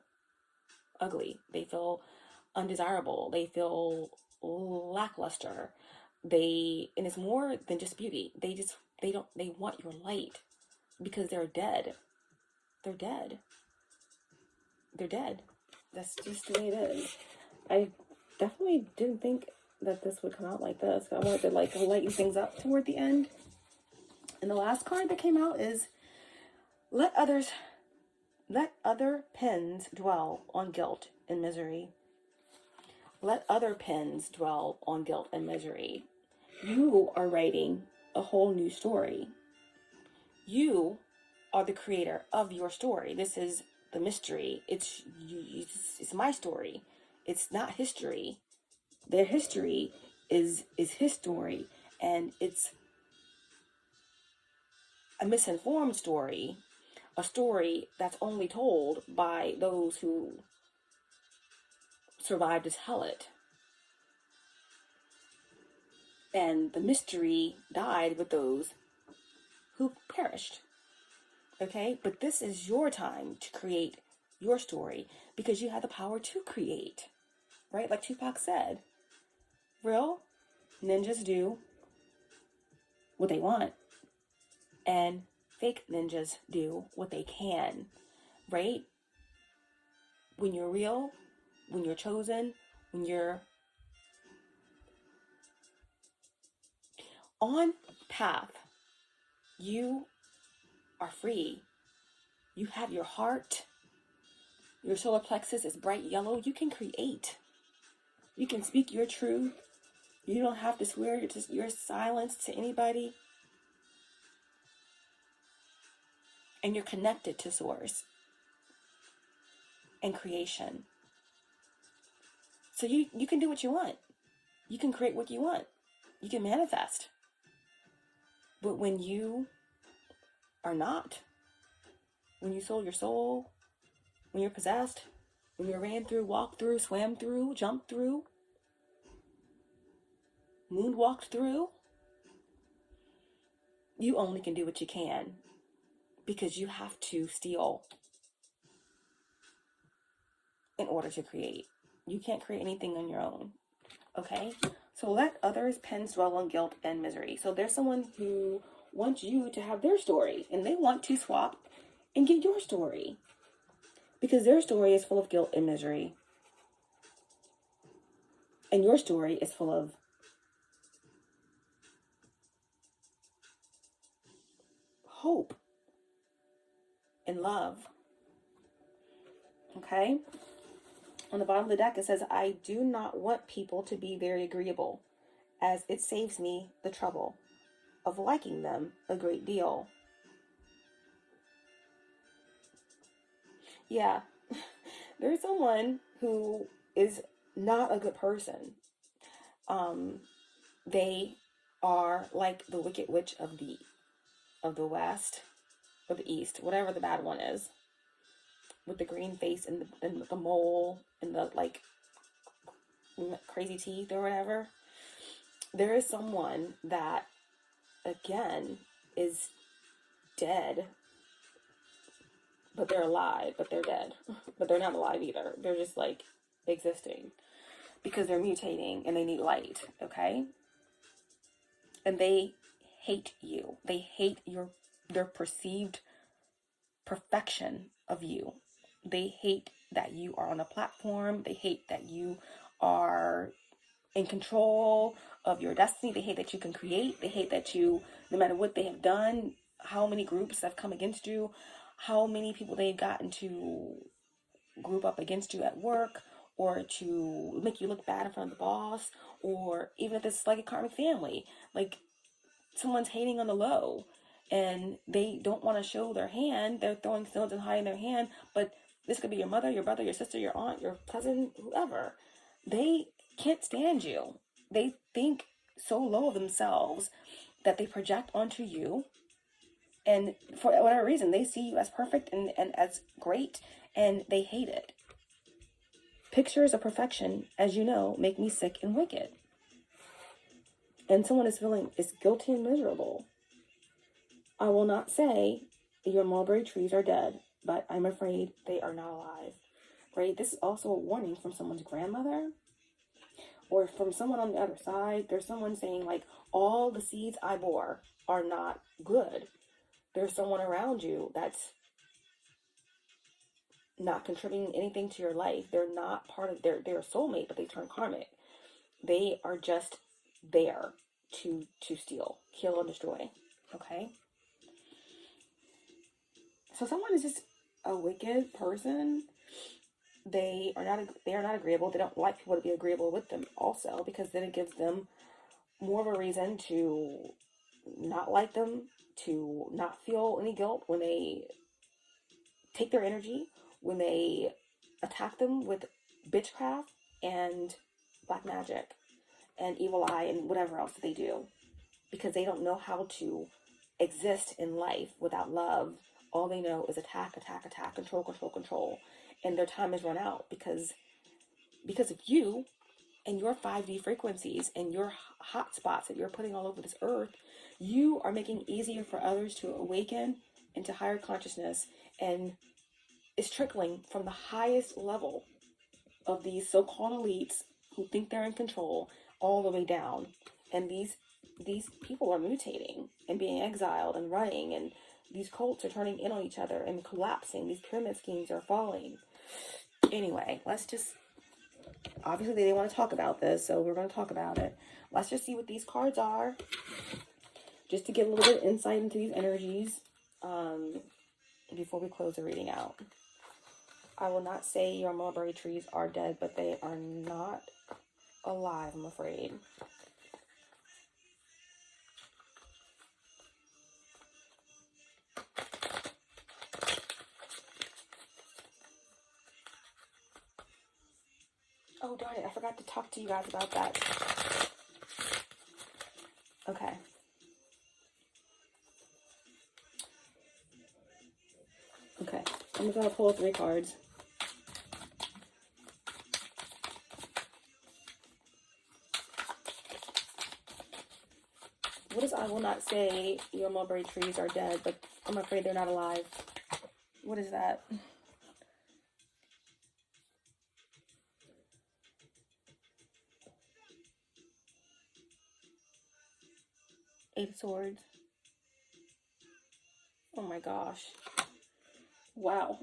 ugly. They feel undesirable. They feel lackluster. And it's more than just beauty. They want your light because they're dead. They're dead. They're dead. That's just the way it is. I definitely didn't think that this would come out like this. I wanted to like lighten things up toward the end. And the last card that came out is let other pens dwell on guilt and misery. Let other pens dwell on guilt and misery. You are writing a whole new story. You are the creator of your story. This is the mystery. It's my story. It's not history. Their history is his story, and it's a misinformed story, a story that's only told by those who survived as helot. And the mystery died with those who perished. Okay? But this is your time to create your story because you have the power to create. Right? Like Tupac said, real ninjas do what they want, and fake ninjas do what they can. Right? When you're real, when you're chosen, when you're on path, you are free. You have your heart. Your solar plexus is bright yellow. You can create. You can speak your truth. You don't have to swear your silence to anybody. And you're connected to source and creation. So you can do what you want. You can create what you want. You can manifest. But when you are not, when you sold your soul, when you're possessed, when you ran through, walked through, swam through, jumped through, moonwalked through, you only can do what you can because you have to steal in order to create. You can't create anything on your own. Okay? So let others' pens dwell on guilt and misery. So there's someone who wants you to have their story and they want to swap and get your story because their story is full of guilt and misery. And your story is full of hope and love. Okay? On the bottom of the deck, it says, I do not want people to be very agreeable, as it saves me the trouble of liking them a great deal. Yeah, there's someone who is not a good person. They are like the Wicked Witch of the West, or the East, whatever the bad one is, with the green face and the mole and the like crazy teeth or whatever. There is someone that, again, is dead, but they're alive, but they're dead. But they're not alive either. They're just like existing because they're mutating and they need light, okay? And they hate you. They hate their perceived perfection of you. They hate that you are on a platform. They hate that you are in control of your destiny. They hate that you can create. They hate that you, no matter what they have done, how many groups have come against you, how many people they've gotten to group up against you at work, or to make you look bad in front of the boss, or even if it's like a karmic family, like someone's hating on the low and they don't want to show their hand. They're throwing stones and hiding their hand, but this could be your mother, your brother, your sister, your aunt, your cousin, whoever. They can't stand you. They think so low of themselves that they project onto you. And for whatever reason, they see you as perfect and as great, and they hate it. Pictures of perfection, as you know, make me sick and wicked. And someone is guilty and miserable. I will not say your mulberry trees are dead, but I'm afraid they are not alive. Right? This is also a warning from someone's grandmother or from someone on the other side. There's someone saying, like, all the seeds I bore are not good. There's someone around you that's not contributing anything to your life. They're not part of they're a soulmate, but they turn karmic. They are just there to steal, kill, and destroy. Okay? So someone is just a wicked person. They are not agreeable. They don't like people to be agreeable with them also, because then it gives them more of a reason to not like them, to not feel any guilt when they take their energy, when they attack them with bitchcraft and black magic and evil eye and whatever else they do, because they don't know how to exist in life without love. All they know is attack, attack, attack, control, control, control, and their time has run out because of you and your 5D frequencies and your hot spots that you're putting all over this earth. You are making it easier for others to awaken into higher consciousness, and it's trickling from the highest level of these so-called elites who think they're in control all the way down. And these people are mutating and being exiled and running, and these cults are turning in on each other and collapsing. These pyramid schemes are falling. Anyway, obviously they didn't want to talk about this, so we're going to talk about it. Let's just see what these cards are, just to get a little bit of insight into these energies before we close the reading out. I will not say your mulberry trees are dead, but they are not alive, I'm afraid. Oh, darn it. I forgot to talk to you guys about that. Okay. Okay. I'm going to pull 3 cards. What is I will not say your mulberry trees are dead, but I'm afraid they're not alive? What is that? Eight of Swords. Oh my gosh. Wow.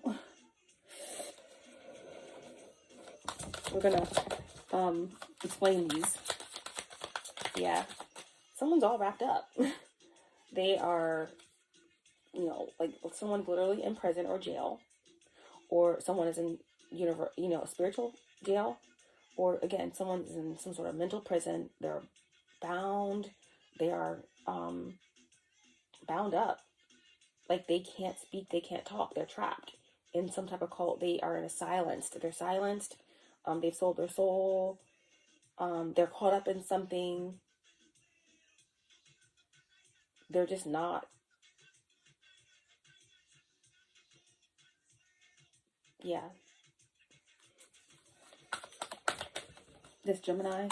We're gonna explain these. Yeah. Someone's all wrapped up. They are, like someone's literally in prison or jail, or someone is in spiritual jail, or again, someone's in some sort of mental prison. They're bound. They are bound up. Like they can't speak, they can't talk. They're trapped in some type of cult. They are in a silenced. They're silenced. They've sold their soul. They're caught up in something. They're just not. Yeah. This Gemini.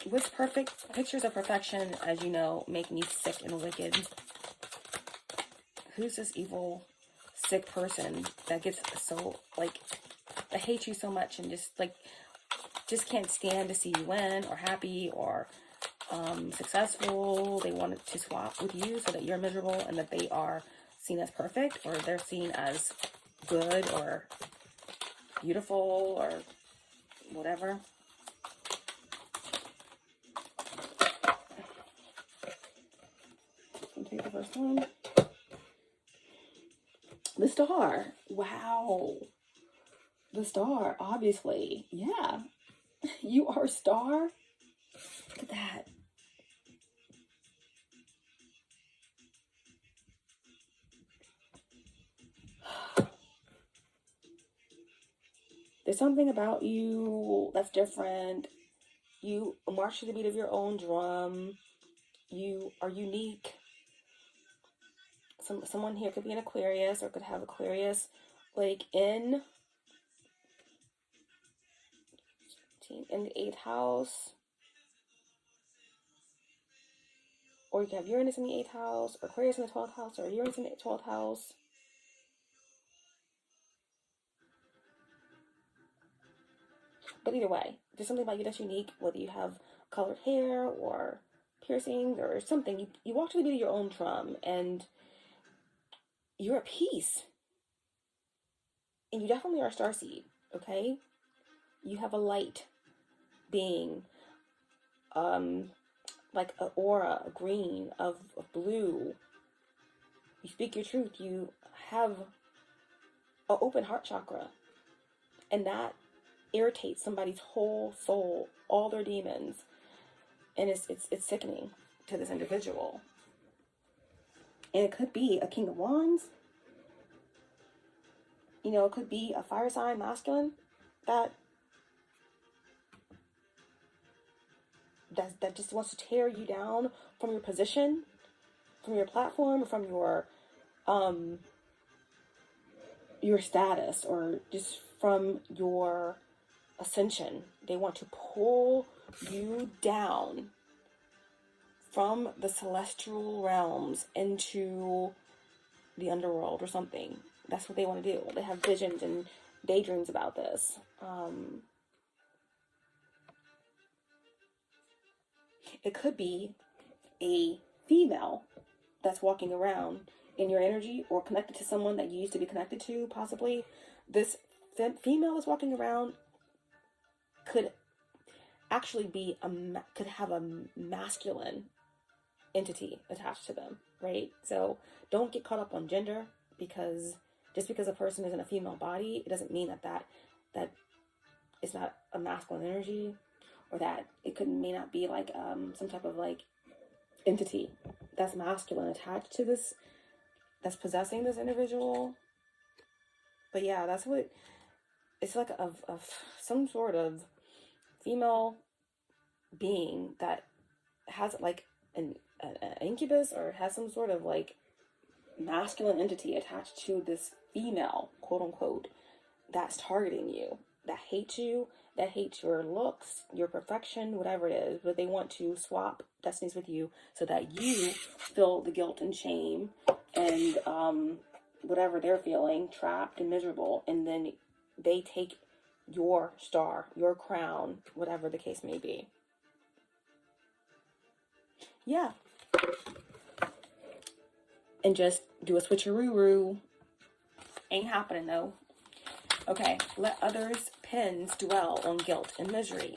With perfect pictures of perfection, as you know, make me sick and wicked. Who's this evil, sick person that gets so, like, that hates you so much and just can't stand to see you win or happy or successful? They want to swap with you so that you're miserable and that they are seen as perfect, or they're seen as good or beautiful or whatever. I'll take the first one. The Star. Wow. The Star, obviously. Yeah. You are a star. Look at that. There's something about you that's different. You march to the beat of your own drum. You are unique. Someone here could be an Aquarius or could have Aquarius like in the 8th house. or you can have Uranus in the 8th house, or Aquarius in the 12th house, or Uranus in the 12th house. But either way, there's something about you that's unique, whether you have colored hair or piercings or something. You walk to the beat of your own drum, and you're at peace. And you definitely are a starseed, okay? You have a light being, like an aura, a green, of blue. You speak your truth. You have an open heart chakra. And that irritates somebody's whole soul, all their demons. And it's sickening to this individual. And it could be a King of Wands. You know, it could be a fire sign masculine that just wants to tear you down from your position, from your platform, from your status, or just from your ascension. They want to pull you down from the celestial realms into the underworld or something. That's what they want to do. They have visions and daydreams about this. It could be a female that's walking around in your energy, or connected to someone that you used to be connected to, possibly. This female that's walking around could actually be could have a masculine entity attached to them, right? So don't get caught up on gender, because just because a person is in a female body, it doesn't mean that it's not a masculine energy, or that it may not be like some type of like entity that's masculine attached to this, that's possessing this individual. But yeah, that's what it's like, of some sort of female being that has like an incubus, or has some sort of like masculine entity attached to this female, quote unquote, that's targeting you, that hates you, that hates your looks, your perfection, whatever it is. But they want to swap destinies with you so that you feel the guilt and shame and whatever they're feeling, trapped and miserable, and then they take your star, your crown, whatever the case may be. Yeah. And just do a switcheroo. Ain't happening though. Okay, let others' pens dwell on guilt and misery.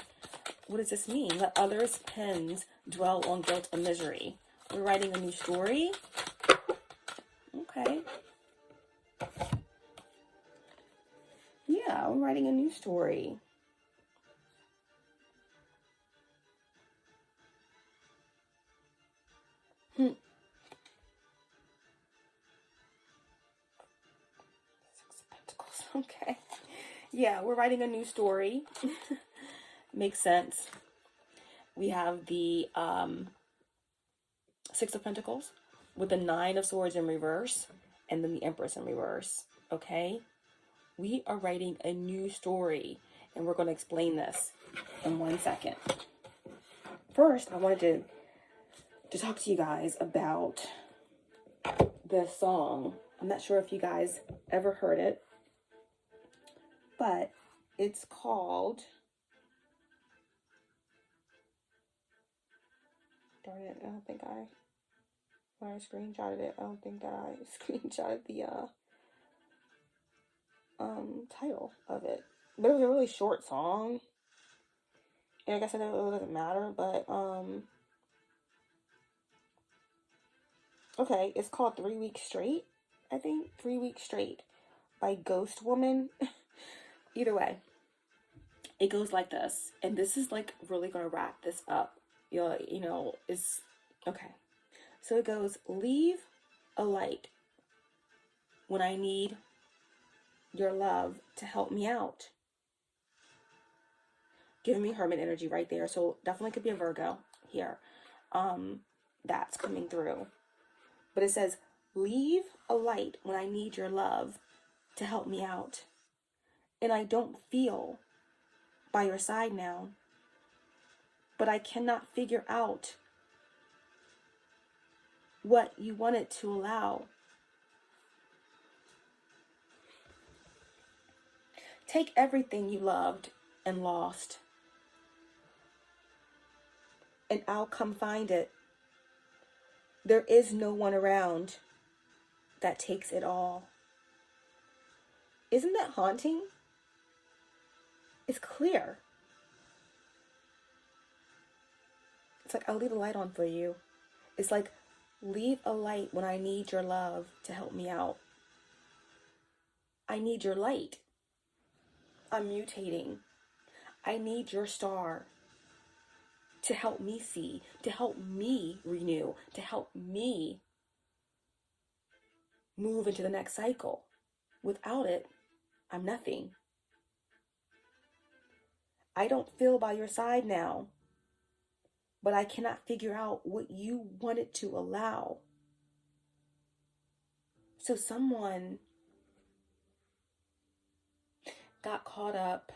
What does this mean? Let others' pens dwell on guilt and misery. We're writing a new story. Okay. Yeah, we're writing a new story. Six of Pentacles. Okay. Yeah, we're writing a new story. Makes sense. We have the Six of Pentacles with the Nine of Swords in reverse, and then the Empress in reverse. Okay? We are writing a new story, and we're going to explain this in 1 second. First, I wanted to talk to you guys about this song. I'm not sure if you guys ever heard it, but it's called... Darn it, I don't think when I screenshotted it, I don't think that I screenshotted the title of it. But it was a really short song, and I guess it doesn't matter, but okay, it's called 3 Weeks Straight, I think. 3 Weeks Straight by Ghost Woman. Either way, it goes like this, and this is like really gonna wrap this up. You know, it's okay. So it goes: leave a light when I need your love to help me out. Giving me Hermit energy right there. So definitely could be a Virgo here. That's coming through. But it says, leave a light when I need your love to help me out. And I don't feel by your side now. But I cannot figure out what you wanted to allow. Take everything you loved and lost, and I'll come find it. There is no one around that takes it all. Isn't that haunting? It's clear. It's like, I'll leave a light on for you. It's like, leave a light when I need your love to help me out. I need your light. I'm mutating. I need your star to help me see, to help me renew, to help me move into the next cycle. Without it, I'm nothing. I don't feel by your side now, but I cannot figure out what you wanted to allow. So someone got caught up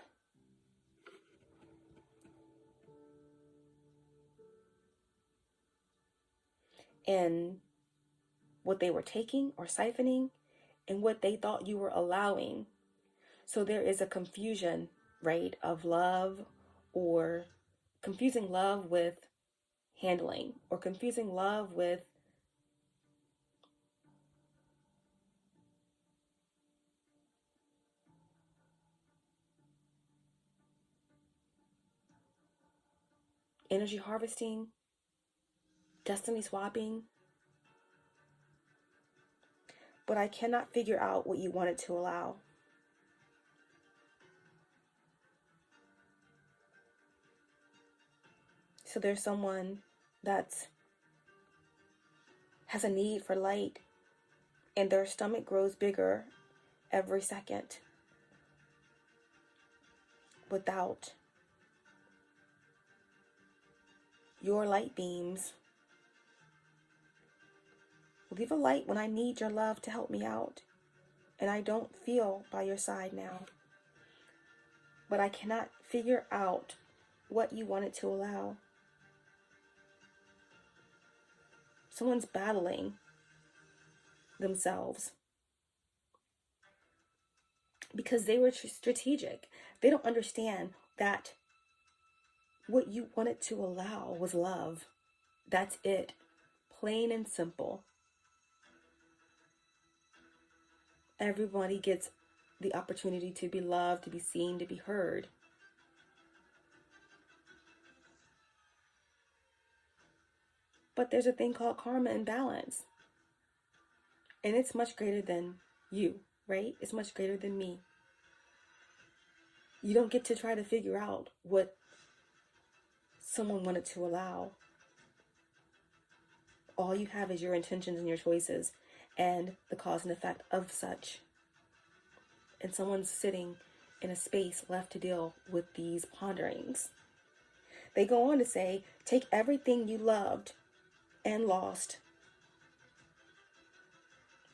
in what they were taking or siphoning and what they thought you were allowing. So there is a confusion, right, of love, or confusing love with handling, or confusing love with energy harvesting, destiny swapping. But I cannot figure out what you wanted to allow. So there's someone that has a need for light, and their stomach grows bigger every second without your light beams. Leave a light when I need your love to help me out, and I don't feel by your side now. But I cannot figure out what you wanted to allow. Someone's battling themselves because they were strategic. They don't understand that what you wanted to allow was love. That's it. Plain and simple. Everybody gets the opportunity to be loved, to be seen, to be heard. But there's a thing called karma and balance. And it's much greater than you, right? It's much greater than me. You don't get to try to figure out what someone wanted to allow. All you have is your intentions and your choices and the cause and effect of such. And someone's sitting in a space left to deal with these ponderings. They go on to say, take everything you loved and lost.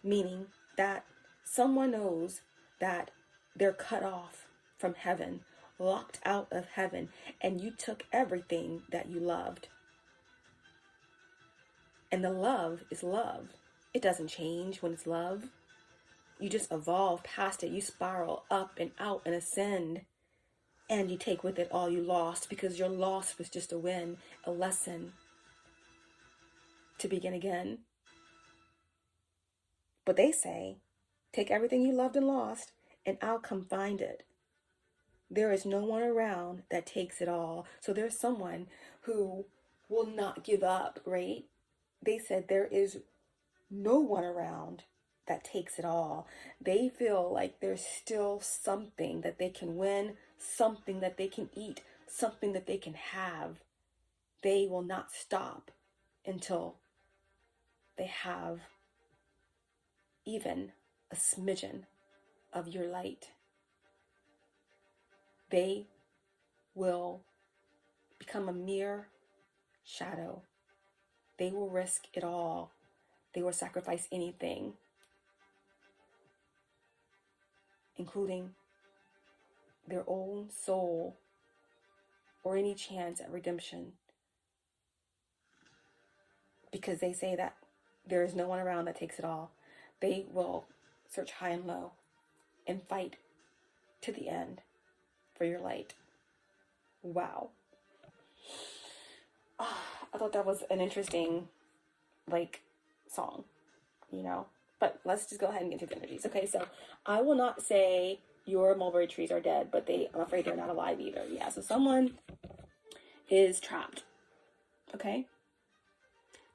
Meaning that someone knows that they're cut off from heaven, locked out of heaven, and you took everything that you loved. And the love is love. It doesn't change when it's love. You just evolve past it. You spiral up and out and ascend. And you take with it all you lost, because your loss was just a win, a lesson to begin again. But they say, take everything you loved and lost, and I'll come find it. There is no one around that takes it all. So there's someone who will not give up, right? They said there is no one around that takes it all. They feel like there's still something that they can win, something that they can eat, something that they can have. They will not stop until they have even a smidgen of your light. They will become a mere shadow. They will risk it all. They will sacrifice anything, including their own soul or any chance at redemption, because they say that There is no one around that takes it all. They will search high and low and fight to the end for your light. Wow. I thought that was an interesting, like, song, you know? But let's just go ahead and get into the energies. Okay, so I will not say your mulberry trees are dead, but I'm afraid they're not alive either. Yeah, so someone is trapped. Okay?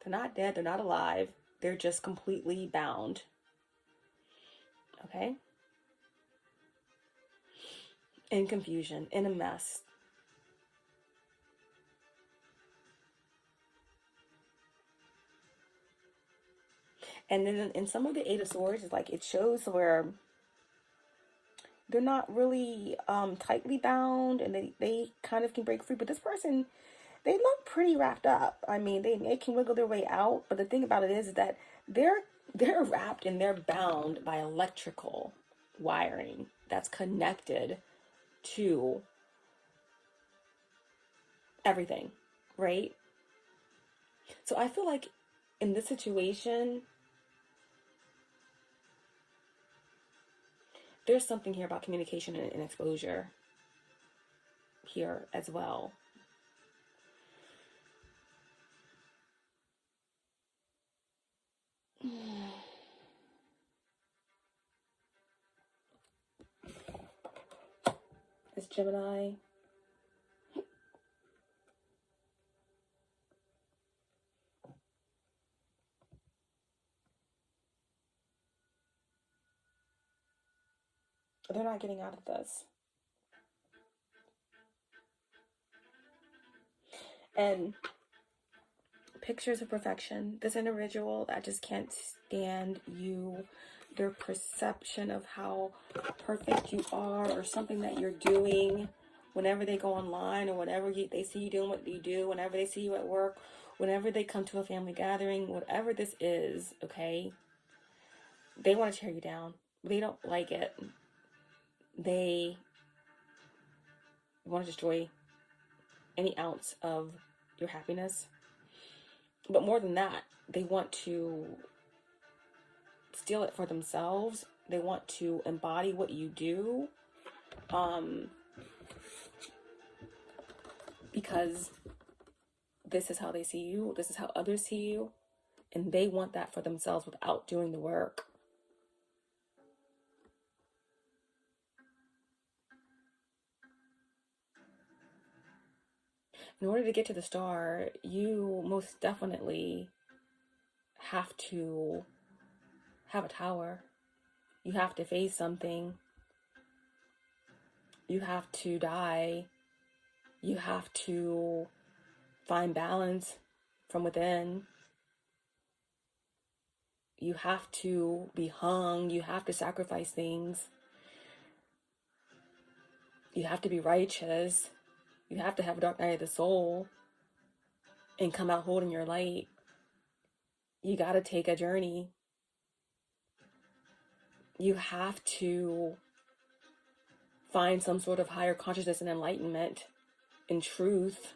They're not dead, they're not alive. They're just completely bound. Okay? In confusion, in a mess. And then in some of the Eight of Swords, it's like it shows where they're not really tightly bound, and they kind of can break free. But this person, they look pretty wrapped up. I mean, they can wiggle their way out. But the thing about it is that they're wrapped and they're bound by electrical wiring that's connected to everything, right? So I feel like in this situation, there's something here about communication and exposure here as well. It's Gemini. They're not getting out of this. And pictures of perfection. This individual that just can't stand you, their perception of how perfect you are, or something that you're doing whenever they go online, or whenever they see you doing what you do, whenever they see you at work, whenever they come to a family gathering, whatever this is, okay? They want to tear you down. They don't like it. They want to destroy any ounce of your happiness. But more than that, they want to steal it for themselves. They want to embody what you do. Because this is how they see you. This is how others see you. And they want that for themselves without doing the work. In order to get to the star, you most definitely have to have a tower. You have to face something. You have to die. You have to find balance from within. You have to be hung. You have to sacrifice things. You have to be righteous. You have to have a dark night of the soul and come out holding your light. You got to take a journey. You have to find some sort of higher consciousness and enlightenment and truth.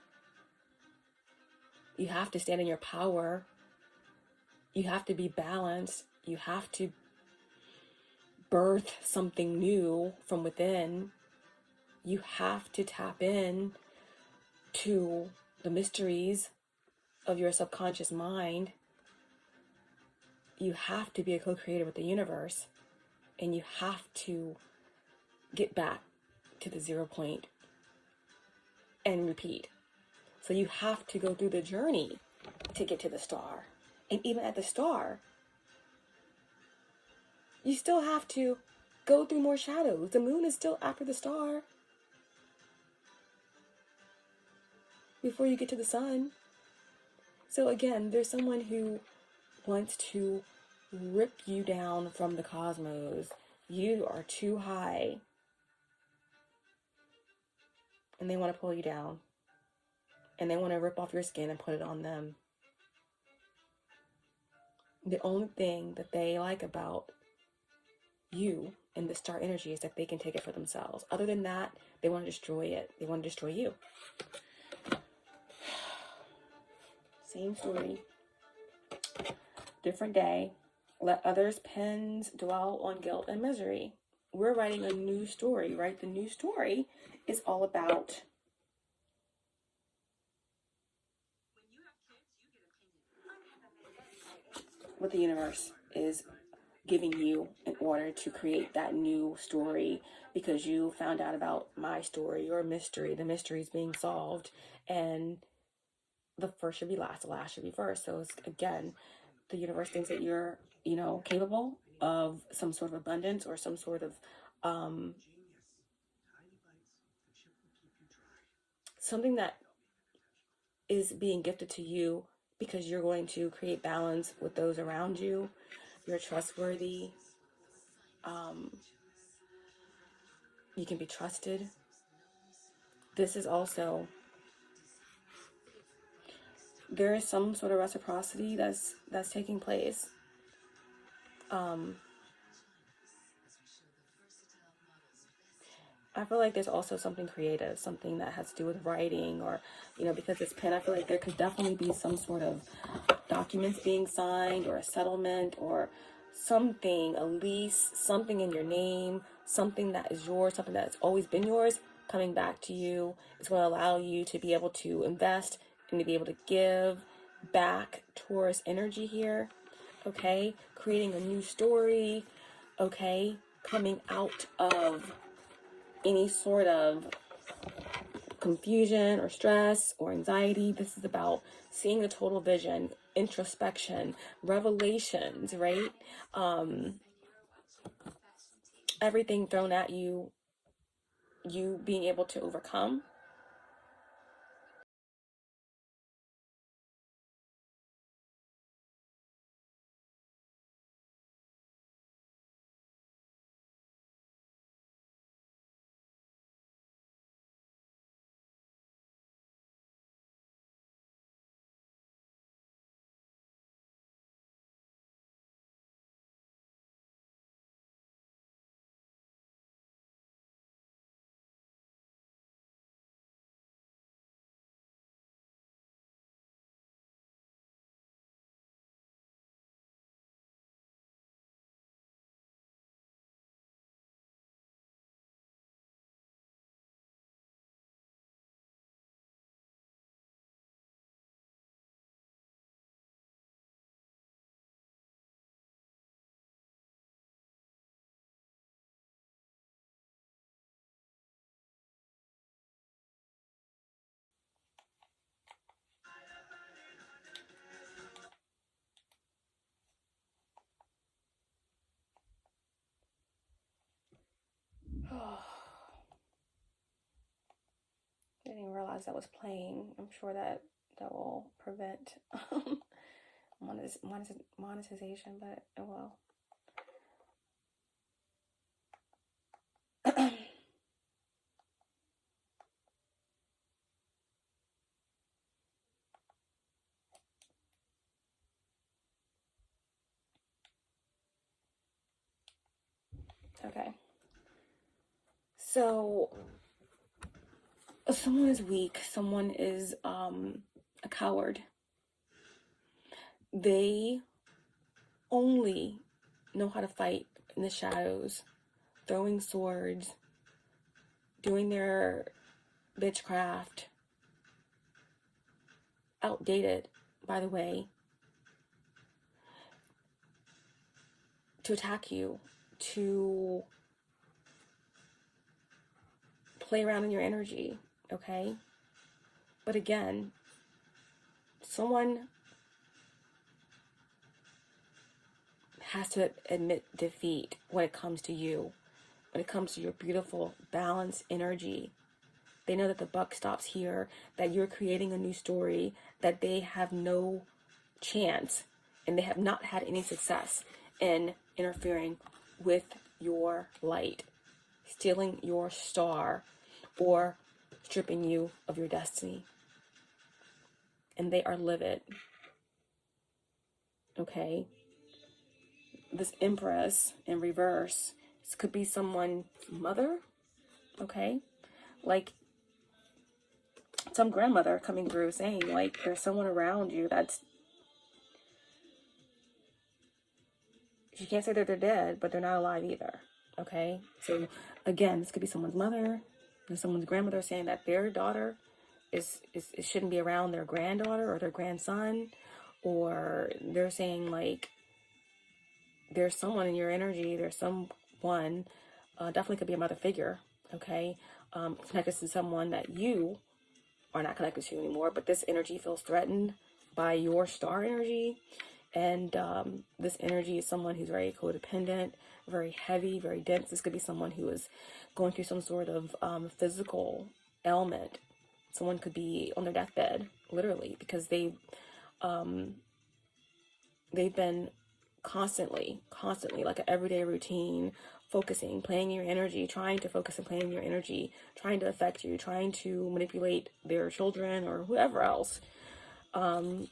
You have to stand in your power. You have to be balanced. You have to birth something new from within. You have to tap in to the mysteries of your subconscious mind. You have to be a co-creator with the universe, and you have to get back to the 0 point and repeat. So you have to go through the journey to get to the star. And even at the star, you still have to go through more shadows. The moon is still after the star before you get to the sun. So again, there's someone who wants to rip you down from the cosmos. You are too high. And they want to pull you down. And they want to rip off your skin and put it on them. The only thing that they like about you and the star energy is that they can take it for themselves. Other than that, they want to destroy it. They want to destroy you. Same story. different day. Let others' pens dwell on guilt and misery. We're writing a new story, right? The new story is all about what the universe is giving you in order to create that new story, because you found out about my story, your mystery. The mystery is being solved, and the first should be last, the last should be first. So it's, again, the universe thinks that you're, capable of some sort of abundance or some sort of something that is being gifted to you, because you're going to create balance with those around you. You're trustworthy. You can be trusted. This is also, there is some sort of reciprocity that's taking place. I feel like there's also something creative, something that has to do with writing, or, because it's pen, I feel like there could definitely be some sort of documents being signed, or a settlement, or something, a lease, something in your name, something that is yours, something that's always been yours, coming back to you. It's going to allow you to be able to invest and to be able to give back towards energy here. Okay, creating a new story. Okay, coming out of any sort of confusion or stress or anxiety. This is about seeing the total vision, introspection, revelations, right? Everything thrown at you, you being able to overcome. Didn't even realize that was playing. I'm sure that will prevent monetization, but it will. Okay. So someone is weak, someone is a coward. They only know how to fight in the shadows, throwing swords, doing their bitchcraft. Outdated, by the way, to attack you, to play around in your energy, okay? But again, someone has to admit defeat when it comes to you, when it comes to your beautiful, balanced energy. They know that the buck stops here, that you're creating a new story, that they have no chance, and they have not had any success in interfering with your light, stealing your star, or stripping you of your destiny. And they are livid. Okay? This Empress in reverse, this could be someone's mother. Okay? Like some grandmother coming through saying, like, there's someone around you that's You can't say that they're dead, but they're not alive either. Okay? So again, this could be someone's mother or someone's grandmother saying that their daughter is shouldn't be around their granddaughter or their grandson, or they're saying like there's someone in your energy, there's someone, definitely could be a mother figure, okay, connected to someone that you are not connected to anymore, but this energy feels threatened by your star energy. And this energy is someone who's very codependent, very heavy, very dense. This could be someone who is going through some sort of physical ailment. Someone could be on their deathbed, literally, because they've been constantly, like an everyday routine, focusing, playing your energy, trying to focus and playing your energy, trying to affect you, trying to manipulate their children or whoever else, to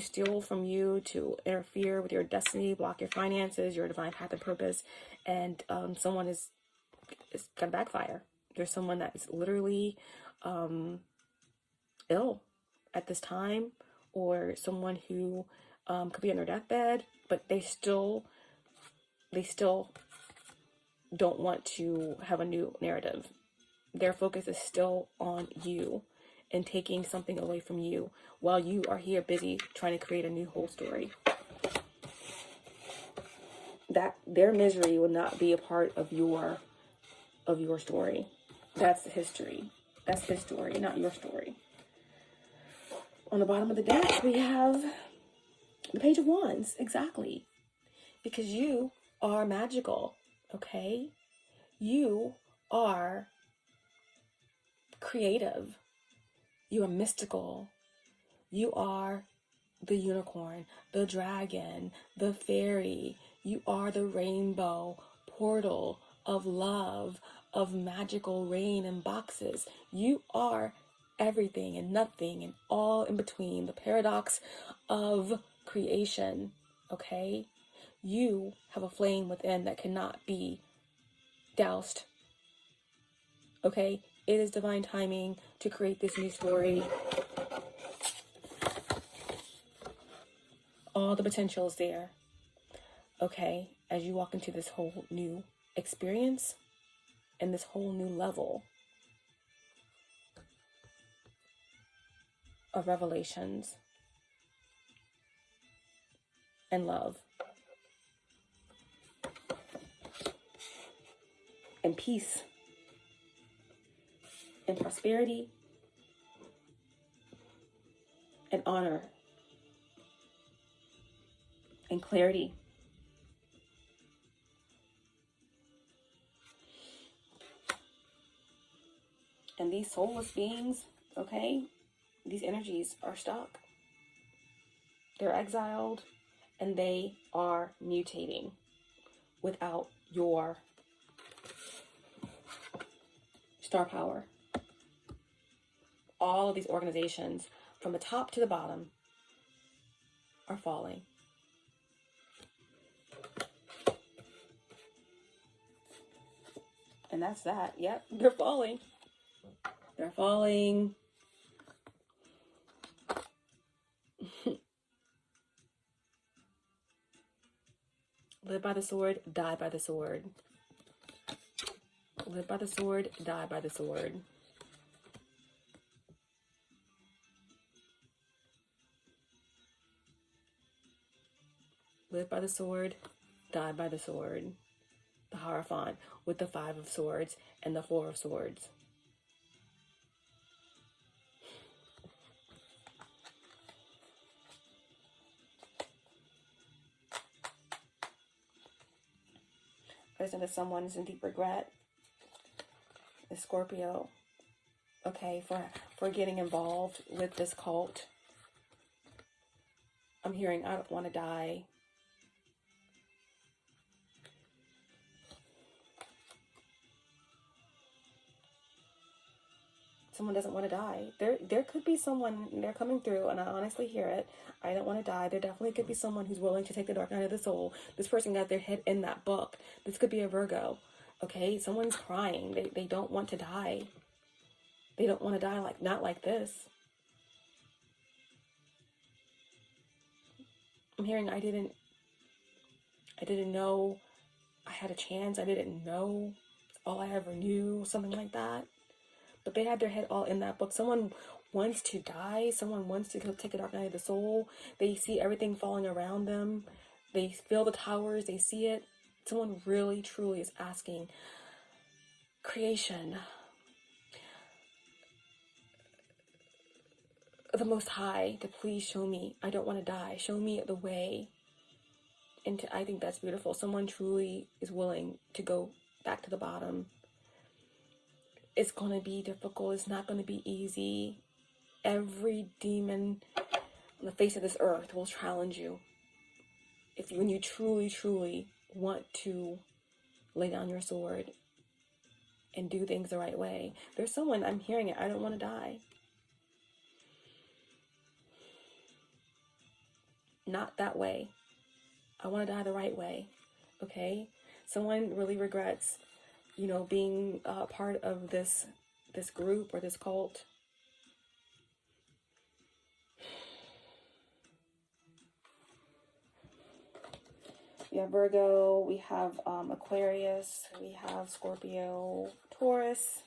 steal from you, to interfere with your destiny, block your finances, your divine path and purpose. And someone is gonna backfire. There's someone that is literally ill at this time, or someone who could be on their deathbed, but they still don't want to have a new narrative. Their focus is still on you and taking something away from you while you are here busy trying to create a new whole story. That their misery will not be a part of your story. That's history. That's his story, not your story. On the bottom of the deck, we have the Page of Wands. Exactly. Because you are magical, okay? You are creative. You are mystical. You are the unicorn, the dragon, the fairy. You are the rainbow portal of love, of magical rain and boxes. You are everything and nothing and all in between. The paradox of creation, okay? You have a flame within that cannot be doused, okay? It is divine timing to create this new story. All the potential is there, okay? As you walk into this whole new experience and this whole new level of revelations and love and peace and prosperity and honor and clarity. And these soulless beings, okay, these energies are stuck. They're exiled and they are mutating without your star power. All of these organizations, from the top to the bottom, are falling. And that's that. Yep, they're falling. They're falling. Live by the sword, die by the sword. Live by the sword, die by the sword. Live by the sword, die by the sword. The Hierophant with the 5 of Swords and the 4 of Swords. Person that someone is in deep regret is Scorpio. Okay, for getting involved with this cult. I'm hearing I don't want to die. Someone doesn't want to die. There could be someone, they're coming through, and I honestly hear it. I don't want to die. There definitely could be someone who's willing to take the dark night of the soul. This person got their head in that book. This could be a Virgo. Okay, someone's crying. They don't want to die. They don't want to die not like this. I'm hearing I didn't I didn't know I had a chance. I didn't know all I ever knew, something like that. But they had their head all in that book. Someone wants to die. Someone wants to go take a dark night of the soul. They see everything falling around them. They feel the towers. They see it. Someone really, truly is asking creation, the Most High, to please show me. I don't want to die. Show me the way. And I think that's beautiful. Someone truly is willing to go back to the bottom. It's going to be difficult. It's not going to be easy. Every demon on the face of this earth will challenge you. When you truly, truly want to lay down your sword and do things the right way. There's someone, I'm hearing it, I don't want to die. Not that way. I want to die the right way. Okay? Someone really regrets, being part of this group or this cult. We have Virgo, we have Aquarius, we have Scorpio, Taurus.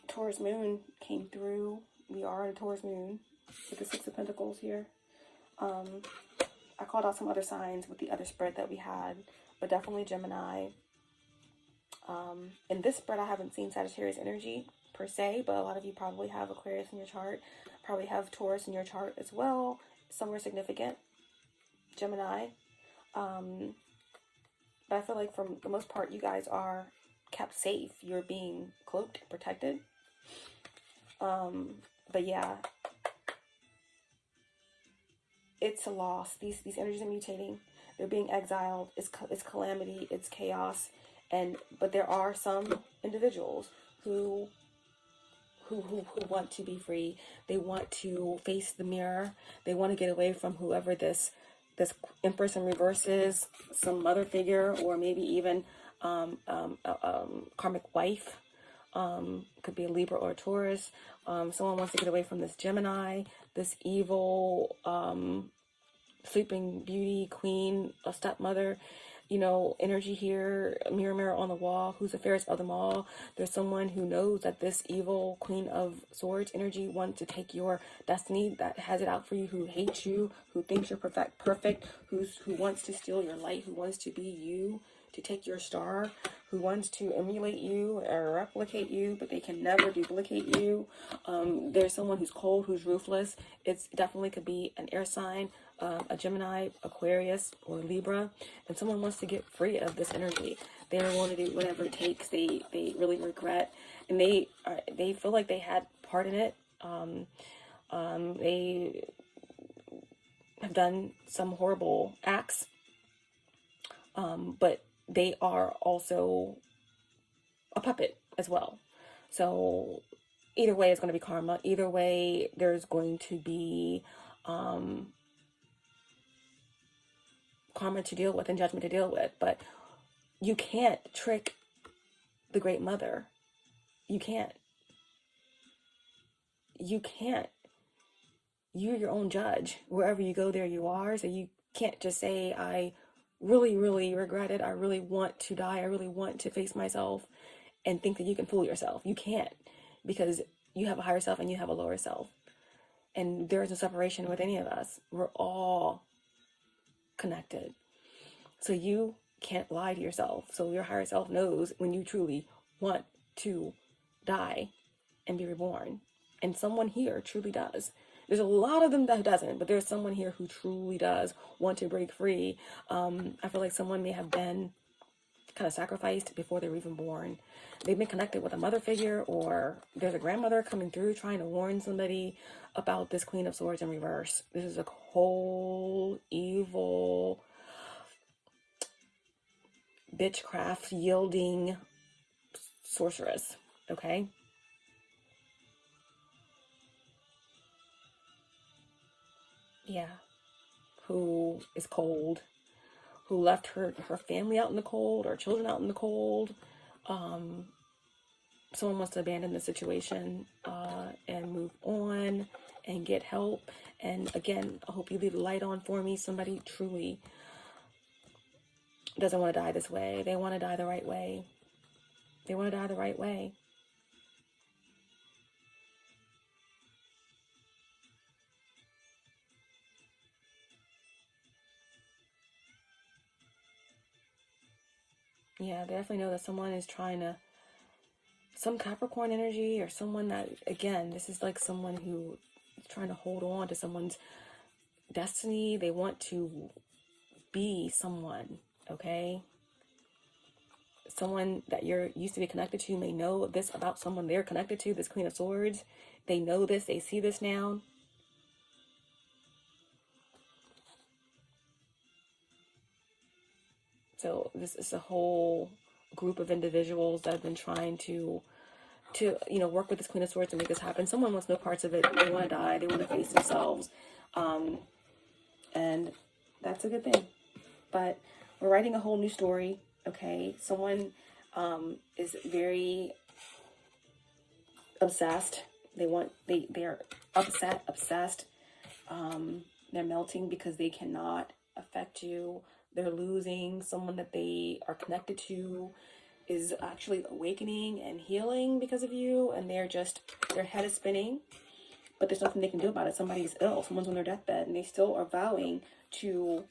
Taurus moon came through. We are at a Taurus moon with the Six of Pentacles here. I called out some other signs with the other spread that we had, but definitely Gemini. In this spread, I haven't seen Sagittarius energy per se, but a lot of you probably have Aquarius in your chart, probably have Taurus in your chart as well, somewhere significant. Gemini. But I feel like for the most part, you guys are kept safe. You're being cloaked, protected. But yeah, it's a loss. These energies are mutating. They're being exiled. It's calamity. It's chaos. But there are some individuals who want to be free. They want to face the mirror. They want to get away from whoever this Empress in reverse is, some mother figure, or maybe even karmic wife. Could be a Libra or a Taurus. Someone wants to get away from this Gemini, this evil sleeping beauty queen, a stepmother, energy here, mirror, mirror on the wall, who's the fairest of them all. There's someone who knows that this evil Queen of Swords energy wants to take your destiny, that has it out for you, who hates you, who thinks you're perfect, who wants to steal your light, who wants to be you, to take your star, who wants to emulate you or replicate you, but they can never duplicate you. There's someone who's cold, who's ruthless. It definitely could be an air sign, a Gemini, Aquarius, or Libra, and someone wants to get free of this energy. They don't want to do whatever it takes. They really regret, and they feel like they had part in it. They have done some horrible acts, but they are also a puppet as well. So either way, it's going to be karma. Either way, there's going to be karma to deal with and judgment to deal with. But you can't trick the Great Mother. You can't. You can't. You're your own judge. Wherever you go, there you are. So you can't just say, I really, really regret it. I really want to die. I really want to face myself, and think that you can fool yourself. You can't, because you have a higher self and you have a lower self. And there is a separation with any of us. We're all connected. So you can't lie to yourself. So your higher self knows when you truly want to die and be reborn. And someone here truly does. There's a lot of them that doesn't, but there's someone here who truly does want to break free. I feel like someone may have been kind of sacrificed before they were even born. They've been connected with a mother figure, or there's a grandmother coming through trying to warn somebody about this Queen of Swords in reverse. This is a whole evil, bitchcraft yielding sorceress, okay? Yeah, who is cold, who left her family out in the cold, or children out in the cold, someone wants to abandon the situation and move on and get help. And again, I hope you leave the light on for me. Somebody truly doesn't want to die this way. They want to die the right way. They want to die the right way. Yeah, they definitely know that someone is trying to, some Capricorn energy, or someone that, again, this is like someone who is trying to hold on to someone's destiny. They want to be someone, okay? Someone that you're used to be connected to may know this about someone they're connected to, this Queen of Swords. They know this, they see this now. So this is a whole group of individuals that have been trying to work with this Queen of Swords to make this happen. Someone wants no parts of it. They want to die. They want to face themselves. And that's a good thing. But we're writing a whole new story, okay? Someone is very obsessed. They are upset, obsessed. They're melting because they cannot affect you. They're losing. Someone that they are connected to is actually awakening and healing because of you, and their head is spinning, but there's nothing they can do about it. Somebody's ill, someone's on their deathbed, and they still are vowing to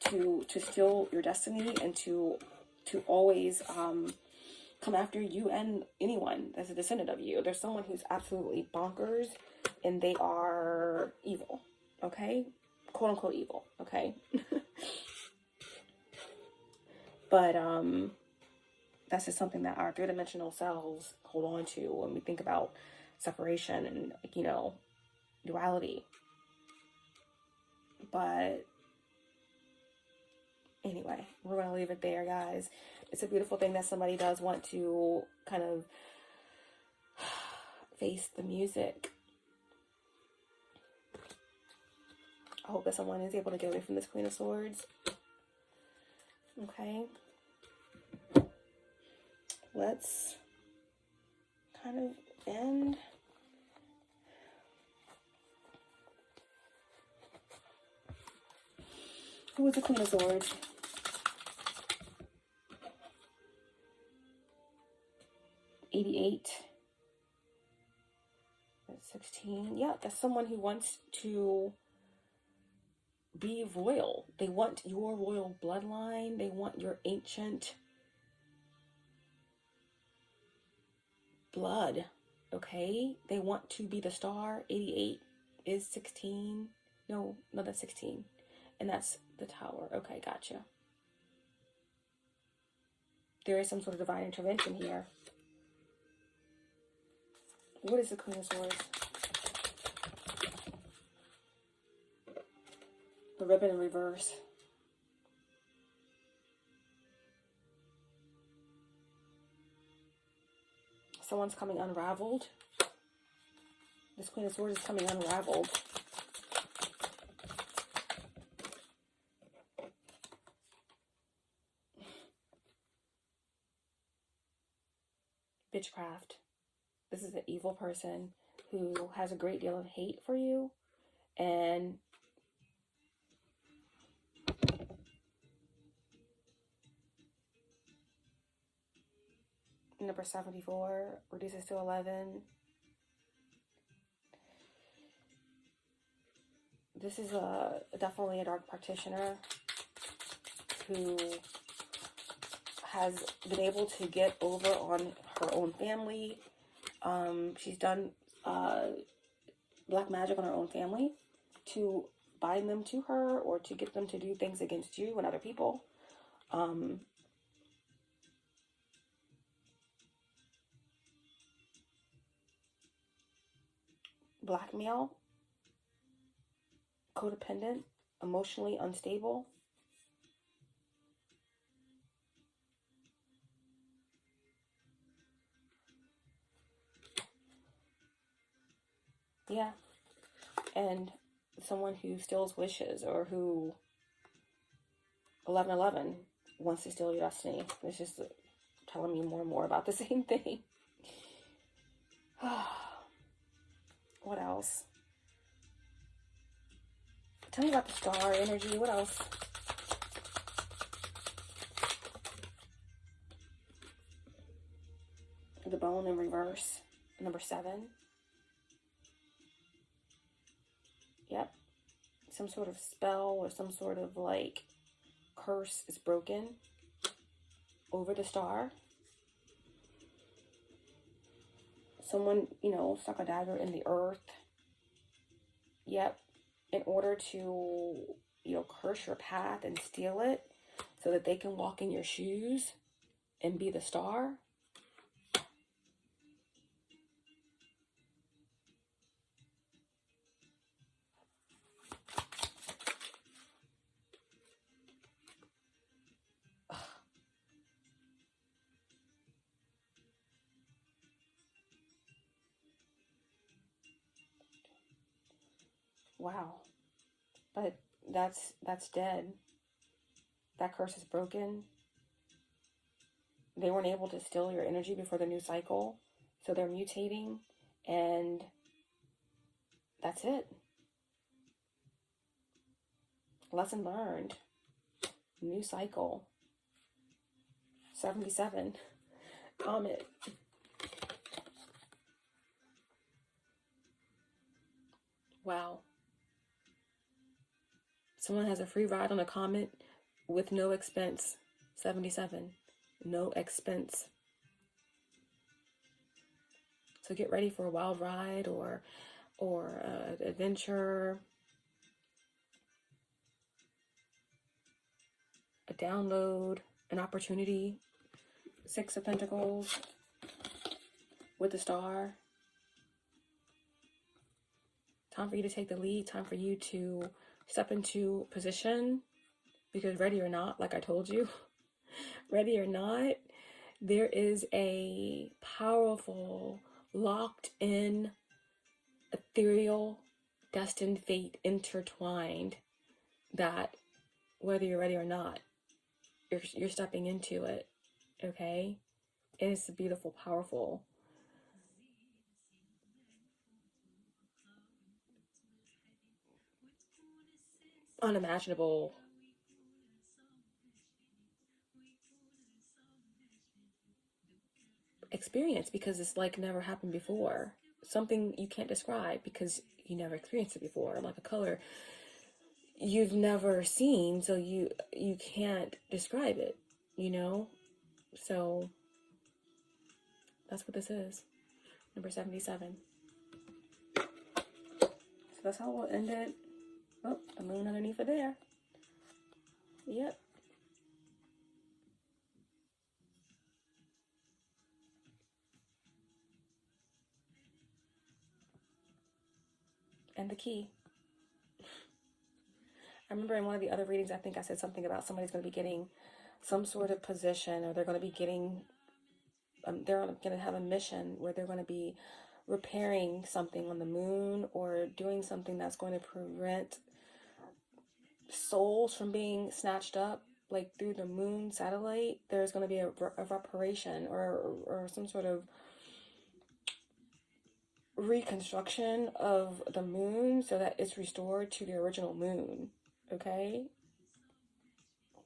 steal your destiny and to always come after you and anyone that's a descendant of you. There's someone who's absolutely bonkers, and they are evil, okay? Quote unquote evil, okay? But that's just something that our three-dimensional selves hold on to when we think about separation and, duality. But anyway, we're going to leave it there, guys. It's a beautiful thing that somebody does want to kind of face the music. I hope that someone is able to get away from this Queen of Swords. Okay. Let's kind of end. Who is the Queen of Swords? $88. That's 16. Yeah, that's someone who wants to be royal. They want your royal bloodline. They want your ancient blood, okay? They want to be the star. 88 is 16. No, that's 16. And that's the tower. Okay, gotcha. There is some sort of divine intervention here. What is the Queen of Swords? The ribbon in reverse. Someone's coming unraveled. This Queen of Swords is coming unraveled. Witchcraft. This is an evil person who has a great deal of hate for you, and number 74 reduces to 11. This is definitely a dark practitioner who has been able to get over on her own family. She's done black magic on her own family to bind them to her or to get them to do things against you and other people. Blackmail, codependent, emotionally unstable. Yeah. And someone who steals wishes, or who 1111 wants to steal your destiny. It's just telling me more and more about the same thing. What else? Tell me about the star energy. What else? The bone in reverse. Number 7. Yep. Some sort of spell or some sort of like curse is broken over the star. Someone, you know, stuck a dagger in the earth. Yep. In order to, you know, curse your path and steal it so that they can walk in your shoes and be the star. Wow. But that's dead. That curse is broken. They weren't able to steal your energy before the new cycle. So they're mutating, and that's it. Lesson learned. New cycle. 77. Comet. Wow. Someone has a free ride on a comet with no expense. 77. No expense. So get ready for a wild ride or adventure, a download, an opportunity. 6 of Pentacles with the star. Time for you to take the lead. Time for you to step into position, because ready or not, like I told you, ready or not, there is a powerful, locked in, ethereal, destined fate intertwined that whether you're ready or not, you're stepping into it, okay? And it's a beautiful, powerful, unimaginable experience, because it's like never happened before. Something you can't describe because you never experienced it before. Like a color you've never seen, so you can't describe it, you know? So that's what this is. Number 77. So that's how we'll end it. Oh, the moon underneath it there. Yep. And the key. I remember in one of the other readings, I think I said something about somebody's going to be getting some sort of position, or they're going to be getting, they're going to have a mission where they're going to be repairing something on the moon, or doing something that's going to prevent souls from being snatched up, like through the moon satellite. There's going to be a reparation or some sort of reconstruction of the moon so that it's restored to the original moon. Okay?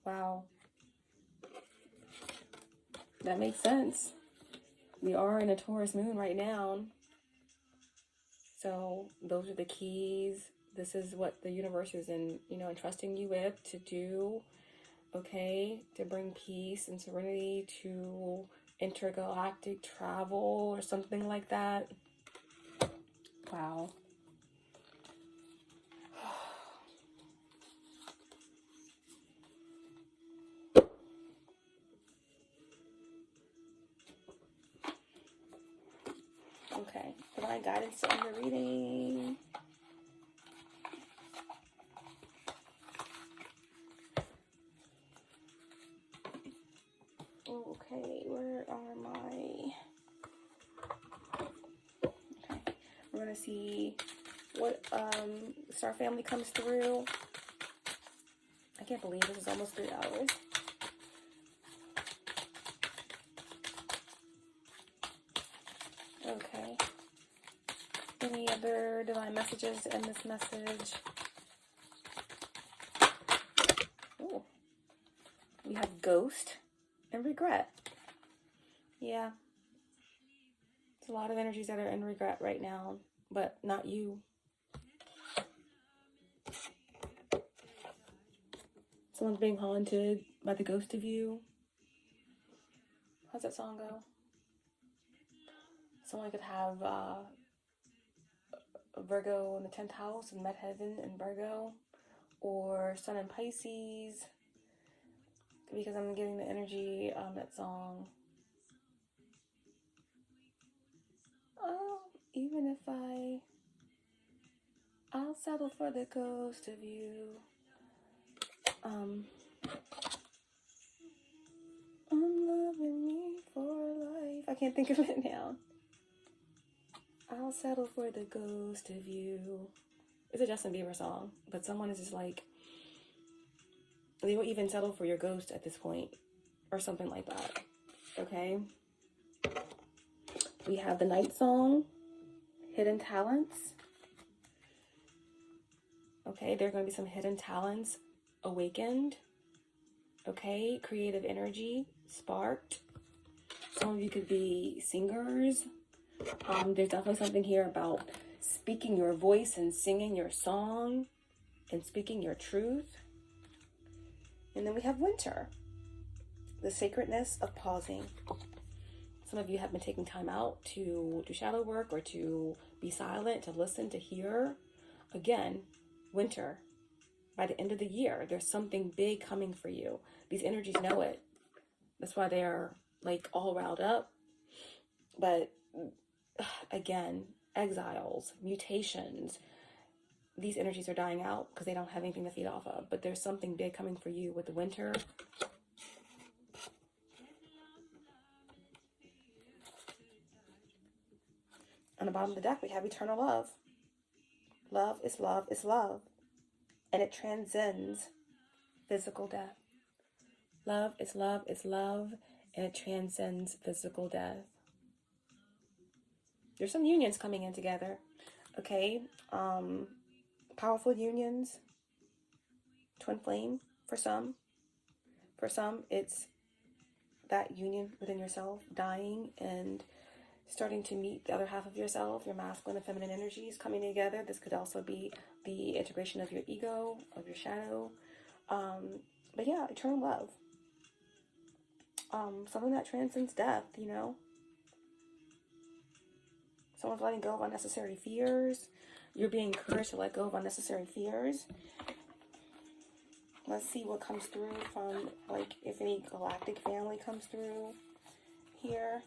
Wow. That makes sense. We are in a Taurus moon right now. So those are the keys. This is what the universe is entrusting you with to do. Okay? To bring peace and serenity to intergalactic travel or something like that. Wow. Okay, divine guidance to end the reading. Okay, where are my... Okay, we're going to see what star family comes through. I can't believe this is almost 3 hours. Okay. Any other divine messages in this message? Ooh. We have ghost and regret. Yeah. There's a lot of energies that are in regret right now, but not you. Someone's being haunted by the ghost of you. How's that song go? Someone could have Virgo in the 10th house and met heaven in Virgo, or Sun in Pisces, because I'm getting the energy on that song. Oh, even if I'll settle for the ghost of you. I'm loving me for life. I can't think of it now. I'll settle for the ghost of you. It's a Justin Bieber song, but someone is just like, they will even settle for your ghost at this point, or something like that. Okay? We have the night song, hidden talents. Okay, there are going to be some hidden talents awakened. Okay, creative energy sparked. Some of you could be singers. There's definitely something here about speaking your voice and singing your song and speaking your truth. And then we have winter, the sacredness of pausing. Some of you have been taking time out to do shadow work or to be silent, to listen, to hear. Again, winter. By the end of the year, there's something big coming for you. These energies know it. That's why they are like all riled up. But again, exiles, mutations, these energies are dying out because they don't have anything to feed off of. But there's something big coming for you with the winter. On the bottom of the deck, we have eternal love. Love is love is love. And it transcends physical death. Love is love is love. And it transcends physical death. There's some unions coming in together. Okay? Powerful unions. Twin flame for some. For some, it's that union within yourself dying and starting to meet the other half of yourself, your masculine and feminine energies coming together. This could also be the integration of your ego, of your shadow. But yeah, eternal love. Something that transcends death, you know. Someone's letting go of unnecessary fears. You're being encouraged to let go of unnecessary fears. Let's see what comes through from, like, if any galactic family comes through here.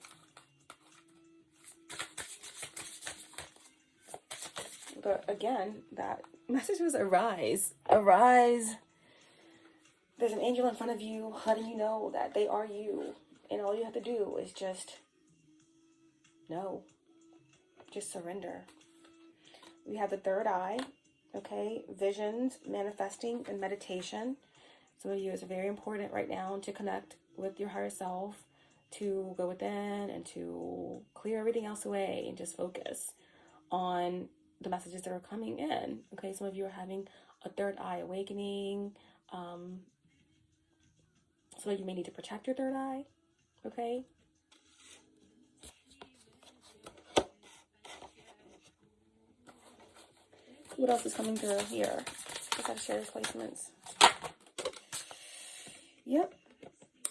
But again, that message was arise. Arise. There's an angel in front of you letting you know that they are you. And all you have to do is just know. Just surrender. We have the third eye. Okay, visions, manifesting, and meditation. Some of you, it's very important right now to connect with your higher self, to go within and to clear everything else away and just focus on the messages that are coming in. Okay, some of you are having a third eye awakening. Some of you may need to protect your third eye. Okay. What else is coming through here? Let's have Sherry's placements. Yep.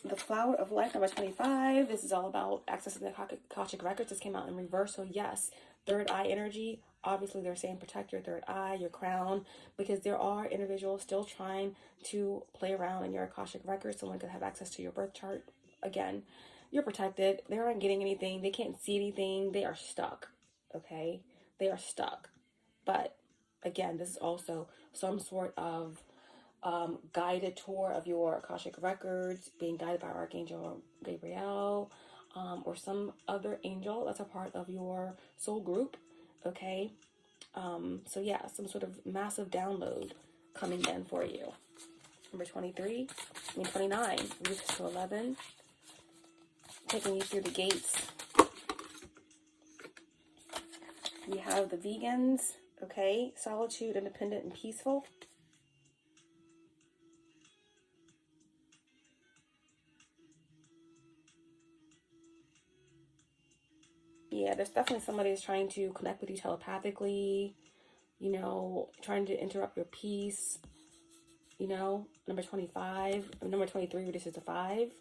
The Flower of Life, number 25. This is all about accessing the Akashic Records. This came out in reverse. So yes, third eye energy. Obviously, they're saying protect your third eye, your crown, because there are individuals still trying to play around in your Akashic Records. Someone could have access to your birth chart. Again, you're protected. They aren't getting anything. They can't see anything. They are stuck. Okay? They are stuck. But again, this is also some sort of guided tour of your Akashic Records, being guided by Archangel Gabriel, or some other angel that's a part of your soul group. Okay, so yeah, some sort of massive download coming in for you. Number 29, reaches to 11, taking you through the gates. we have the vegans, okay? Solitude, independent, and peaceful. Yeah, there's definitely somebody who's trying to connect with you telepathically, you know, trying to interrupt your peace, you know. Number 25, number 23, this is a 5.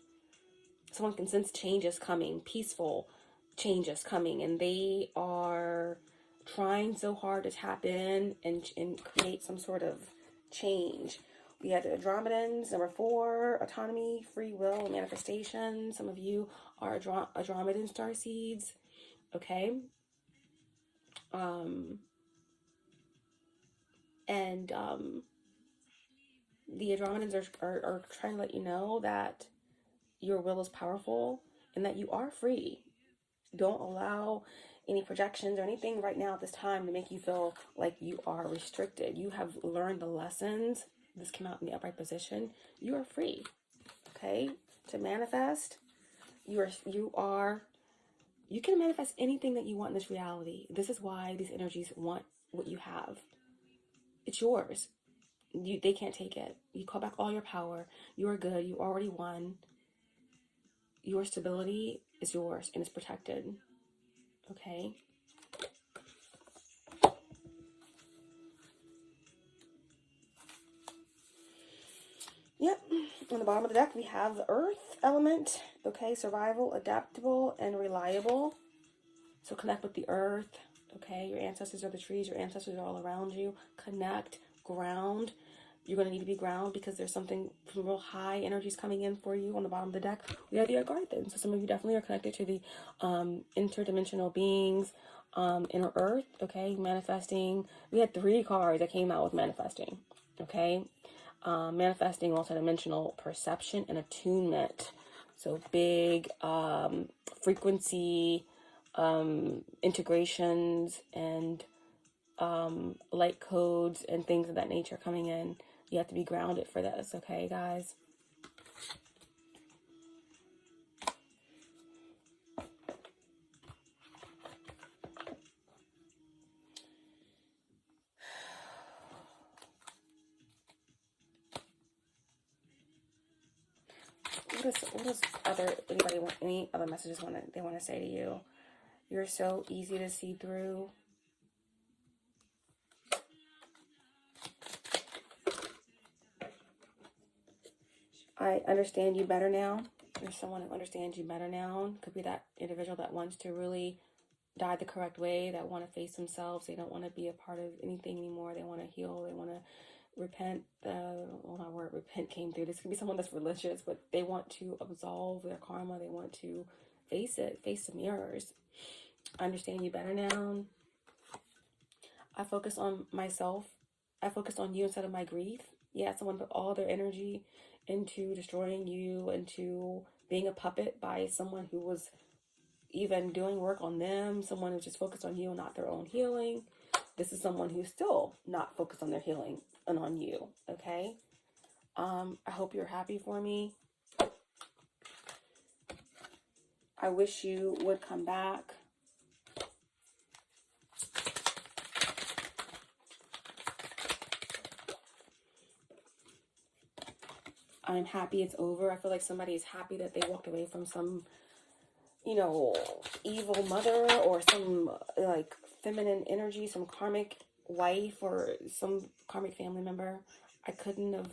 Someone can sense changes coming, peaceful changes coming, and they are trying so hard to tap in and create some sort of change. We had the Andromedans, number 4, autonomy, free will, and manifestation. Some of you are Andromedan star seeds, okay? The Andromedans are trying to let you know that your will is powerful and that you are free. Don't allow any projections or anything right now at this time to make you feel like you are restricted. You have learned the lessons. This came out in the upright position. You are free, okay? To manifest, you can manifest anything that you want in this reality. This is why these energies want what you have. It's yours. They can't take it. You call back all your power. You are good. You already won. Your stability is yours and it's protected. Okay? Yep. On the bottom of the deck, we have the earth element. Okay? Survival, adaptable, and reliable. So connect with the earth. Okay? Your ancestors are the trees. Your ancestors are all around you. Connect. Ground. You're going to need to be ground because there's some real high energies coming in for you on the bottom of the deck. We have the Agarthan. So some of you definitely are connected to the interdimensional beings, inner earth, okay? Manifesting. We had 3 cards that came out with manifesting, okay? Manifesting, multidimensional perception and attunement. So big frequency integrations and light codes and things of that nature coming in. You have to be grounded for this, okay, guys? What does any other messages they want to say to you? You're so easy to see through. I understand you better now. There's someone who understands you better now. Could be that individual that wants to really die the correct way, that want to face themselves. They don't want to be a part of anything anymore. They want to heal. They want to repent. My word repent came through. This could be someone that's religious, but they want to absolve their karma. They want to face the mirrors. I understand you better now. I focus on myself. I focused on you instead of my grief. Yeah, someone put all their energy into destroying you, into being a puppet by someone who was even doing work on them, someone who's just focused on you and not their own healing. This is someone who's still not focused on their healing and on you, okay? I hope you're happy for me. I wish you would come back. I'm happy it's over. I feel like somebody is happy that they walked away from some, evil mother or some like feminine energy, some karmic wife or some karmic family member. I couldn't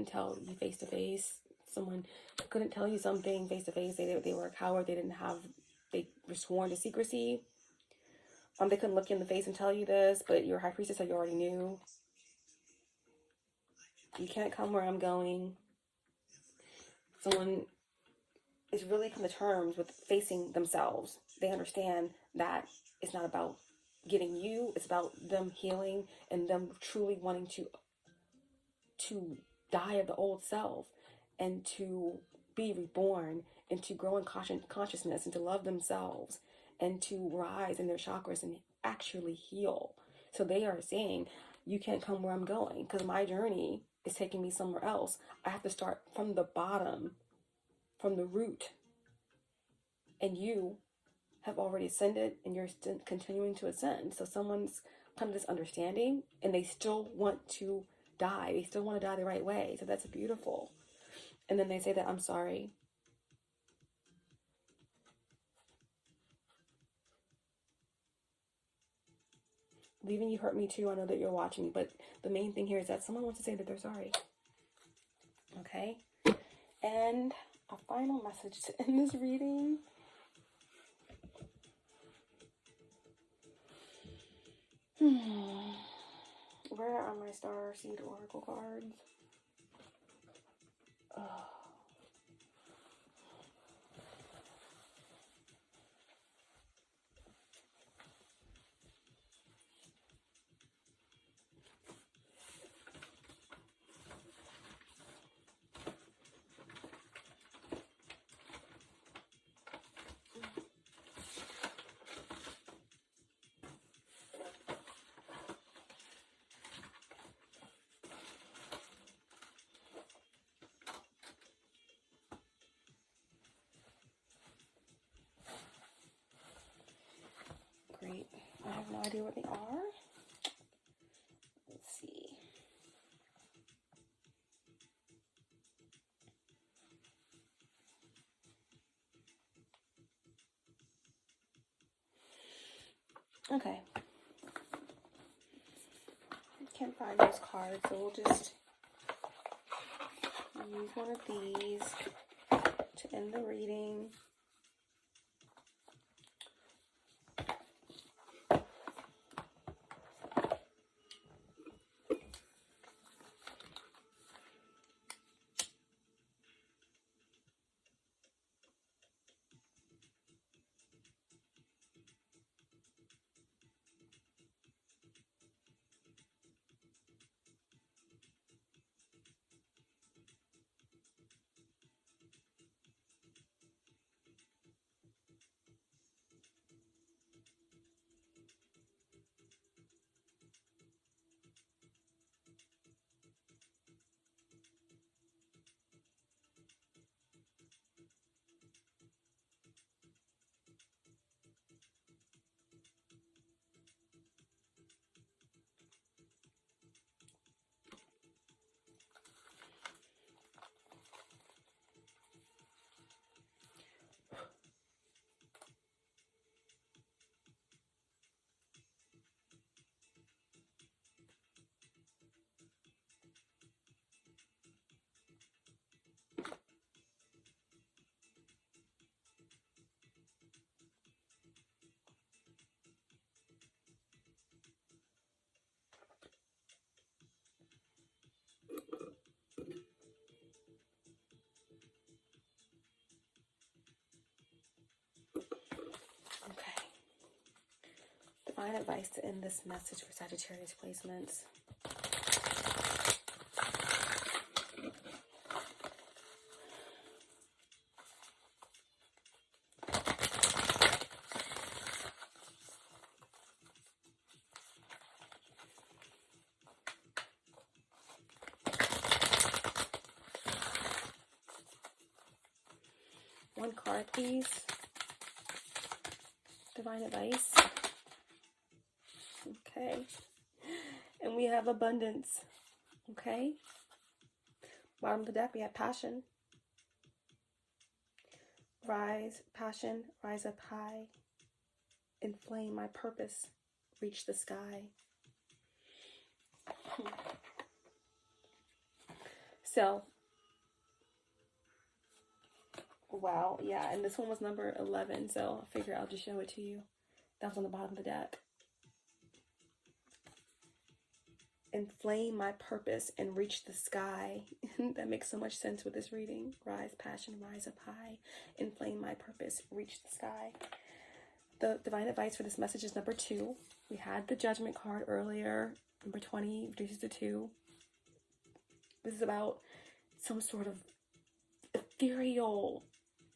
tell you face to face. Someone couldn't tell you something face to face. They were a coward. They were sworn to secrecy. They couldn't look you in the face and tell you this, but your high priestess said you already knew. You can't come where I'm going. Someone is really come to terms with facing themselves. They understand that it's not about getting you, it's about them healing and them truly wanting to die of the old self and to be reborn and to grow in consciousness and to love themselves and to rise in their chakras and actually heal. So they are saying, you can't come where I'm going because my journey is taking me somewhere else. I have to start from the bottom, from the root. And you have already ascended and you're still continuing to ascend. So someone's come to this understanding and they still want to die. They still want to die the right way. So that's beautiful. And then they say that, I'm sorry. Leaving you hurt me too. I know that you're watching, but the main thing here is that someone wants to say that they're sorry. Okay? And a final message to end this reading. Where are my star seed oracle cards? Oh. Great. I have no idea what they are. Let's see. Okay. Can't find those cards, so we'll just use one of these to end the reading. Okay. Divine advice to end this message for Sagittarius placements. One card, please. Divine advice. Okay. And we have abundance. Okay. Bottom of the deck, we have passion. Rise, passion, rise up high. Inflame my purpose. Reach the sky. So, wow, yeah, and this one was number 11, so I figure I'll just show it to you. That was on the bottom of the deck. Inflame my purpose and reach the sky. That makes so much sense with this reading. Rise, passion, rise up high. Inflame my purpose, reach the sky. The divine advice for this message is number 2. We had the judgment card earlier. Number 20 reduces to 2. This is about some sort of ethereal,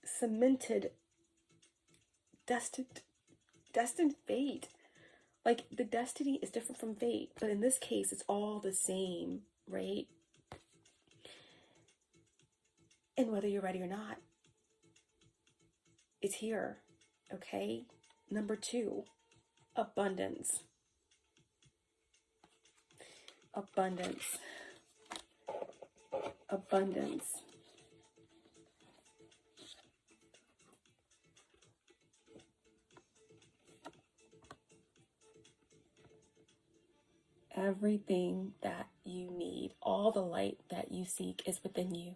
cemented, destined fate. Like, the destiny is different from fate, but in this case, it's all the same, right? And whether you're ready or not, it's here. Okay? Number 2, abundance. Abundance. Abundance. Everything that you need, all the light that you seek is within you.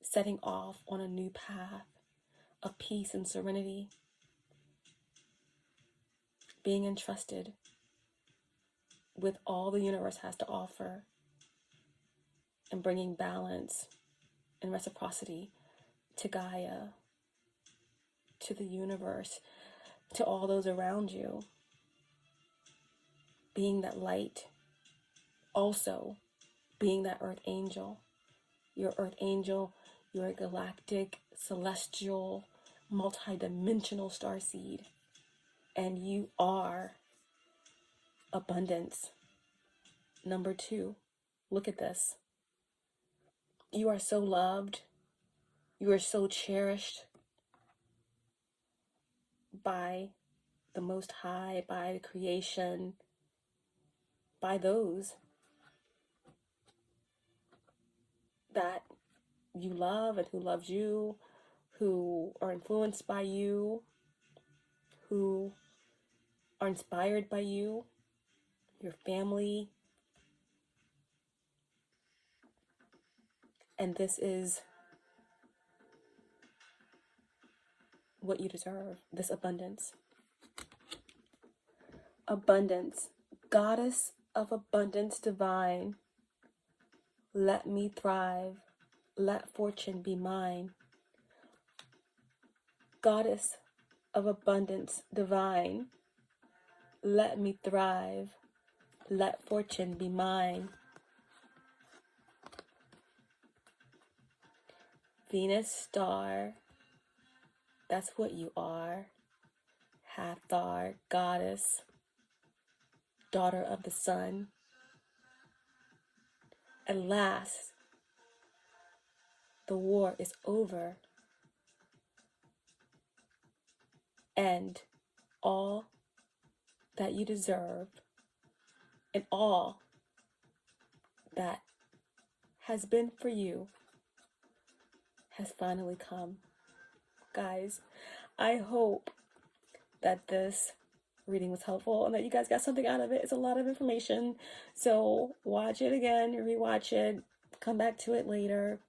Setting off on a new path of peace and serenity. Being entrusted with all the universe has to offer. And bringing balance and reciprocity to Gaia, to the universe, to all those around you. Being that light. Also, being that earth angel. Your earth angel, your galactic, celestial, multi-dimensional starseed. And you are abundance. Number 2, look at this. You are so loved. You are so cherished by the Most High, by the creation, by those that you love and who loves you, who are influenced by you, who are inspired by you, your family. And this is what you deserve, this abundance. Abundance, goddess of abundance divine, let me thrive, let fortune be mine. Goddess of abundance divine, let me thrive, let fortune be mine. Venus star, that's what you are. Hathor, goddess, daughter of the sun. At last, the war is over, and all that you deserve and all that has been for you has finally come. Guys, I hope that this reading was helpful and that you guys got something out of it. It's a lot of information, so watch it again, rewatch it, come back to it later.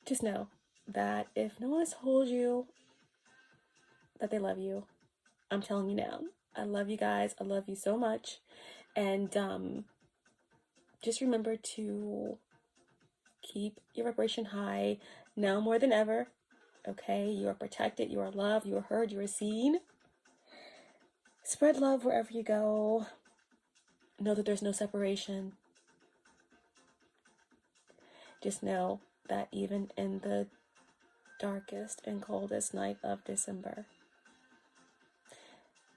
Just know that if no one has told you that they love you, I'm telling you now. I love you guys. I love you so much. And just remember to keep your vibration high now more than ever. Okay? You are protected. You are loved. You are heard. You are seen. Spread love wherever you go. Know that there's no separation. Just know that even in the darkest and coldest night of December,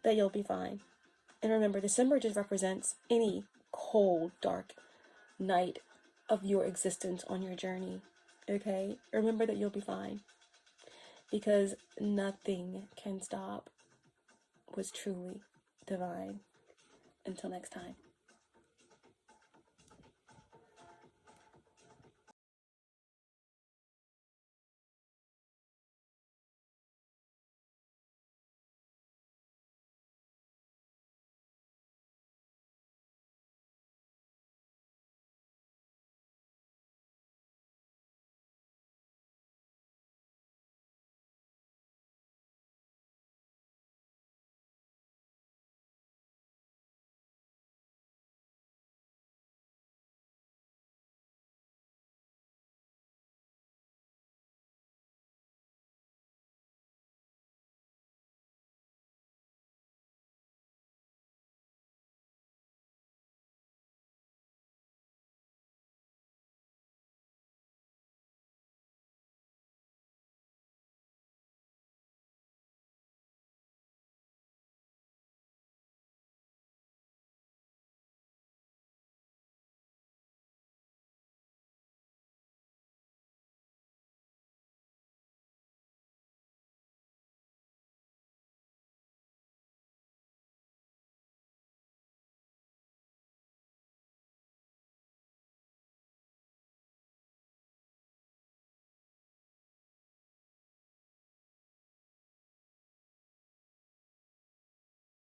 that you'll be fine. And remember, December just represents any cold, dark night of your existence on your journey. Okay? Remember that you'll be fine. Because nothing can stop what's truly divine. Until next time.